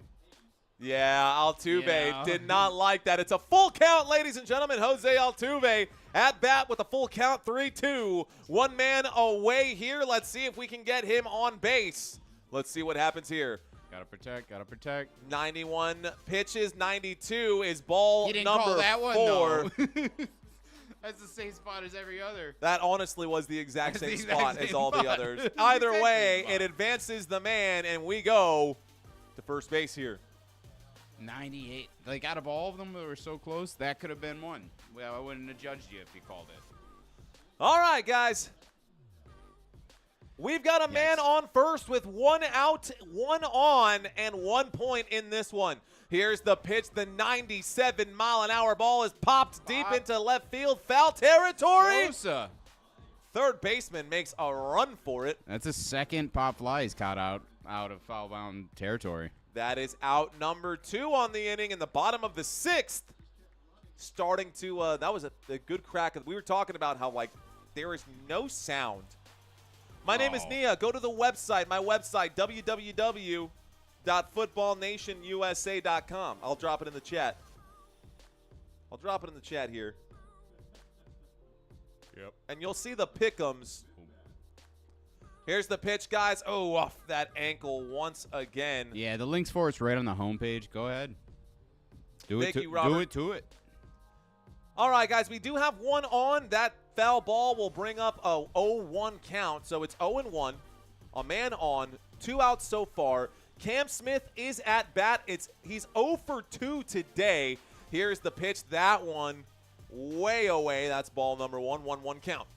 B: Yeah, Altuve did not like that. It's a full count, ladies and gentlemen. Jose Altuve at bat with a full count, 3-2. 1 man away here. Let's see if we can get him on base. Let's see what happens here.
C: Gotta protect.
B: 91 pitches, 92 is ball
C: didn't
B: number
C: call that
B: 4.
C: One, that's the same spot as every other.
B: That honestly was the exact same spot as all the others. Either way, it advances the man, and we go to first base here.
C: 98. Like, out of all of them that were so close, that could have been one. Well, I wouldn't have judged you if you called it.
B: All right, guys. We've got a man on first with 1 out, 1 on, and 1 point in this one. Here's the pitch. The 97-mile-an-hour ball is popped deep into left field. Foul territory.
C: Sosa.
B: Third baseman makes a run for it.
C: That's a second pop fly he's caught out of foul-bound territory.
B: That is out number 2 on the inning in the bottom of the 6th. Starting to, that was a good crack. We were talking about how, like, there is no sound. My name is Nia. Go to the website, my website, www.footballnationusa.com. I'll drop it in the chat. I'll drop it in the chat here.
C: Yep.
B: And you'll see the pick'ems. Here's the pitch, guys. Oh, off that ankle once again.
C: Yeah, the links for it's right on the homepage. Go ahead.
B: Thank you, Robert.
C: Do it to it.
B: All right, guys, we do have one on. That foul ball will bring up a 0-1 count. So it's 0-1. A man on. 2 outs so far. Cam Smith is at bat. He's 0 for 2 today. Here's the pitch. That one way away. That's ball number 1. 1-1 count.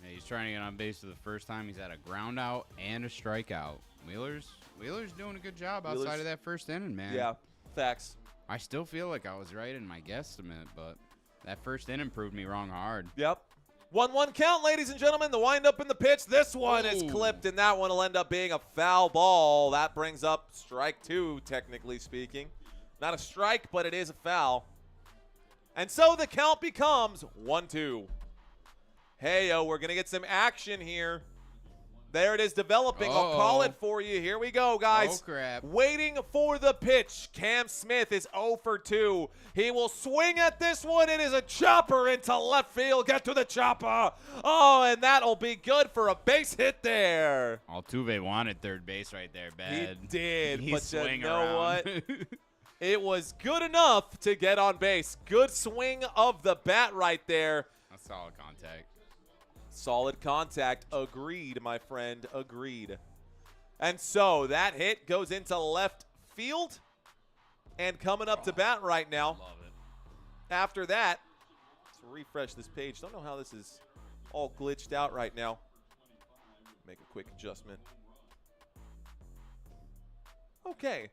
C: Yeah, he's trying to get on base for the first time. He's had a ground out and a strikeout. Wheeler's doing a good job outside of that first inning, man.
B: Yeah, facts.
C: I still feel like I was right in my guesstimate, but that first inning proved me wrong hard.
B: Yep. 1-1 count, ladies and gentlemen. The windup in the pitch. This one is clipped, and that one will end up being a foul ball. That brings up strike 2, technically speaking. Not a strike, but it is a foul. And so the count becomes 1-2. Hey-yo, we're going to get some action here. There it is developing. I'll call it for you. Here we go, guys.
C: Oh, crap.
B: Waiting for the pitch. Cam Smith is 0 for 2. He will swing at this one. It is a chopper into left field. Get to the chopper. Oh, and that'll be good for a base hit there.
C: Altuve wanted third base right there, bad.
B: He did,
C: He
B: but
C: swing
B: you know
C: around.
B: what? It was good enough to get on base. Good swing of the bat right there.
C: That's solid contact.
B: Solid contact. Agreed, my friend. Agreed. And so that hit goes into left field. And coming up to bat right now.
C: Love it.
B: After that, let's refresh this page. Don't know how this is all glitched out right now. Make a quick adjustment. Okay.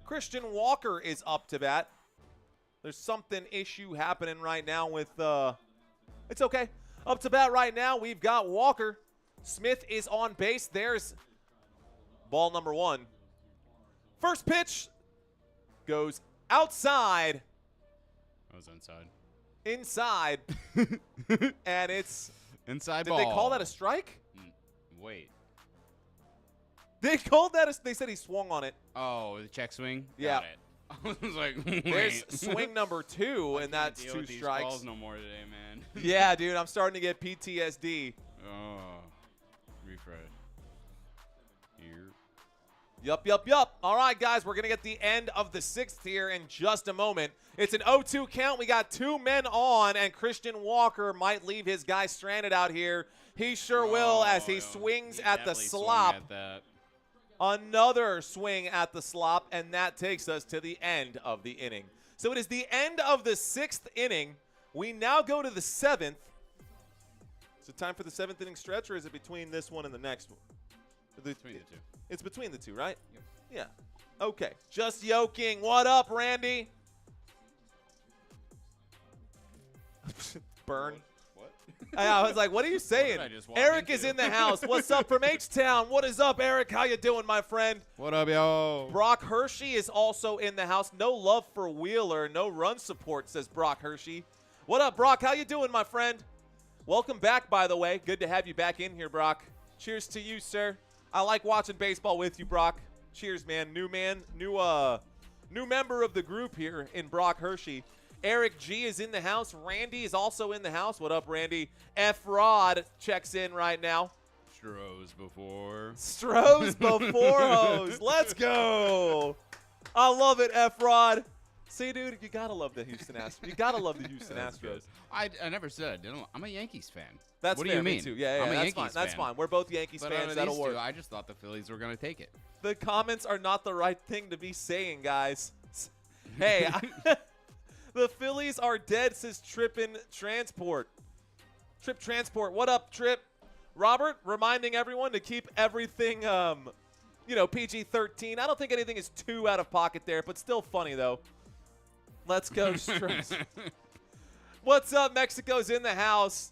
B: Christian Walker is up to bat. There's something issue happening right now with it's okay. Up to bat right now, we've got Walker. Smith is on base. There's ball number 1. First pitch goes outside.
C: That was inside.
B: Inside. And it's
C: Inside
B: did
C: ball.
B: they call that a strike?
C: Wait.
B: They called that they said he swung on it.
C: Oh, the check swing?
B: Yeah.
C: Got it. I was like, wait.
B: There's swing number 2, and that's
C: Deal
B: 2
C: with these
B: strikes.
C: calls no more today, man.
B: Yeah, dude, I'm starting to get PTSD.
C: Oh, refresh. Here.
B: Yup. All right, guys, we're going to get the end of the 6th here in just a moment. It's an 0-2 count. We got 2 men on, and Christian Walker might leave his guy stranded out here. He sure will as he swings
C: He
B: at the
C: definitely swung
B: slop.
C: at that.
B: Another swing at the slop, and that takes us to the end of the inning. So it is the end of the 6th inning. We now go to the 7th. Is it time for the 7th inning stretch, or is it between this one and the next one?
C: Between the two.
B: It's between the two, right?
C: Yep.
B: Yeah. Okay. Just yoking. What up, Randy? Burn.
C: What?
B: I was like, what are you saying?
C: I just walked
B: Eric is
C: into?
B: in the house. What's up from H-Town? What is up, Eric? How you doing, my friend?
C: What up, yo?
B: Brock Hershey is also in the house. No love for Wheeler. No run support, says Brock Hershey. What up, Brock? How you doing, my friend? Welcome back, by the way. Good to have you back in here, Brock. Cheers to you, sir. I like watching baseball with you, Brock. Cheers, man. New member of the group here in Brock Hershey. Eric G is in the house. Randy is also in the house. What up, Randy? F. Rod checks in right now.
C: Strohs before.
B: Stros before hose. Let's go. I love it, F. Rod. See, dude, you gotta love the Houston Astros. You gotta love the Houston Astros.
C: I never said I didn't. I'm a Yankees fan.
B: That's
C: what
B: fair,
C: do you mean?
B: me too. Yeah,
C: I'm a
B: that's
C: Yankees
B: fine. That's
C: fan.
B: fine. We're both Yankees
C: But
B: fans.
C: out of
B: That'll
C: these
B: work.
C: two, I just thought the Phillies were going to take it.
B: The comments are not the right thing to be saying, guys. Hey, the Phillies are dead, says Trippin' Transport. Trip Transport. What up, Trip? Robert, reminding everyone to keep everything, PG-13. I don't think anything is too out of pocket there, but still funny, though. Let's go, Stress. What's up? Mexico's in the house.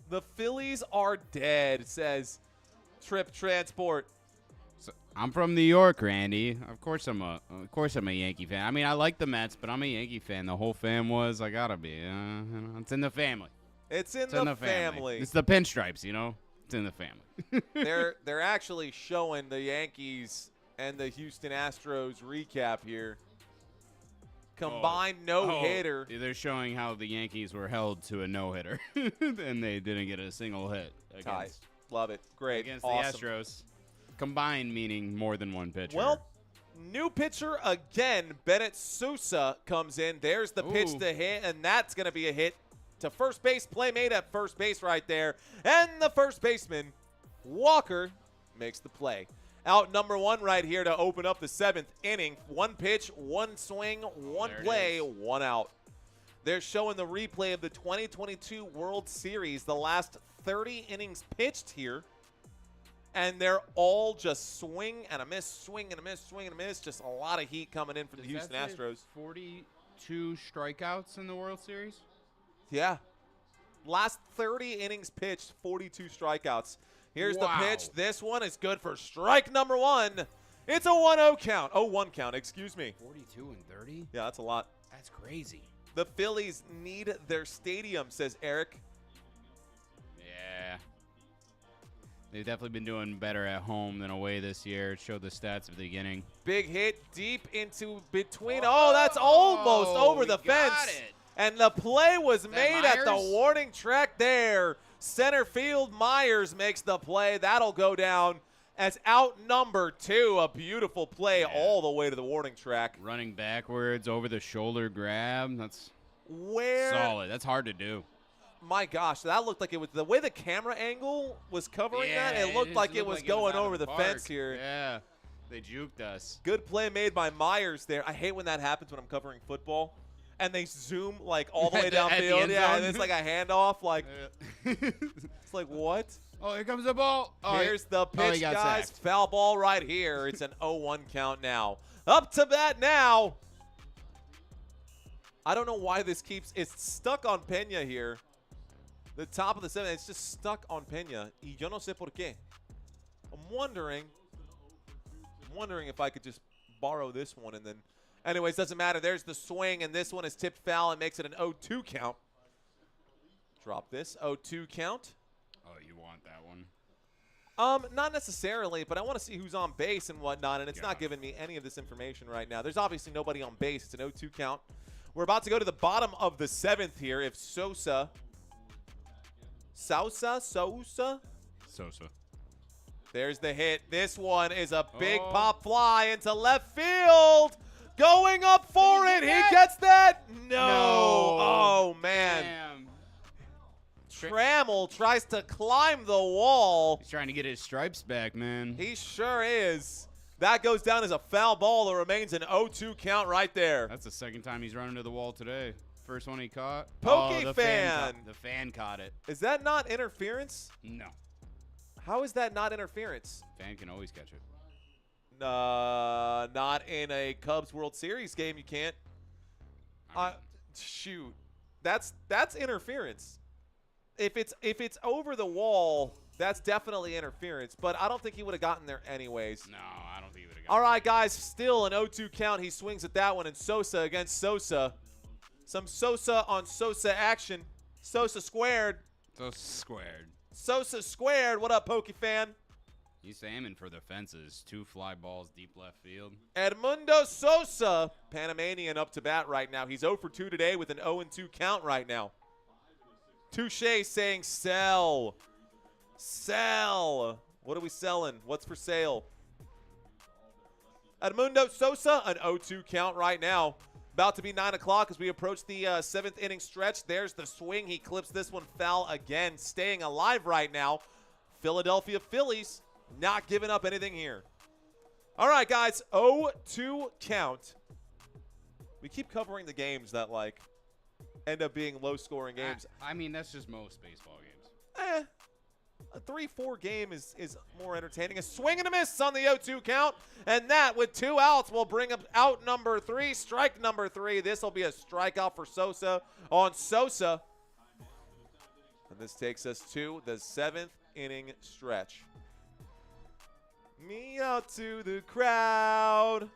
B: The Phillies are dead, says Trip Transport.
C: So, I'm from New York, Randy. Of course I'm a Yankee fan. I mean, I like the Mets, but I'm a Yankee fan. The whole fam was. I gotta be. It's in the family.
B: It's in the family.
C: It's the pinstripes, It's in the family.
B: They're actually showing the Yankees and the Houston Astros recap here. Combined no-hitter.
C: They're showing how the Yankees were held to a no-hitter, and they didn't get a single hit against.
B: Love it. Great.
C: Against
B: awesome.
C: the Astros. Combined meaning more than one pitcher.
B: Well, new pitcher again. Bennett Sousa comes in. There's the pitch to hit, and that's going to be a hit to first base. Play made at first base right there. And the first baseman, Walker, makes the play. Out number one right here to open up the seventh inning. One pitch, one swing, one play, one out. They're showing the replay of the 2022 World Series, the last 30 innings pitched here. And they're all just swing and a miss, swing and a miss, swing and a miss. Just a lot of heat coming in for the Houston Astros.
C: 42 strikeouts in the World Series?
B: Yeah. Last 30 innings pitched, 42 strikeouts. Here's the pitch. This one is good for strike number one. It's a 1-0 count. Oh, 1 count, excuse me.
C: 42 and 30?
B: Yeah, that's a lot.
C: That's crazy.
B: The Phillies need their stadium, says Eric.
C: Yeah. They've definitely been doing better at home than away this year. It showed the stats at the beginning.
B: Big hit deep into between. Oh, that's almost over the fence.
C: Got it.
B: And the play was made at the
C: Myers?
B: warning track there. Center field, Myers makes the play. That'll go down as out number 2. A beautiful play all the way to the warning track.
C: Running backwards, over the shoulder grab. That's
B: Where?
C: solid. That's hard to do.
B: My gosh, that looked like it was the way the camera angle was covering that. It looked like it was going over the fence here.
C: Yeah, they juked us.
B: Good play made by Myers there. I hate when that happens when I'm covering football. And they zoom like all the way downfield. Yeah, and it's like a handoff. Like it's like what?
C: Oh, here comes the ball. Oh,
B: Here's the pitch,
C: got
B: guys.
C: sacked.
B: Foul ball right here. It's an 0-1 count now. Up to bat now. I don't know why this keeps. It's stuck on Pena here. The top of the 7th. It's just stuck on Pena. Y yo no sé por qué. I'm wondering if I could just borrow this one and then. Anyways, doesn't matter. There's the swing, and this one is tipped foul and makes it an 0-2 count. Drop this. 0-2 count.
C: Oh, you want that one?
B: Not necessarily, but I want to see who's on base and whatnot, and it's not giving me any of this information right now. There's obviously nobody on base. It's an 0-2 count. We're about to go to the bottom of the 7th here. If Sosa. There's the hit. This one is a big pop fly into left field. Going up for it. He gets that. No. Oh, man.
C: Damn.
B: Trammell tries to climb the wall.
C: He's trying to get his stripes back, man.
B: He sure is. That goes down as a foul ball. There remains an 0-2 count right there.
C: That's the second time he's running to the wall today. First one he caught.
B: Pokey
C: the
B: fan.
C: The fan caught it.
B: Is that not interference?
C: No.
B: How is that not interference?
C: Fan can always catch it.
B: Not in a Cubs World Series game. You can't. Shoot, that's interference. If it's over the wall, that's definitely interference. But I don't think he would have gotten there anyways.
C: No, I don't think he would have gotten
B: All right, guys, still an 0-2 count. He swings at that one, and Sosa against Sosa. Some Sosa on Sosa action. Sosa squared.
C: So squared.
B: Sosa squared. What up, Pokey fan?
C: He's aiming for the fences. 2 fly balls deep left field.
B: Edmundo Sosa, Panamanian up to bat right now. He's 0 for 2 today with an 0-2 count right now. Touche saying sell. Sell. What are we selling? What's for sale? Edmundo Sosa, an 0-2 count right now. About to be 9 o'clock as we approach the 7th inning stretch. There's the swing. He clips this one foul again. Staying alive right now. Philadelphia Phillies not giving up anything here. All right, guys, 0-2 count. We keep covering the games that, like, end up being low-scoring games.
C: I mean, that's just most baseball games.
B: a 3-4 game is more entertaining. A swing and a miss on the 0-2 count, and that with 2 outs will bring up out number 3, strike number 3. This will be a strikeout for Sosa on Sosa. And this takes us to the 7th inning stretch. Me out to the crowd.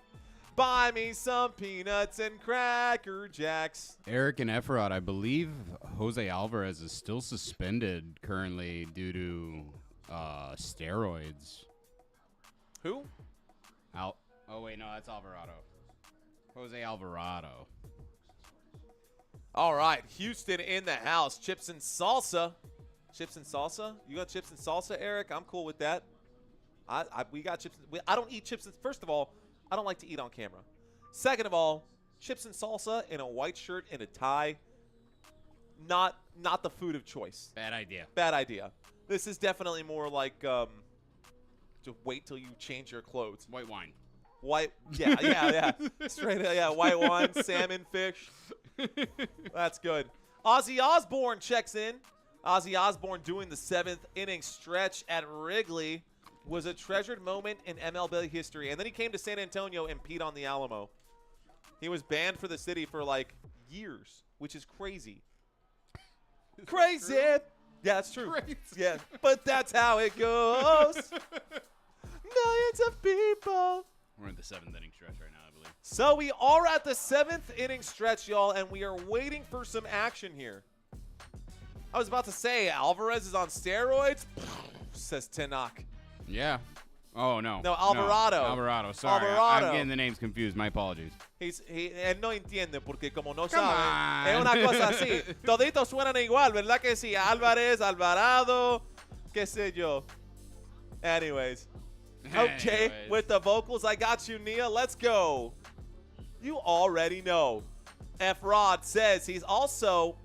B: Buy me some peanuts and Cracker Jacks.
C: Eric and Efrod, I believe Jose Alvarez is still suspended currently due to steroids.
B: Who?
C: Oh, wait, no, that's Alvarado. Jose Alvarado.
B: All right, Houston in the house. Chips and salsa. Chips and salsa? You got chips and salsa, Eric? I'm cool with that. We got chips. I don't eat chips. First of all, I don't like to eat on camera. Second of all, chips and salsa in a white shirt and a tie, not the food of choice.
C: Bad idea.
B: Bad idea. This is definitely more like to wait till you change your clothes.
C: White wine.
B: White, yeah. Straight, white wine, salmon, fish. That's good. Ozzy Osbourne checks in. Ozzy Osbourne doing the 7th inning stretch at Wrigley was a treasured moment in MLB history. And then he came to San Antonio and peed on the Alamo. He was banned for the city for like years, which is crazy. Crazy. Yeah, that's true.
C: Crazy.
B: Yeah, but that's how it goes. Millions of people.
C: We're in the 7th inning stretch right now, I believe.
B: So we are at the 7th inning stretch, y'all, and we are waiting for some action here. I was about to say Alvarez is on steroids, says Tanakh.
C: Yeah. Oh, no.
B: No, Alvarado.
C: Alvarado. Sorry.
B: Alvarado.
C: I'm getting the names confused. My apologies.
B: Él no entiende porque como no
C: Come
B: sabe,
C: on.
B: es una cosa así. Toditos suenan igual, ¿verdad que sí? Álvarez, Alvarado, qué sé yo. Anyways. Okay,
C: Anyways.
B: with the vocals, I got you, Nia. Let's go. You already know. F-Rod says he's also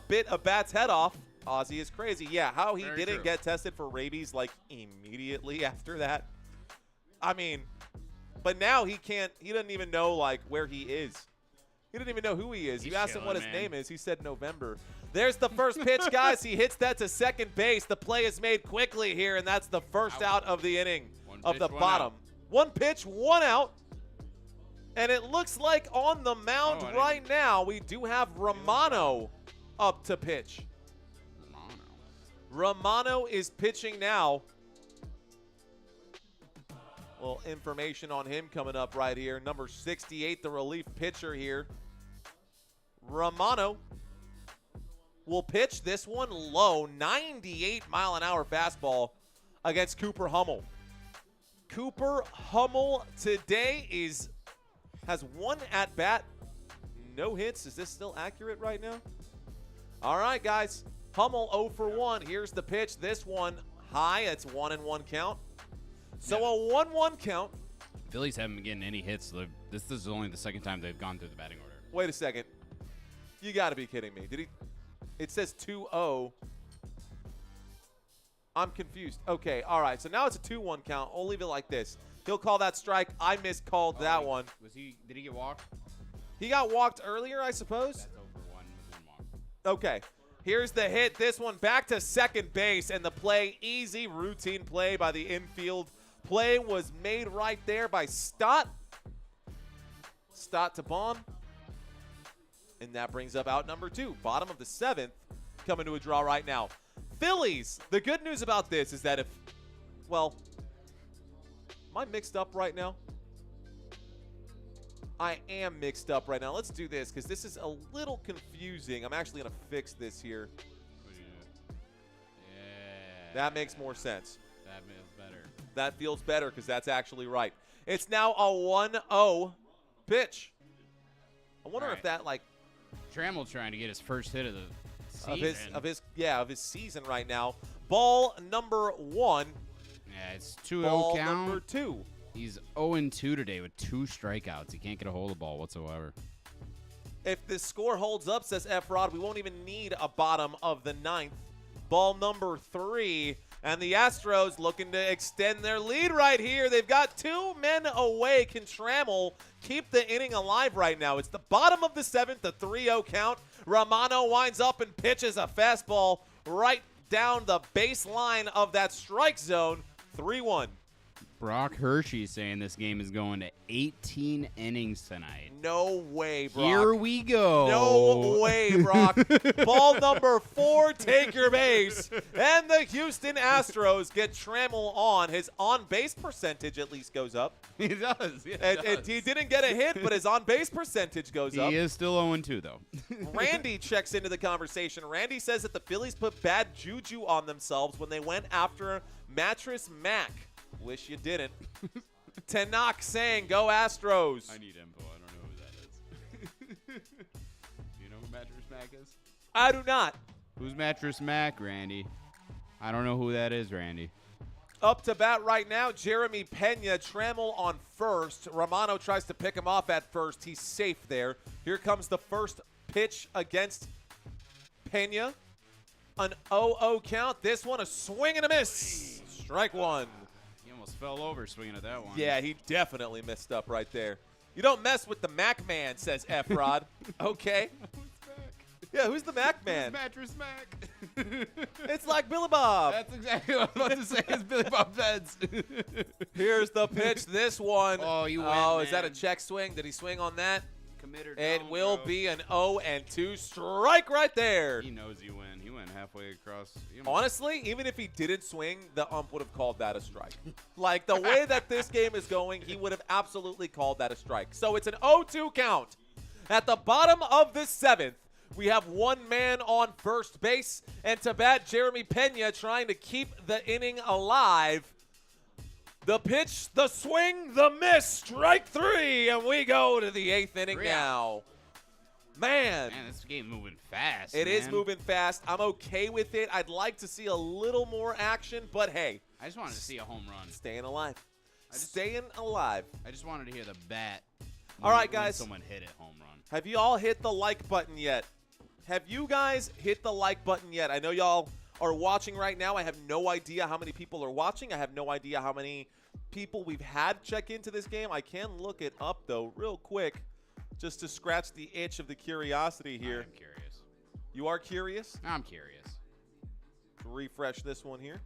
B: bit a bat's head off. Ozzy is crazy. Yeah, how he
C: Very
B: didn't
C: true.
B: get tested for rabies like immediately after that. I mean, but now he doesn't even know like where he is. He didn't even know who he is.
C: He's
B: You asked him what his
C: chilling, man.
B: name is. He said November. There's the first pitch, guys. He hits that to second base. The play is made quickly here, and that's the first out of the inning of the
C: pitch, one
B: bottom.
C: out.
B: 1 pitch, 1 out. And it looks like on the mound
C: Oh, I
B: right now, we do have Romano up to pitch. Romano is pitching now. Little information on him coming up right here. Number 68, the relief pitcher here. Romano will pitch this one low, 98-mile-an-hour fastball against Cooper Hummel. Cooper Hummel today has 1 at-bat, no hits. Is this still accurate right now? All right, guys. Hummel 0 for 1. Here's the pitch. This one high. It's 1-1 count. So a 1-1 count.
C: Phillies haven't been getting any hits. This is only the second time they've gone through the batting order.
B: Wait a second. You got to be kidding me. Did he? It says 2-0. I'm confused. Okay, all right. So now it's a 2-1 count. I'll leave it like this. He'll call that strike. I miscalled that one.
C: Did he get walked?
B: He got walked earlier, I suppose.
C: That's 0 for 1 with 1 walk.
B: Okay. Here's the hit. This one back to second base, and the play, easy routine play by the infield. Play was made right there by Stott. Stott to Bond. And that brings up out number 2. Bottom of the 7th, coming to a draw right now. Phillies, the good news about this is that am I mixed up right now? I am mixed up right now. Let's do this because this is a little confusing. I'm actually going to fix this here.
C: Yeah.
B: That makes more sense.
C: That feels better.
B: That feels better because that's actually right. It's now a 1-0 pitch. I wonder if that
C: Trammell trying to get his first hit of the season.
B: of his season right now. Ball number 1.
C: Yeah, it's 2-0
B: Ball
C: count.
B: number 2.
C: He's 0-2 today with 2 strikeouts. He can't get a hold of the ball whatsoever.
B: If the score holds up, says F-Rod, we won't even need a bottom of the 9th. Ball number 3. And the Astros looking to extend their lead right here. They've got 2 men away. Can Trammell keep the inning alive right now? It's the bottom of the 7th, the 3-0 count. Romano winds up and pitches a fastball right down the baseline of that strike zone. 3-1.
C: Brock Hershey saying this game is going to 18 innings tonight.
B: No way, Brock.
C: Here we go.
B: No way, Brock. Ball number 4, take your base. And the Houston Astros get Trammell on. His on-base percentage at least goes up.
C: He does.
B: He didn't get a hit, but his on-base percentage goes up.
C: He is still 0-2, though.
B: Randy checks into the conversation. Randy says that the Phillies put bad juju on themselves when they went after Mattress Mac. Wish you didn't. Tanakh saying, go Astros.
C: I need info. I don't know who that is. Do you know who Mattress Mac is?
B: I do not.
C: Who's Mattress Mac, Randy? I don't know who that is, Randy.
B: Up to bat right now, Jeremy Pena, Trammell on first. Romano tries to pick him off at first. He's safe there. Here comes the first pitch against Pena. An 0-0 count. This one a swing and a miss. Strike one.
C: He almost fell over swinging at that one.
B: Yeah, he definitely messed up right there. You don't mess with the Mac Man, says F-Rod. Okay. Yeah, who's the Mac Man?
C: Mattress Mac.
B: It's like Billy Bob.
C: That's exactly what I was about to say. It's Billy Bob Feds.
B: Here's the pitch. This one.
C: Oh, you went,
B: Oh, is that a
C: man.
B: check swing? Did he swing on that?
C: Committer
B: It
C: down,
B: will
C: bro.
B: be an 0-2 strike right there.
C: He knows you win. He went halfway across.
B: Honestly, even if he didn't swing, the ump would have called that a strike. Like, the way that this game is going, he would have absolutely called that a strike. So it's an 0-2 count. At the bottom of the 7th, we have one man on first base, and to bat, Jeremy Pena trying to keep the inning alive. The pitch, the swing, the miss, strike 3, and we go to the 8th inning now. Man,
C: this game moving fast.
B: it is
C: man.
B: moving fast. I'm okay with it. I'd like to see a little more action, but hey,
C: I just wanted to see a home run.
B: staying alive. Staying alive.
C: I just wanted to hear the bat.
B: All right,
C: when
B: guys.
C: someone hit it home run.
B: Have you all hit the like button yet? Have you guys hit the like button yet? I know y'all are watching right now. I have no idea how many people are watching. I have no idea how many people we've had check into this game. I can look it up, though, real quick, just to scratch the itch of the curiosity here.
C: I'm curious.
B: You are curious?
C: I'm curious.
B: Refresh this one here.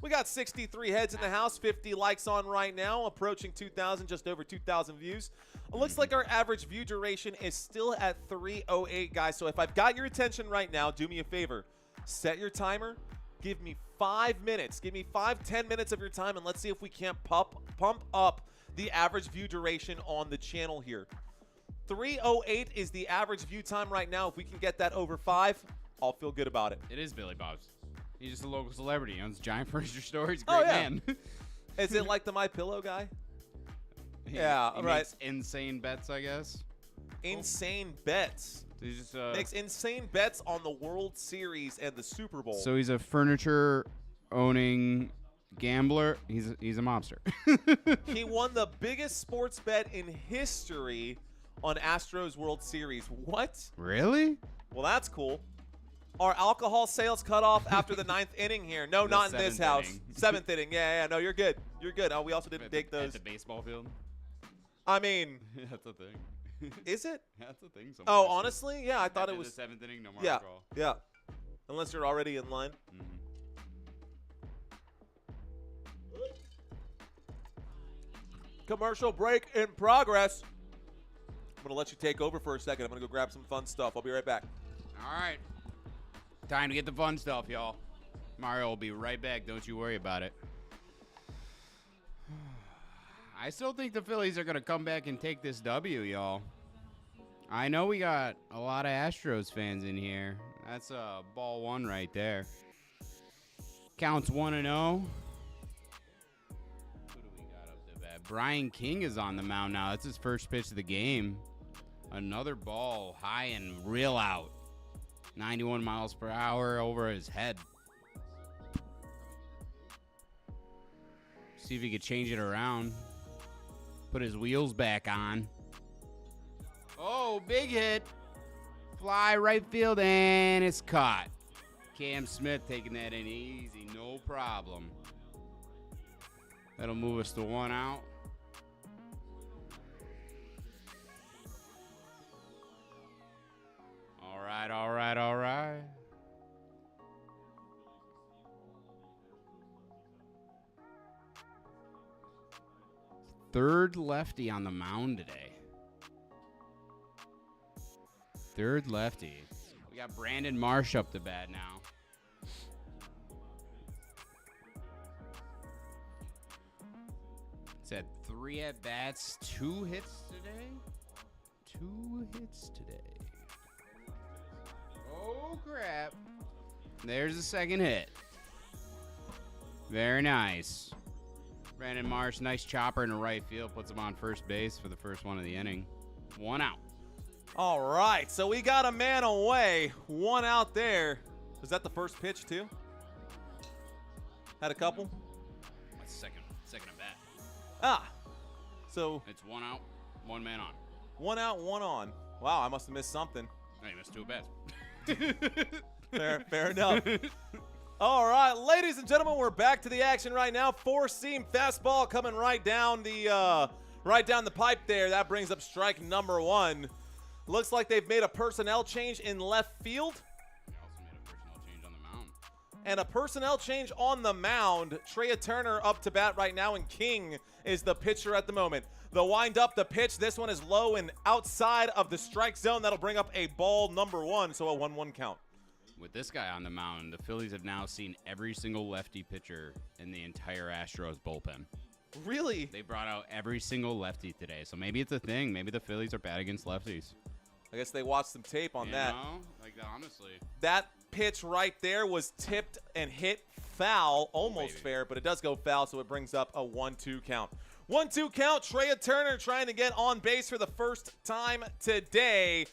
B: We got 63 heads in the house, 50 likes on right now, approaching 2,000, just over 2,000 views. It looks like our average view duration is still at 3:08, guys. So if I've got your attention right now, do me a favor. Set your timer. Give me 5 minutes. Give me 5-10 minutes of your time, and let's see if we can't pump up the average view duration on the channel here. 3:08 is the average view time right now. If we can get that over 5, I'll feel good about it.
C: It is Billy Bob's. He's just a local celebrity. He owns Giant Furniture Store. He's a great
B: Oh, yeah.
C: man.
B: Is it like the My Pillow guy?
C: He-
B: Yeah,
C: he
B: right.
C: makes insane bets, I guess.
B: Insane bets.
C: He's just
B: Makes insane bets on the World Series and the Super Bowl.
C: so he's a furniture owning gambler. He's a mobster.
B: He won the biggest sports bet in history on Astros World Series. What?
C: Really?
B: Well, that's cool. Are alcohol sales cut off after the 9th inning here? No,
C: The
B: not in this
C: 7th
B: house.
C: inning.
B: 7th inning. Yeah, no, you're good. You're good. Oh, we also didn't take
C: At
B: those.
C: the baseball field.
B: I mean,
C: That's a thing.
B: is it?
C: That's a thing. some
B: Oh,
C: places.
B: honestly, yeah, I thought
C: After
B: it was.
C: the 7th inning. No more
B: Yeah,
C: alcohol.
B: yeah. Unless you're already in line.
C: Mhm.
B: Commercial break in progress. I'm going to let you take over for a second. I'm going to go grab some fun stuff. I'll be right back.
C: All right. Time to get the fun stuff, y'all. Mario will be right back. Don't you worry about it. I still think the Phillies are going to come back and take this W, y'all. I know we got a lot of Astros fans in here. That's ball one right there. Counts 1-0. Who do we got up to bat? Brian King is on the mound now. That's his first pitch of the game. Another ball high and real out. 91 miles per hour over his head. See if he could change it around. Put his wheels back on. Oh, big hit. Fly right field, and it's caught. Cam Smith taking that in easy, no problem. That'll move us to 1 out. All right. third lefty on the mound today. Third lefty. We got Brandon Marsh up to bat now. He's had 3 at-bats, 2 hits today. 2 hits today. Oh, crap. There's the second hit. Very nice. Brandon Marsh, nice chopper in the right field. Puts him on first base for the first one of the inning. 1 out.
B: All right, so we got a man away. 1 out there. Was that the first pitch, too? Had a couple?
C: That's second at bat.
B: Ah, so
C: It's 1 out, 1 man on.
B: 1 out, 1 on. Wow, I must have missed something.
C: No, you missed 2 bats.
B: Fair enough. All right, ladies and gentlemen, we're back to the action right now. 4-seam fastball coming right down the pipe there. That brings up strike number 1. Looks like they've made a personnel change in left field.
C: They also made a personnel change on the mound.
B: And a personnel change on the mound. Trea Turner up to bat right now, and King is the pitcher at the moment. The wind up, the pitch. This one is low and outside of the strike zone. That'll bring up a ball number 1, so a 1-1 count.
C: With this guy on the mound, the Phillies have now seen every single lefty pitcher in the entire Astros bullpen.
B: Really?
C: They brought out every single lefty today, so maybe it's a thing. Maybe the Phillies are bad against lefties.
B: I guess they watched some tape on that.
C: Like, honestly.
B: That pitch right there was tipped and hit foul, almost fair, but it does go foul, so it brings up a 1-2 count. 1-2 count, Trea Turner trying to get on base for the first time today.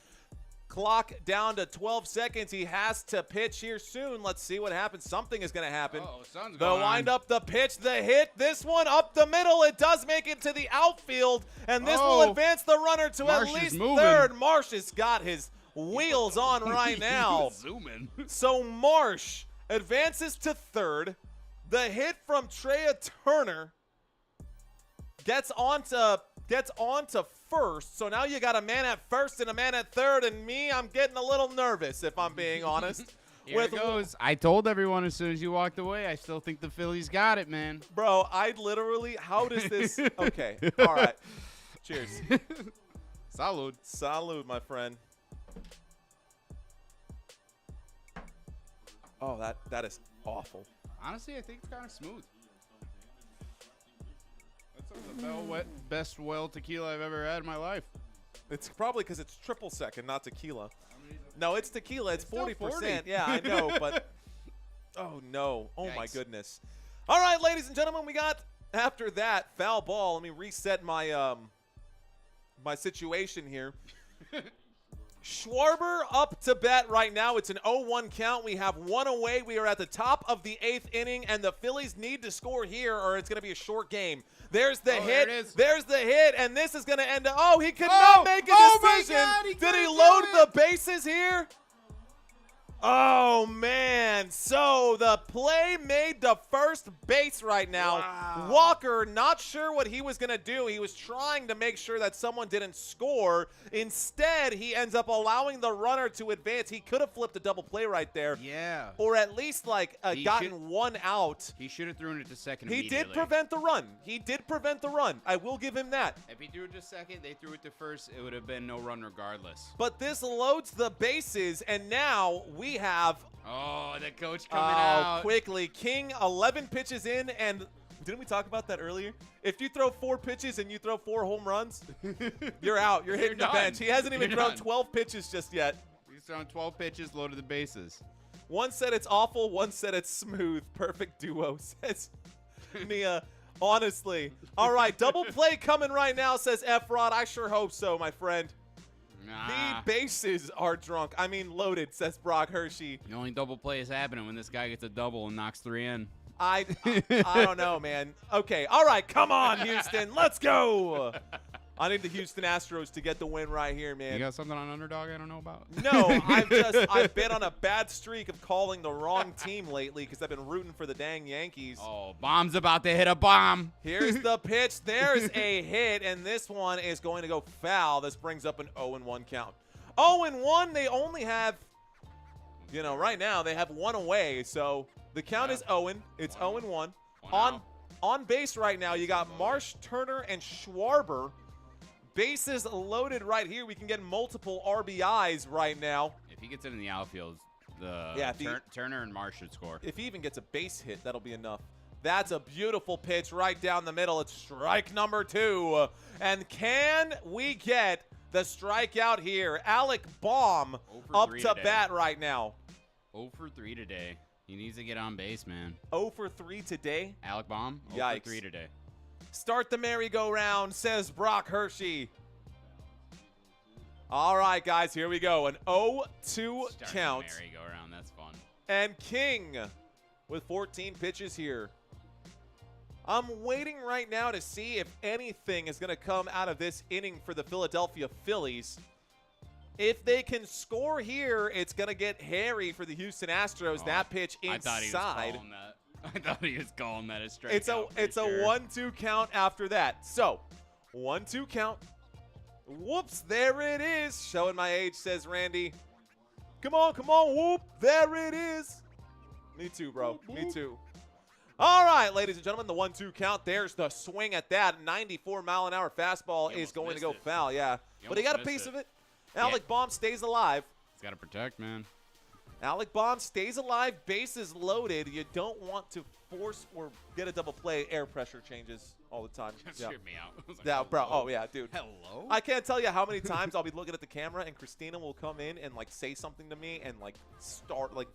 B: Clock down to 12 seconds. He has to pitch here soon. Let's see what happens. Something is going to happen.
C: Sun's
B: The
C: going
B: wind
C: on.
B: up, the pitch, the hit. This one up the middle. It does make it to the outfield, and this will advance the runner to
C: Marsh
B: at
C: is
B: least
C: moving.
B: third. Marsh has got his wheels on right now.
C: Zooming.
B: So Marsh advances to third. The hit from Trea Turner gets onto first. So now you got a man at first and a man at third, and me, I'm getting a little nervous, if I'm being honest.
C: Here it goes. I told everyone as soon as you walked away, I still think the Phillies got it, man.
B: Bro, I literally, how does this? Okay, all right. Cheers.
C: Salud.
B: Salud, my friend. Oh, that is awful.
C: Honestly, I think it's kind of smooth. That's the best well tequila I've ever had in my life.
B: It's probably because it's triple second, not tequila. No, it's tequila. It's 40%.
C: 40.
B: Yeah, I know, but oh no. Oh my
C: Yikes.
B: goodness. All right, ladies and gentlemen, we got after that foul ball. Let me reset my my situation here. Schwarber up to bat right now. It's an 0-1 count. We have 1 away. We are at the top of the 8th inning, and the Phillies need to score here or it's going to be a short game. There's the hit.
C: There it is.
B: There's the hit, and this is going to end up. Oh, he could not make a decision.
C: My God,
B: Did he
C: couldn't
B: load
C: do it.
B: the bases here? Oh, man. So the play made to first base right now.
C: Wow.
B: Walker, not sure what he was going to do. He was trying to make sure that someone didn't score. Instead, he ends up allowing the runner to advance. He could have flipped a double play right there.
C: Yeah.
B: Or at least, like,
C: He
B: gotten
C: should-
B: 1 out.
C: He should have thrown it to second
B: He
C: immediately.
B: did prevent the run. He did prevent the run. I will give him that.
C: If he threw it to second, they threw it to first, it would have been no run regardless.
B: But this loads the bases, and now we have
C: Oh, the coach coming out.
B: quickly. King, 11 pitches in, and didn't we talk about that earlier? If you throw 4 pitches and you throw 4 home runs, you're out. You're hitting the
C: done.
B: bench. He hasn't even
C: You're
B: thrown
C: done.
B: 12 pitches just yet.
C: He's thrown 12 pitches, loaded the bases.
B: One said it's awful, one said it's smooth. Perfect duo, says Nia. Honestly. All right, double play coming right now, says Efrod. I sure hope so, my friend.
C: Nah.
B: The bases are drunk. I mean loaded, says Brock Hershey.
C: The only double play is happening when this guy gets a double and knocks 3 in.
B: I don't know, man. Okay, all right, come on, Houston. Let's go. I need the Houston Astros to get the win right here,
C: You
B: man.
C: got something on underdog I don't know about?
B: No, I've been on a bad streak of calling the wrong team lately because I've been rooting for the dang Yankees.
C: Oh, bomb's about to hit a bomb.
B: Here's the pitch. There's a hit, and this one is going to go foul. This brings up an 0-1 count. 0-1, they only have, right now they have 1 away. So the count is 0. It's 0-1.
C: One
B: On
C: out.
B: On base right now, you got Marsh, Turner, and Schwarber. Bases loaded right here. We can get multiple RBIs right now.
C: If he gets it in the outfield, Turner and Marsh should score.
B: If he even gets a base hit, that'll be enough. That's a beautiful pitch right down the middle. It's strike number 2. And can we get the strikeout here? Alec Baum up to bat right now.
C: 0 for 3 today. He needs to get on base, man.
B: 0 for 3 today?
C: Alec Baum, 0
B: Yikes.
C: for 3 today.
B: Start the merry-go-round, says Brock Hershey. All right, guys, here we go. An 0-2 count.
C: The merry-go-round, that's fun.
B: And King with 14 pitches here. I'm waiting right now to see if anything is going to come out of this inning for the Philadelphia Phillies. If they can score here, it's going to get hairy for the Houston Astros. That pitch inside.
C: I thought he was calling that a strike.
B: It's a 1-2 count after that. So, 1-2 count. Whoops, there it is. Showing my age, says Randy. Come on, whoop. There it is. Me too, bro. Me too. All right, ladies and gentlemen, the 1-2 count. There's the swing at that. 94-mile-an-hour fastball is going to go foul, yeah. But he got a piece of it. Alec Baum stays alive.
C: He's got to protect, man.
B: Alec Baum stays alive. Bases loaded. You don't want to force or get a double play. Air pressure changes all the time.
C: Tripped me out. I was like,
B: yeah, bro. Oh, yeah, dude.
C: Hello?
B: I can't tell you how many times I'll be looking at the camera and Christina will come in and, like, say something to me and, like,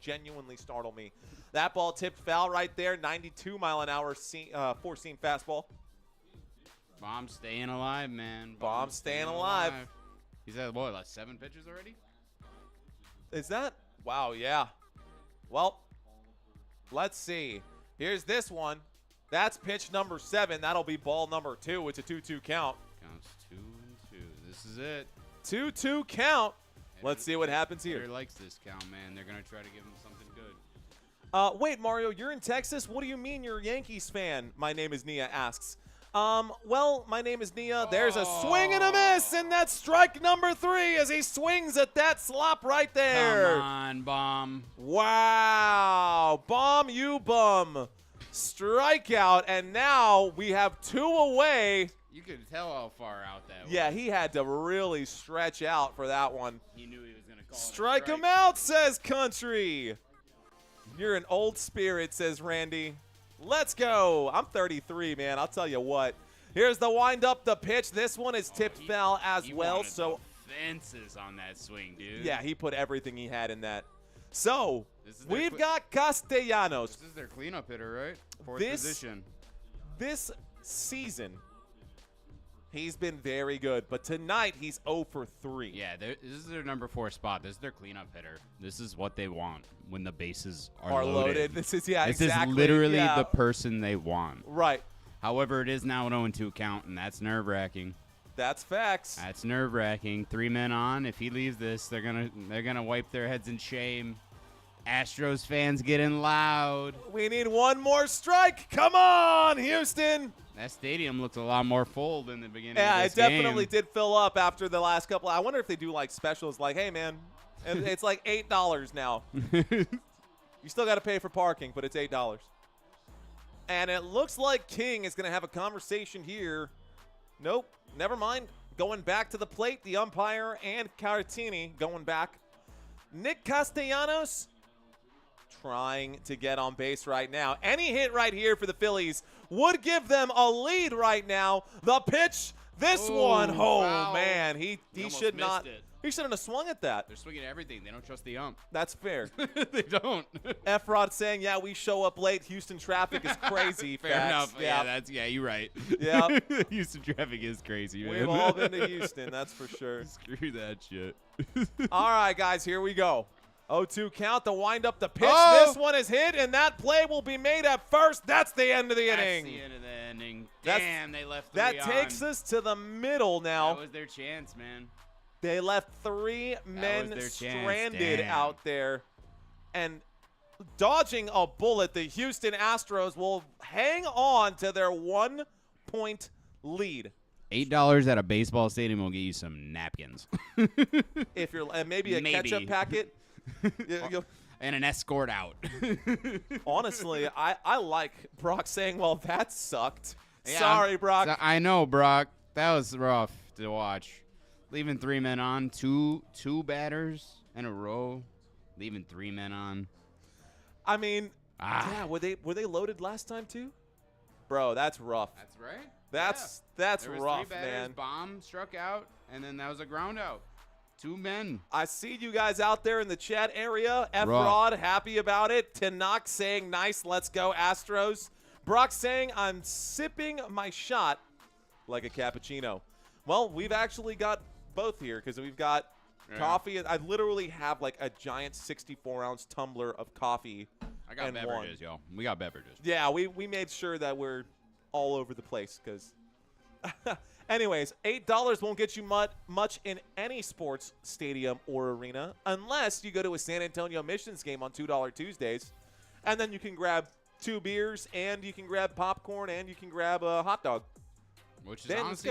B: genuinely startle me. That ball tipped foul right there. 92-mile-an-hour four-seam fastball.
C: Baum staying alive, man.
B: Baum staying alive.
C: He's had, what, like 7 pitches already?
B: Is that? Wow, yeah. Well, let's see. Here's this one. That's pitch number 7. That'll be ball number 2. It's a 2-2 count.
C: Counts 2-2. This is it.
B: 2-2 count. Let's see what happens here.
C: Hitter likes this count, man. They're going to try to give him something good.
B: Wait, Mario, you're in Texas? What do you mean you're a Yankees fan? My name is Nia asks. Well, my name is Nia. There's a swing and a miss, and that's strike number 3 as he swings at that slop right there.
C: Come on, Baum.
B: Wow. Baum, you bum. Strikeout, and now we have 2 away.
C: You could tell how far out that was.
B: Yeah, he had to really stretch out for that one.
C: He knew he was going to call
B: Strike him out, says Country. You're an old spirit, says Randy. Let's go. I'm 33, man. I'll tell you what. Here's the wind-up, the pitch. This one is tipped foul as well. So
C: fences on that swing, dude.
B: Yeah, he put everything he had in that. So we've got Castellanos.
C: This is their cleanup hitter, right? Fourth position.
B: This season, he's been very good. But tonight, he's 0 for 3.
C: Yeah, this is their number 4 spot. This is their cleanup hitter. This is what they want when the bases are loaded.
B: This is,
C: This is literally the person they want.
B: Right.
C: However, it is now an 0-2 count, and that's nerve-wracking.
B: That's facts.
C: That's nerve-wracking. 3 men on. If he leaves this, they're gonna wipe their heads in shame. Astros fans getting loud.
B: We need one more strike. Come on, Houston.
C: That stadium looks a lot more full than the beginning of
B: Yeah,
C: this
B: it definitely
C: game.
B: did fill up after the last couple. I wonder if they do like specials like, hey, man, and it's like $8 now. You still got to pay for parking, but it's $8. And it looks like King is going to have a conversation here. Nope, never mind. Going back to the plate, the umpire and Caratini going back. Nick Castellanos trying to get on base right now. Any hit right here for the Phillies would give them a lead right now. The pitch, this one, oh
C: foul.
B: Man, he should not.
C: It.
B: He shouldn't have swung at that.
C: They're swinging at everything. They don't trust the ump.
B: That's fair.
C: They don't.
B: Efrod saying, yeah, we show up late. Houston traffic is crazy.
C: Fair enough. Yeah, you're right.
B: Yeah.
C: Houston traffic is crazy, man.
B: We've all been to Houston, that's for sure.
C: Screw that shit.
B: All right, guys, here we go. 0-2 count, the wind up, the pitch.
C: Oh!
B: This one is hit, and that play will be made at first. That's the end of the inning.
C: That's the end of the inning. Damn, they left 3
B: That
C: on.
B: takes us to the middle now.
C: That was their chance, man.
B: They left 3 men stranded out there. And dodging a bullet, the Houston Astros will hang on to their 1-point lead.
C: $8 at a baseball stadium will get you some napkins.
B: If you're maybe a ketchup packet.
C: and an escort out.
B: Honestly, I like Brock saying, well, that sucked.
C: Yeah,
B: Sorry, Brock.
C: I know, Brock. That was rough to watch. Leaving 3 men on, two batters in a row, leaving 3 men on.
B: I mean, yeah, were they loaded last time too? Bro, that's rough.
C: That's right.
B: That's
C: There was
B: rough,
C: 3 batters,
B: man.
C: Bomb struck out, and then that was a ground out. 2 men.
B: I see you guys out there in the chat area.
C: Rough.
B: F-Rod, happy about it. Tanakh saying, nice, let's go, Astros. Brock saying, I'm sipping my shot like a cappuccino. Well, we've actually got both here because we've got coffee. I literally have like a giant 64-ounce tumbler of coffee.
C: I got
B: and
C: beverages, y'all. We got beverages.
B: Yeah, we made sure that we're all over the place because – anyways, $8 won't get you much in any sports stadium or arena unless you go to a San Antonio Missions game on $2 Tuesdays, and then you can grab 2 beers and you can grab popcorn and you can grab a hot dog.
C: Which is
B: Then it's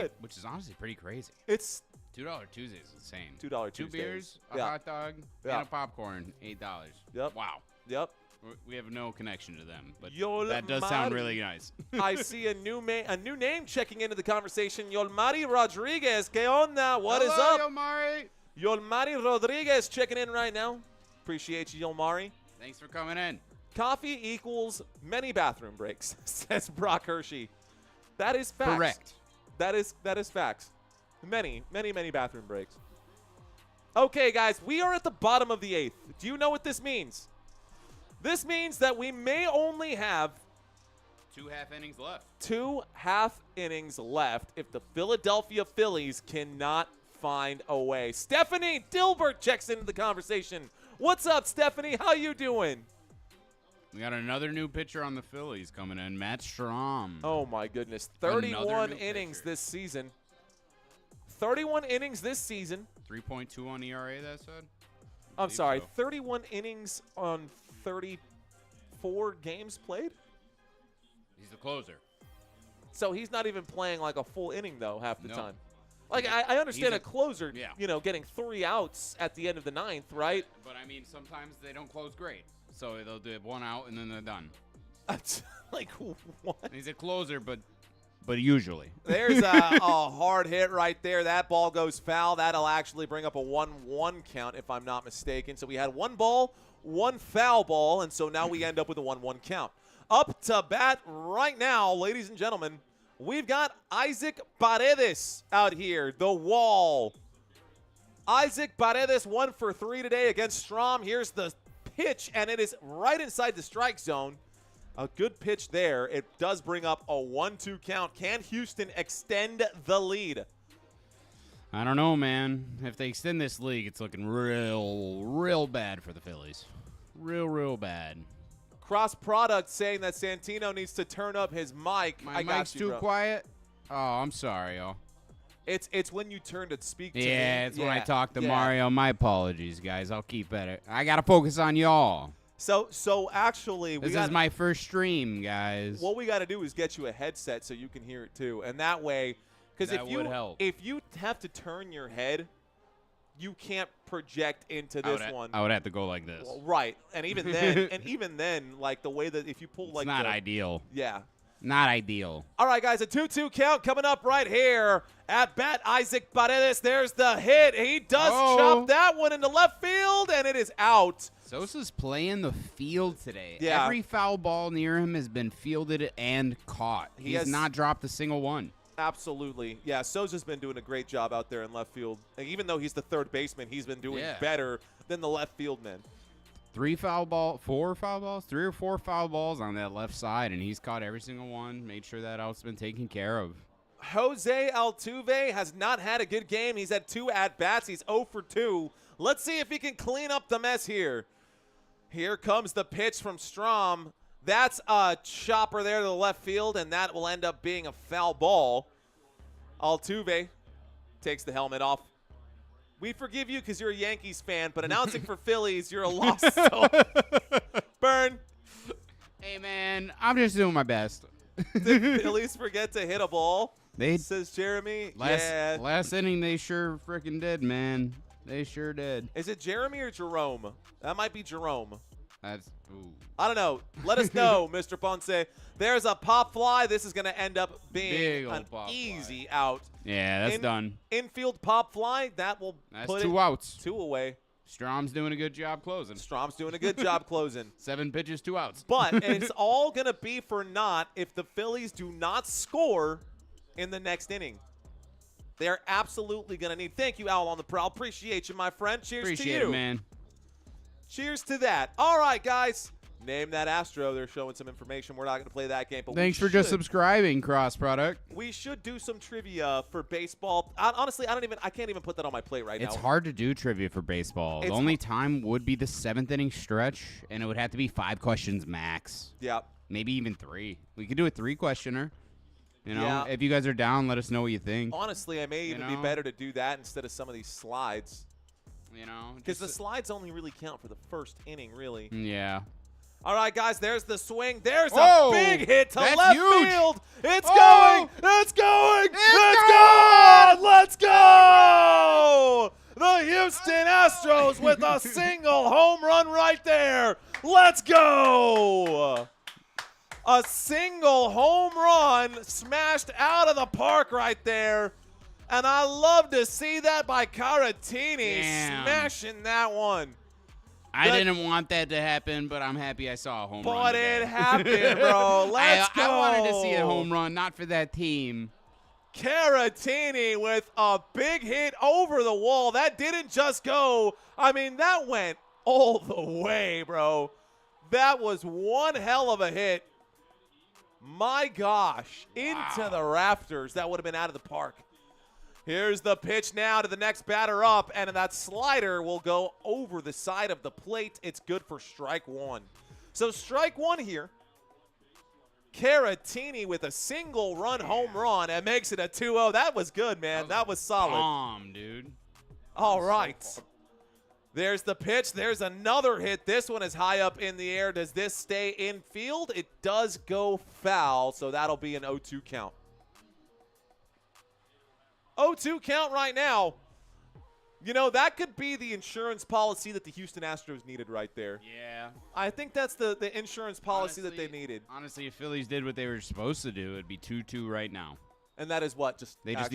C: honestly
B: good.
C: pretty crazy.
B: It's
C: $2 Tuesday is insane.
B: $2
C: 2
B: Tuesdays.
C: beers, a
B: Yeah.
C: hot dog,
B: Yeah.
C: and a popcorn, $8.
B: Yep.
C: Wow.
B: Yep.
C: We have no connection to them, but
B: Yol
C: that does sound
B: Mari.
C: really nice.
B: I see a new name checking into the conversation. Yolmari Rodriguez. ¿Qué onda? What is
C: Hello,
B: up?
C: Yomari.
B: Yolmari Rodriguez checking in right now. Appreciate you, Yolmari.
C: Thanks for coming in.
B: Coffee equals many bathroom breaks, says Brock Hershey. That is facts.
C: Correct.
B: That is facts. Many bathroom breaks. Okay, guys, we are at the bottom of the 8th. Do you know what this means? This means that we may only have
C: 2 half innings left.
B: 2 half innings left if the Philadelphia Phillies cannot find a way. Stephanie Dilbert checks into the conversation. What's up, Stephanie? How you doing?
C: We got another new pitcher on the Phillies coming in, Matt Strom.
B: Oh, my goodness.
C: Another
B: 31
C: new
B: innings
C: pitcher.
B: this season. 31 innings this season.
C: 3.2 on ERA, that said?
B: I'm
C: Believe
B: sorry,
C: so.
B: 31 innings on 34 games played?
C: He's the closer.
B: So he's not even playing like a full inning, though, half the
C: No.
B: time. Like, I understand
C: He's
B: a closer,
C: yeah.
B: Getting 3 outs at the end of the 9th, right?
C: But, I mean, sometimes they don't close great. So they'll do 1 out, and then they're done.
B: Like, what?
C: He's a closer, but usually.
B: There's a hard hit right there. That ball goes foul. That'll actually bring up a 1-1 count, if I'm not mistaken. So we had 1 ball, 1 foul ball, and so now we end up with a 1-1 count. Up to bat right now, ladies and gentlemen, we've got Isaac Paredes out here, the wall. Isaac Paredes 1 for 3 today against Strom. Here's the pitch, and it is right inside the strike zone. A good pitch there. It does bring up a 1-2 count. Can Houston extend the lead?
C: I don't know, man. If they extend this league, it's looking real bad for the Phillies. Real bad.
B: Cross product saying that Santino needs to turn up his mic.
C: My
B: I got
C: mic's
B: you,
C: too
B: bro.
C: quiet. Oh, I'm sorry, y'all.
B: It's when you turn to speak to me.
C: Yeah, it's when I
B: Yeah,
C: talk to
B: yeah.
C: Mario. My apologies, guys. I'll keep at it. I gotta focus on y'all.
B: So actually,
C: This is my first stream, guys.
B: what we got to do is get you a headset so you can hear it too, and that way, because
C: That would help.
B: if you have to turn your head, you can't project into this one.
C: I would have to go like this.
B: Well, right, and even then, like the way that if you pull
C: It's
B: like
C: not
B: the,
C: ideal.
B: yeah.
C: Not ideal.
B: All right, guys, a 2-2 count coming up right here at bat. Isaac Paredes, there's the hit. He does chop that one into left field, and it is out.
C: Sosa's playing the field today.
B: Yeah.
C: Every foul ball near him has been fielded and caught.
B: He
C: He's
B: has-
C: not dropped a single one.
B: Absolutely. Yeah, Sosa's been doing a great job out there in left field. And even though he's the third baseman, he's been doing
C: Yeah.
B: better than the left field men.
C: 3 or 4 foul balls on that left side, and he's caught every single one. Made sure that out's been taken care of.
B: Jose Altuve has not had a good game. He's had 2 at-bats. He's 0 for 2. Let's see if he can clean up the mess here. Here comes the pitch from Strom. That's a chopper there to the left field, and that will end up being a foul ball. Altuve takes the helmet off. We forgive you because you're a Yankees fan, but announcing for Phillies, you're a loss. So. Burn.
C: Hey, man, I'm just doing my best.
B: Did Phillies forget to hit a ball?
C: They
B: Says Jeremy.
C: last
B: Yeah.
C: inning, they sure freaking did, man. They sure did.
B: Is it Jeremy or Jerome? That might be Jerome. I don't know. Let us know, Mr. Ponce. There's a pop fly. This is going to end up being an easy out.
C: Yeah, that's done.
B: Infield pop fly. That's put
C: 2 outs.
B: 2 away.
C: Strom's doing a good job closing.
B: Strom's doing a good job closing.
C: 7 pitches, 2 outs.
B: But it's all going to be for naught if the Phillies do not score in the next inning. They're absolutely going to need. Thank you, Owl on the Prowl. Appreciate you, my friend. Cheers to you.
C: Appreciate it, man.
B: Cheers to that. All right, guys. Name that Astro. They're showing some information. We're not going to play that game. But
C: Thanks for just subscribing, Cross Product.
B: We should do some trivia for baseball. Honestly, I can't even put that on my plate right now.
C: It's hard to do trivia for baseball. The only time would be the 7th inning stretch, and it would have to be 5 questions max.
B: Yeah.
C: Maybe even 3. We could do a 3-questioner. You know,
B: Yeah.
C: if you guys are down, let us know what you think.
B: Honestly, it may even be better to do that instead of some of these slides.
C: You know,
B: because the slides only really count for the first inning, really.
C: Yeah.
B: All right, guys, there's the swing. There's a big hit to left
C: huge.
B: field. It's going. It's going. It's going. Let's go. The Houston Astros with a single home run right there. Let's go. A single home run smashed out of the park right there. And I love to see that by Caratini smashing that one.
C: I didn't want that to happen, but I'm happy I saw a home run.
B: But it happened, bro. Let's go.
C: I wanted to see a home run, not for that team.
B: Caratini with a big hit over the wall. That didn't just go. I mean, that went all the way, bro. That was one hell of a hit. My gosh. Into the rafters. That would have been out of the park. Here's the pitch now to the next batter up, and that slider will go over the side of the plate. It's good for strike 1. So strike 1 here. Caratini with a single run home run and makes it a 2-0. That was good, man. That was solid.
C: Bomb, dude.
B: All right. There's the pitch. There's another hit. This one is high up in the air. Does this stay in field? It does go foul, so that'll be an 0-2 count. 0-2 count right now. You know, that could be the insurance policy that the Houston Astros needed right there.
C: Yeah.
B: I think that's the insurance policy that they needed.
C: Honestly, if Phillies did what they were supposed to do, it'd be 2-2 right now.
B: And that is what?
C: They just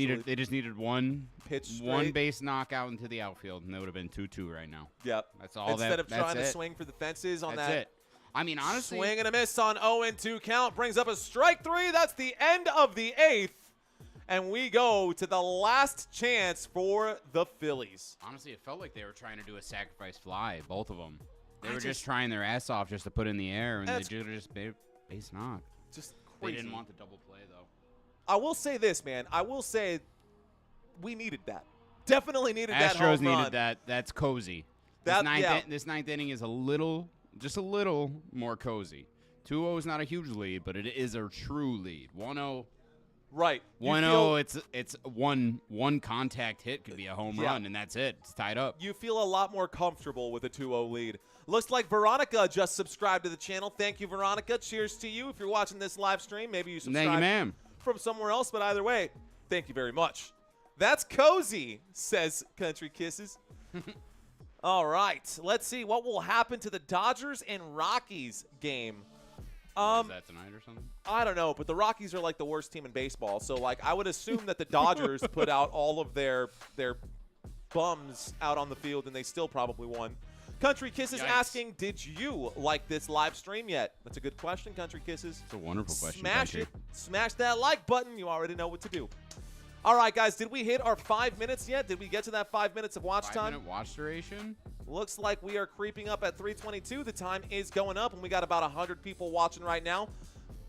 C: needed one
B: pitch
C: one base knockout into the outfield, and it would have been 2-2 right now.
B: Yep.
C: That's all.
B: Instead of trying to swing for the fences on
C: that's
B: that.
C: It. I mean, honestly,
B: swing and a miss on 0-2 count brings up a strike 3. That's the end of the 8th. And we go to the last chance for the Phillies.
C: Honestly, it felt like they were trying to do a sacrifice fly, both of them. They were just trying their ass off just to put in the air, and they just base knock.
B: Just crazy.
C: They didn't want the double play, though.
B: I will say this, man. I will say we needed that. Definitely needed that home
C: Astros
B: run.
C: needed that. That's cozy. This ninth inning is just a little more cozy. 2-0 is not a huge lead, but it is a true lead. 1-0.
B: Right.
C: 1-0, it's one contact hit could be a home run, and that's it. It's tied up.
B: You feel a lot more comfortable with a 2-0 lead. Looks like Veronica just subscribed to the channel. Thank you, Veronica. Cheers to you. If you're watching this live stream, maybe you subscribe
C: Thank you, ma'am.
B: From somewhere else, but either way, thank you very much. That's cozy, says Country Kisses. All right. Let's see what will happen to the Dodgers and Rockies game.
C: Is that tonight or something?
B: I don't know, but the Rockies are like the worst team in baseball. So, like, I would assume that the Dodgers put out all of their bums out on the field, and they still probably won. Country Kisses asking, did you like this live stream yet? That's a good question, Country Kisses.
C: It's a wonderful question.
B: Smash it. Smash that like button. You already know what to do. All right, guys, did we hit our 5 minutes yet? Did we get to that 5 minutes of watch time?
C: 5-minute watch duration?
B: Looks like we are creeping up at 3:22. The time is going up, and we got about 100 people watching right now.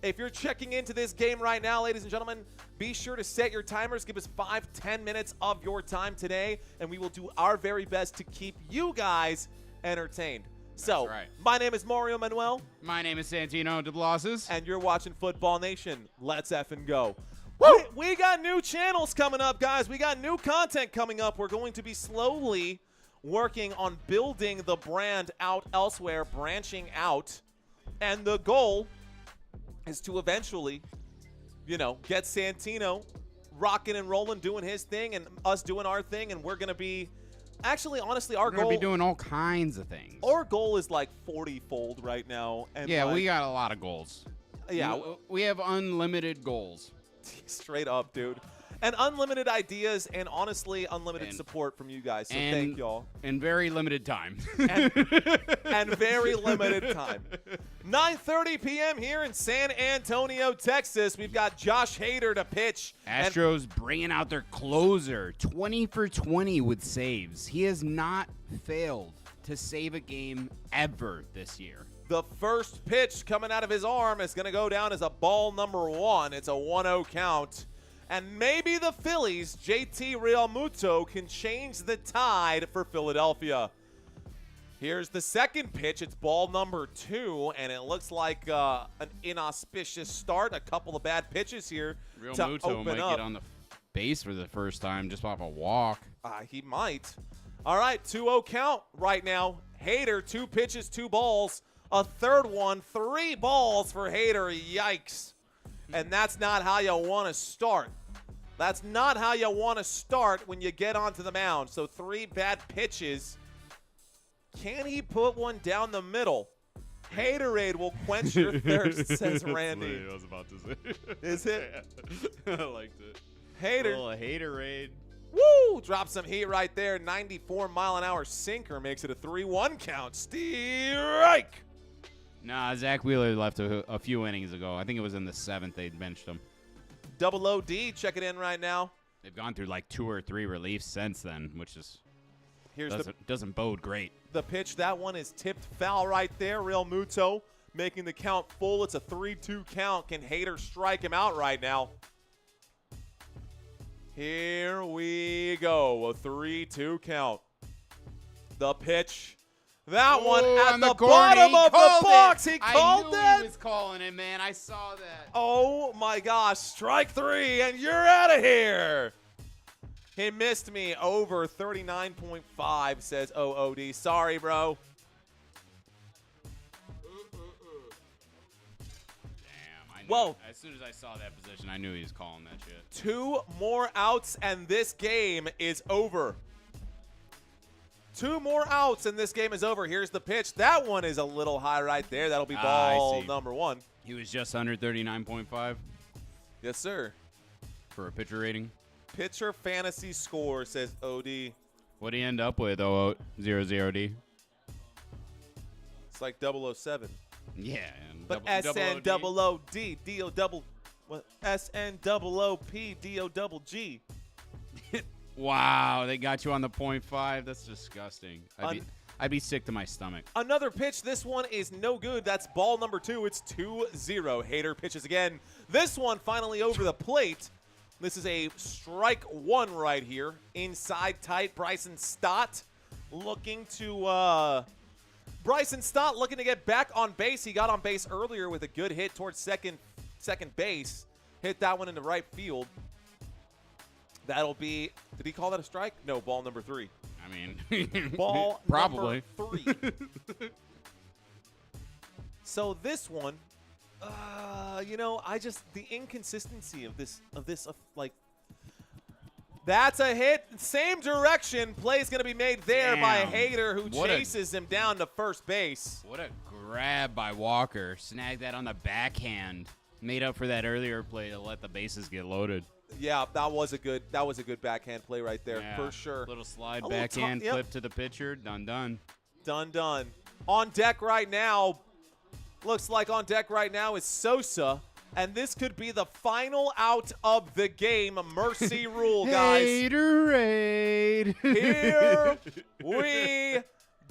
B: If you're checking into this game right now, ladies and gentlemen, be sure to set your timers. Give us 5-10 minutes of your time today, and we will do our very best to keep you guys entertained. So, my name is Mario Manuel.
C: My name is Santino DeBlosses.
B: And you're watching Football Nation. Let's effing go.
C: Woo!
B: We got new channels coming up, guys. We got new content coming up. We're going to be slowly working on building the brand out elsewhere, branching out. And the goal is to eventually, get Santino rocking and rolling, doing his thing, and us doing our thing. And we're going to be, actually, honestly, our goal.
C: We're going to be doing all kinds of things.
B: Our goal is like 40-fold right now. And
C: Yeah,
B: like,
C: we got a lot of goals.
B: Yeah.
C: We have unlimited goals.
B: Straight up, dude. And unlimited ideas and, honestly, unlimited support from you guys. So thank y'all.
C: And very limited time.
B: And very limited time. 9:30 p.m. here in San Antonio, Texas. We've got Josh Hader to pitch.
C: Astros bringing out their closer, 20 for 20 with saves. He has not failed to save a game ever this year.
B: The first pitch coming out of his arm is going to go down as a ball number 1. It's a 1-0 count. And maybe the Phillies, JT Realmuto, can change the tide for Philadelphia. Here's the second pitch. It's ball number 2, and it looks like an inauspicious start. A couple of bad pitches here to
C: Realmuto
B: open
C: might
B: up.
C: get on the base for the first time just off a walk.
B: He might. All right, 2-0 count right now. Hader, 2 pitches, 2 balls. A third one, 3 balls for Hader. Yikes. And that's not how you want to start. That's not how you want to start when you get onto the mound. So 3 bad pitches. Can he put one down the middle? Haterade will quench your thirst, says Randy.
C: I was about to say.
B: Is it?
C: I liked it.
B: Hater.
C: A little Haterade.
B: Woo! Drop some heat right there. 94-mile-an-hour sinker makes it a 3-1 count. Strike!
C: Nah, Zach Wheeler left a few innings ago. I think it was in the 7th they benched him.
B: Double OD, check it in right now.
C: They've gone through like 2 or 3 reliefs since then, which is
B: Here's
C: doesn't bode great.
B: the pitch. That one is tipped foul right there. Realmuto making the count full. It's a 3-2 count. Can Hader strike him out right now? Here we go. A 3-2 count. The pitch. That one at the bottom of the box. He called
C: I knew
B: it.
C: he was calling it, man. I saw that.
B: Oh, my gosh. Strike 3, and you're out of here. He missed me over 39.5, says OOD. Sorry, bro.
C: Damn.
B: Whoa.
C: As soon as I saw that position, I knew he was calling that shit.
B: 2 more outs, and this game is over. 2 more outs, and this game is over. Here's the pitch. That one is a little high right there. That'll be ball number 1.
C: He was just under 39.5
B: Yes, sir.
C: for a pitcher rating.
B: Pitcher fantasy score, says OD.
C: What'd he end up with, 00D?
B: It's like 007.
C: Yeah. And
B: But
C: double
B: SN-OOD, D-O double, what? SN-OOP, D-O double G.
C: Wow, they got you on the .5. That's disgusting. I'd be sick to my stomach.
B: Another pitch. This one is no good. That's ball number 2. It's 2-0. Hader pitches again. This one finally over the plate. This is a strike 1 right here. Inside tight. Bryson Stott looking to get back on base. He got on base earlier with a good hit towards second base. Hit that one into right field. That'll be, did he call that a strike? No, ball number 3.
C: I mean,
B: Ball
C: probably
B: number 3. So this one, the inconsistency of this, like, that's a hit. Same direction. Play's going to be made there by Hader, who chases him down to first base.
C: What a grab by Walker. Snagged that on the backhand. Made up for that earlier play to let the bases get loaded.
B: Yeah, that was a good backhand play right there, for sure.
C: Little slide backhand flip to the pitcher. Done.
B: Done. On deck right now, looks like on deck right now is Sosa, and this could be the final out of the game. Mercy rule, guys.
C: Haterade.
B: Here we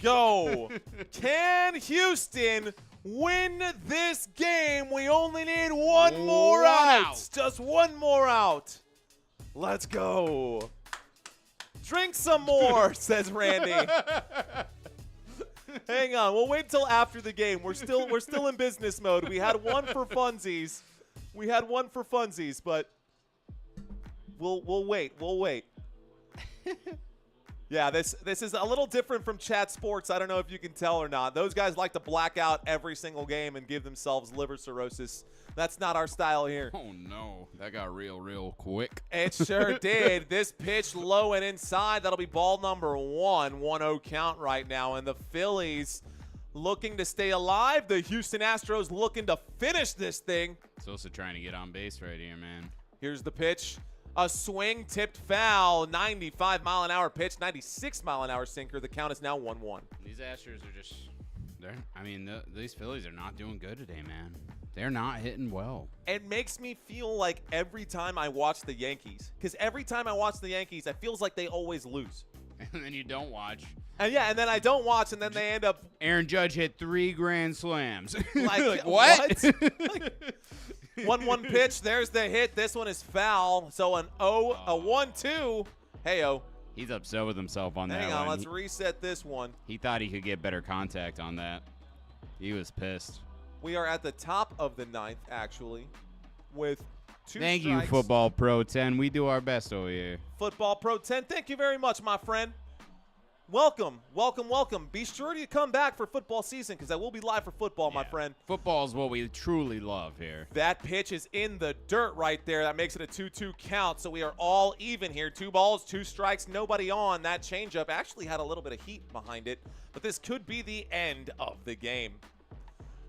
B: go. Can Houston win this game? We only need one more out. Just one more out. Let's go. Drink some more, says Randy. Hang on. We'll wait till after the game. We're still in business mode. We had one for funsies. But we'll wait. Yeah, this is a little different from Chat Sports. I don't know if you can tell or not. Those guys like to black out every single game and give themselves liver cirrhosis. That's not our style here.
C: Oh, no. That got real quick.
B: It sure did. This pitch low and inside. That'll be ball number 1. 1-0 count right now. And the Phillies looking to stay alive. The Houston Astros looking to finish this thing.
C: Sosa trying to get on base right here, man.
B: Here's the pitch. A swing, tipped foul, 95-mile-an-hour pitch, 96-mile-an-hour sinker. The count is now 1-1.
C: These Astros are just, these Phillies are not doing good today, man. They're not hitting well.
B: It makes me feel like every time I watch the Yankees, because every time I watch the Yankees, it feels like they always lose.
C: And then you don't watch.
B: And yeah, and then I don't watch, and then they end up
C: Aaron Judge hit 3 grand slams.
B: like
C: what?
B: 1-1 pitch. There's the hit. This one is foul. So a 1-2. Heyo.
C: He's upset with himself on that
B: Hang on,
C: one.
B: let's reset this one.
C: He thought he could get better contact on that. He was pissed.
B: We are at the top of the 9th, actually, with 2
C: Thank
B: strikes.
C: you, Football Pro 10. We do our best over here.
B: Football Pro 10. Thank you very much, my friend. Welcome, welcome, welcome. Be sure to come back for football season because I will be live for football, my friend.
C: Football is what we truly love here.
B: That pitch is in the dirt right there. That makes it a 2-2 count, so we are all even here. 2 balls, 2 strikes, nobody on. That changeup actually had a little bit of heat behind it, but this could be the end of the game.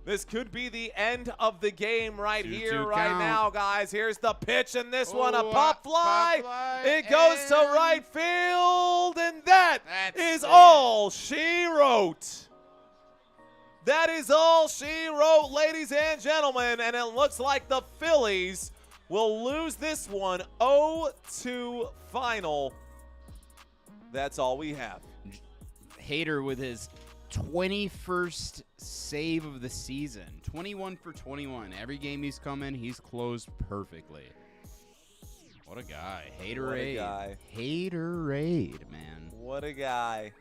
B: This could be the end of the game right
C: 2-2
B: here, right
C: count.
B: now, guys. Here's the pitch, and this one, a
C: Ooh,
B: pop fly. It goes to
C: and-
B: right field, and that
C: That's
B: is
C: it.
B: all she wrote. That is all she wrote, ladies and gentlemen, and it looks like the Phillies will lose this one 0-2 final. That's all we have.
C: Hader with his 21st save of the season. 21 for 21. Every game he's come in, he's closed perfectly. What a guy. Haterade.
B: guy.
C: Haterade, man.
B: What a guy.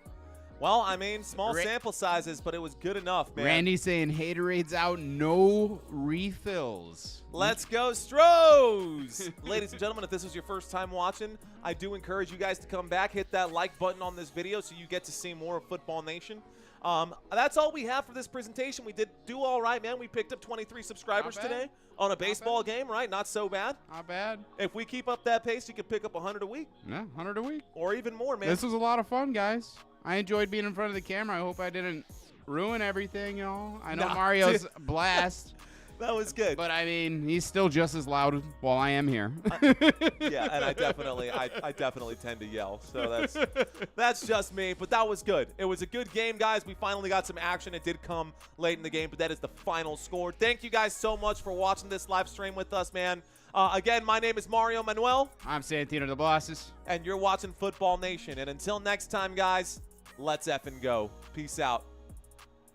B: Well, I mean, small
C: Ra-
B: sample sizes, but it was good enough, man.
C: Randy saying Haterade's out, no refills.
B: Let's go, Stros! Ladies and gentlemen, if this was your first time watching, I do encourage you guys to come back, hit that like button on this video so you get to see more of Football Nation. That's all we have for this presentation. We did do all right, man. We picked up 23 subscribers
C: Not bad.
B: today on a baseball game, right? Not so bad.
C: Not bad.
B: If we keep up that pace, you could pick up 100 a week
C: Yeah, 100 a week.
B: or even more, man.
C: This was a lot of fun, guys. I enjoyed being in front of the camera. I hope I didn't ruin everything, y'all. I know
B: Nah,
C: Mario's
B: dude.
C: a blast,
B: That was good.
C: but I mean, he's still just as loud while I am here.
B: Yeah, and I definitely tend to yell. So that's just me. But that was good. It was a good game, guys. We finally got some action. It did come late in the game, but that is the final score. Thank you guys so much for watching this live stream with us, man. Again, my name is Mario Manuel,
C: I'm Santino the Bosses.
B: and you're watching Football Nation. And until next time, guys, let's effing go. Peace out.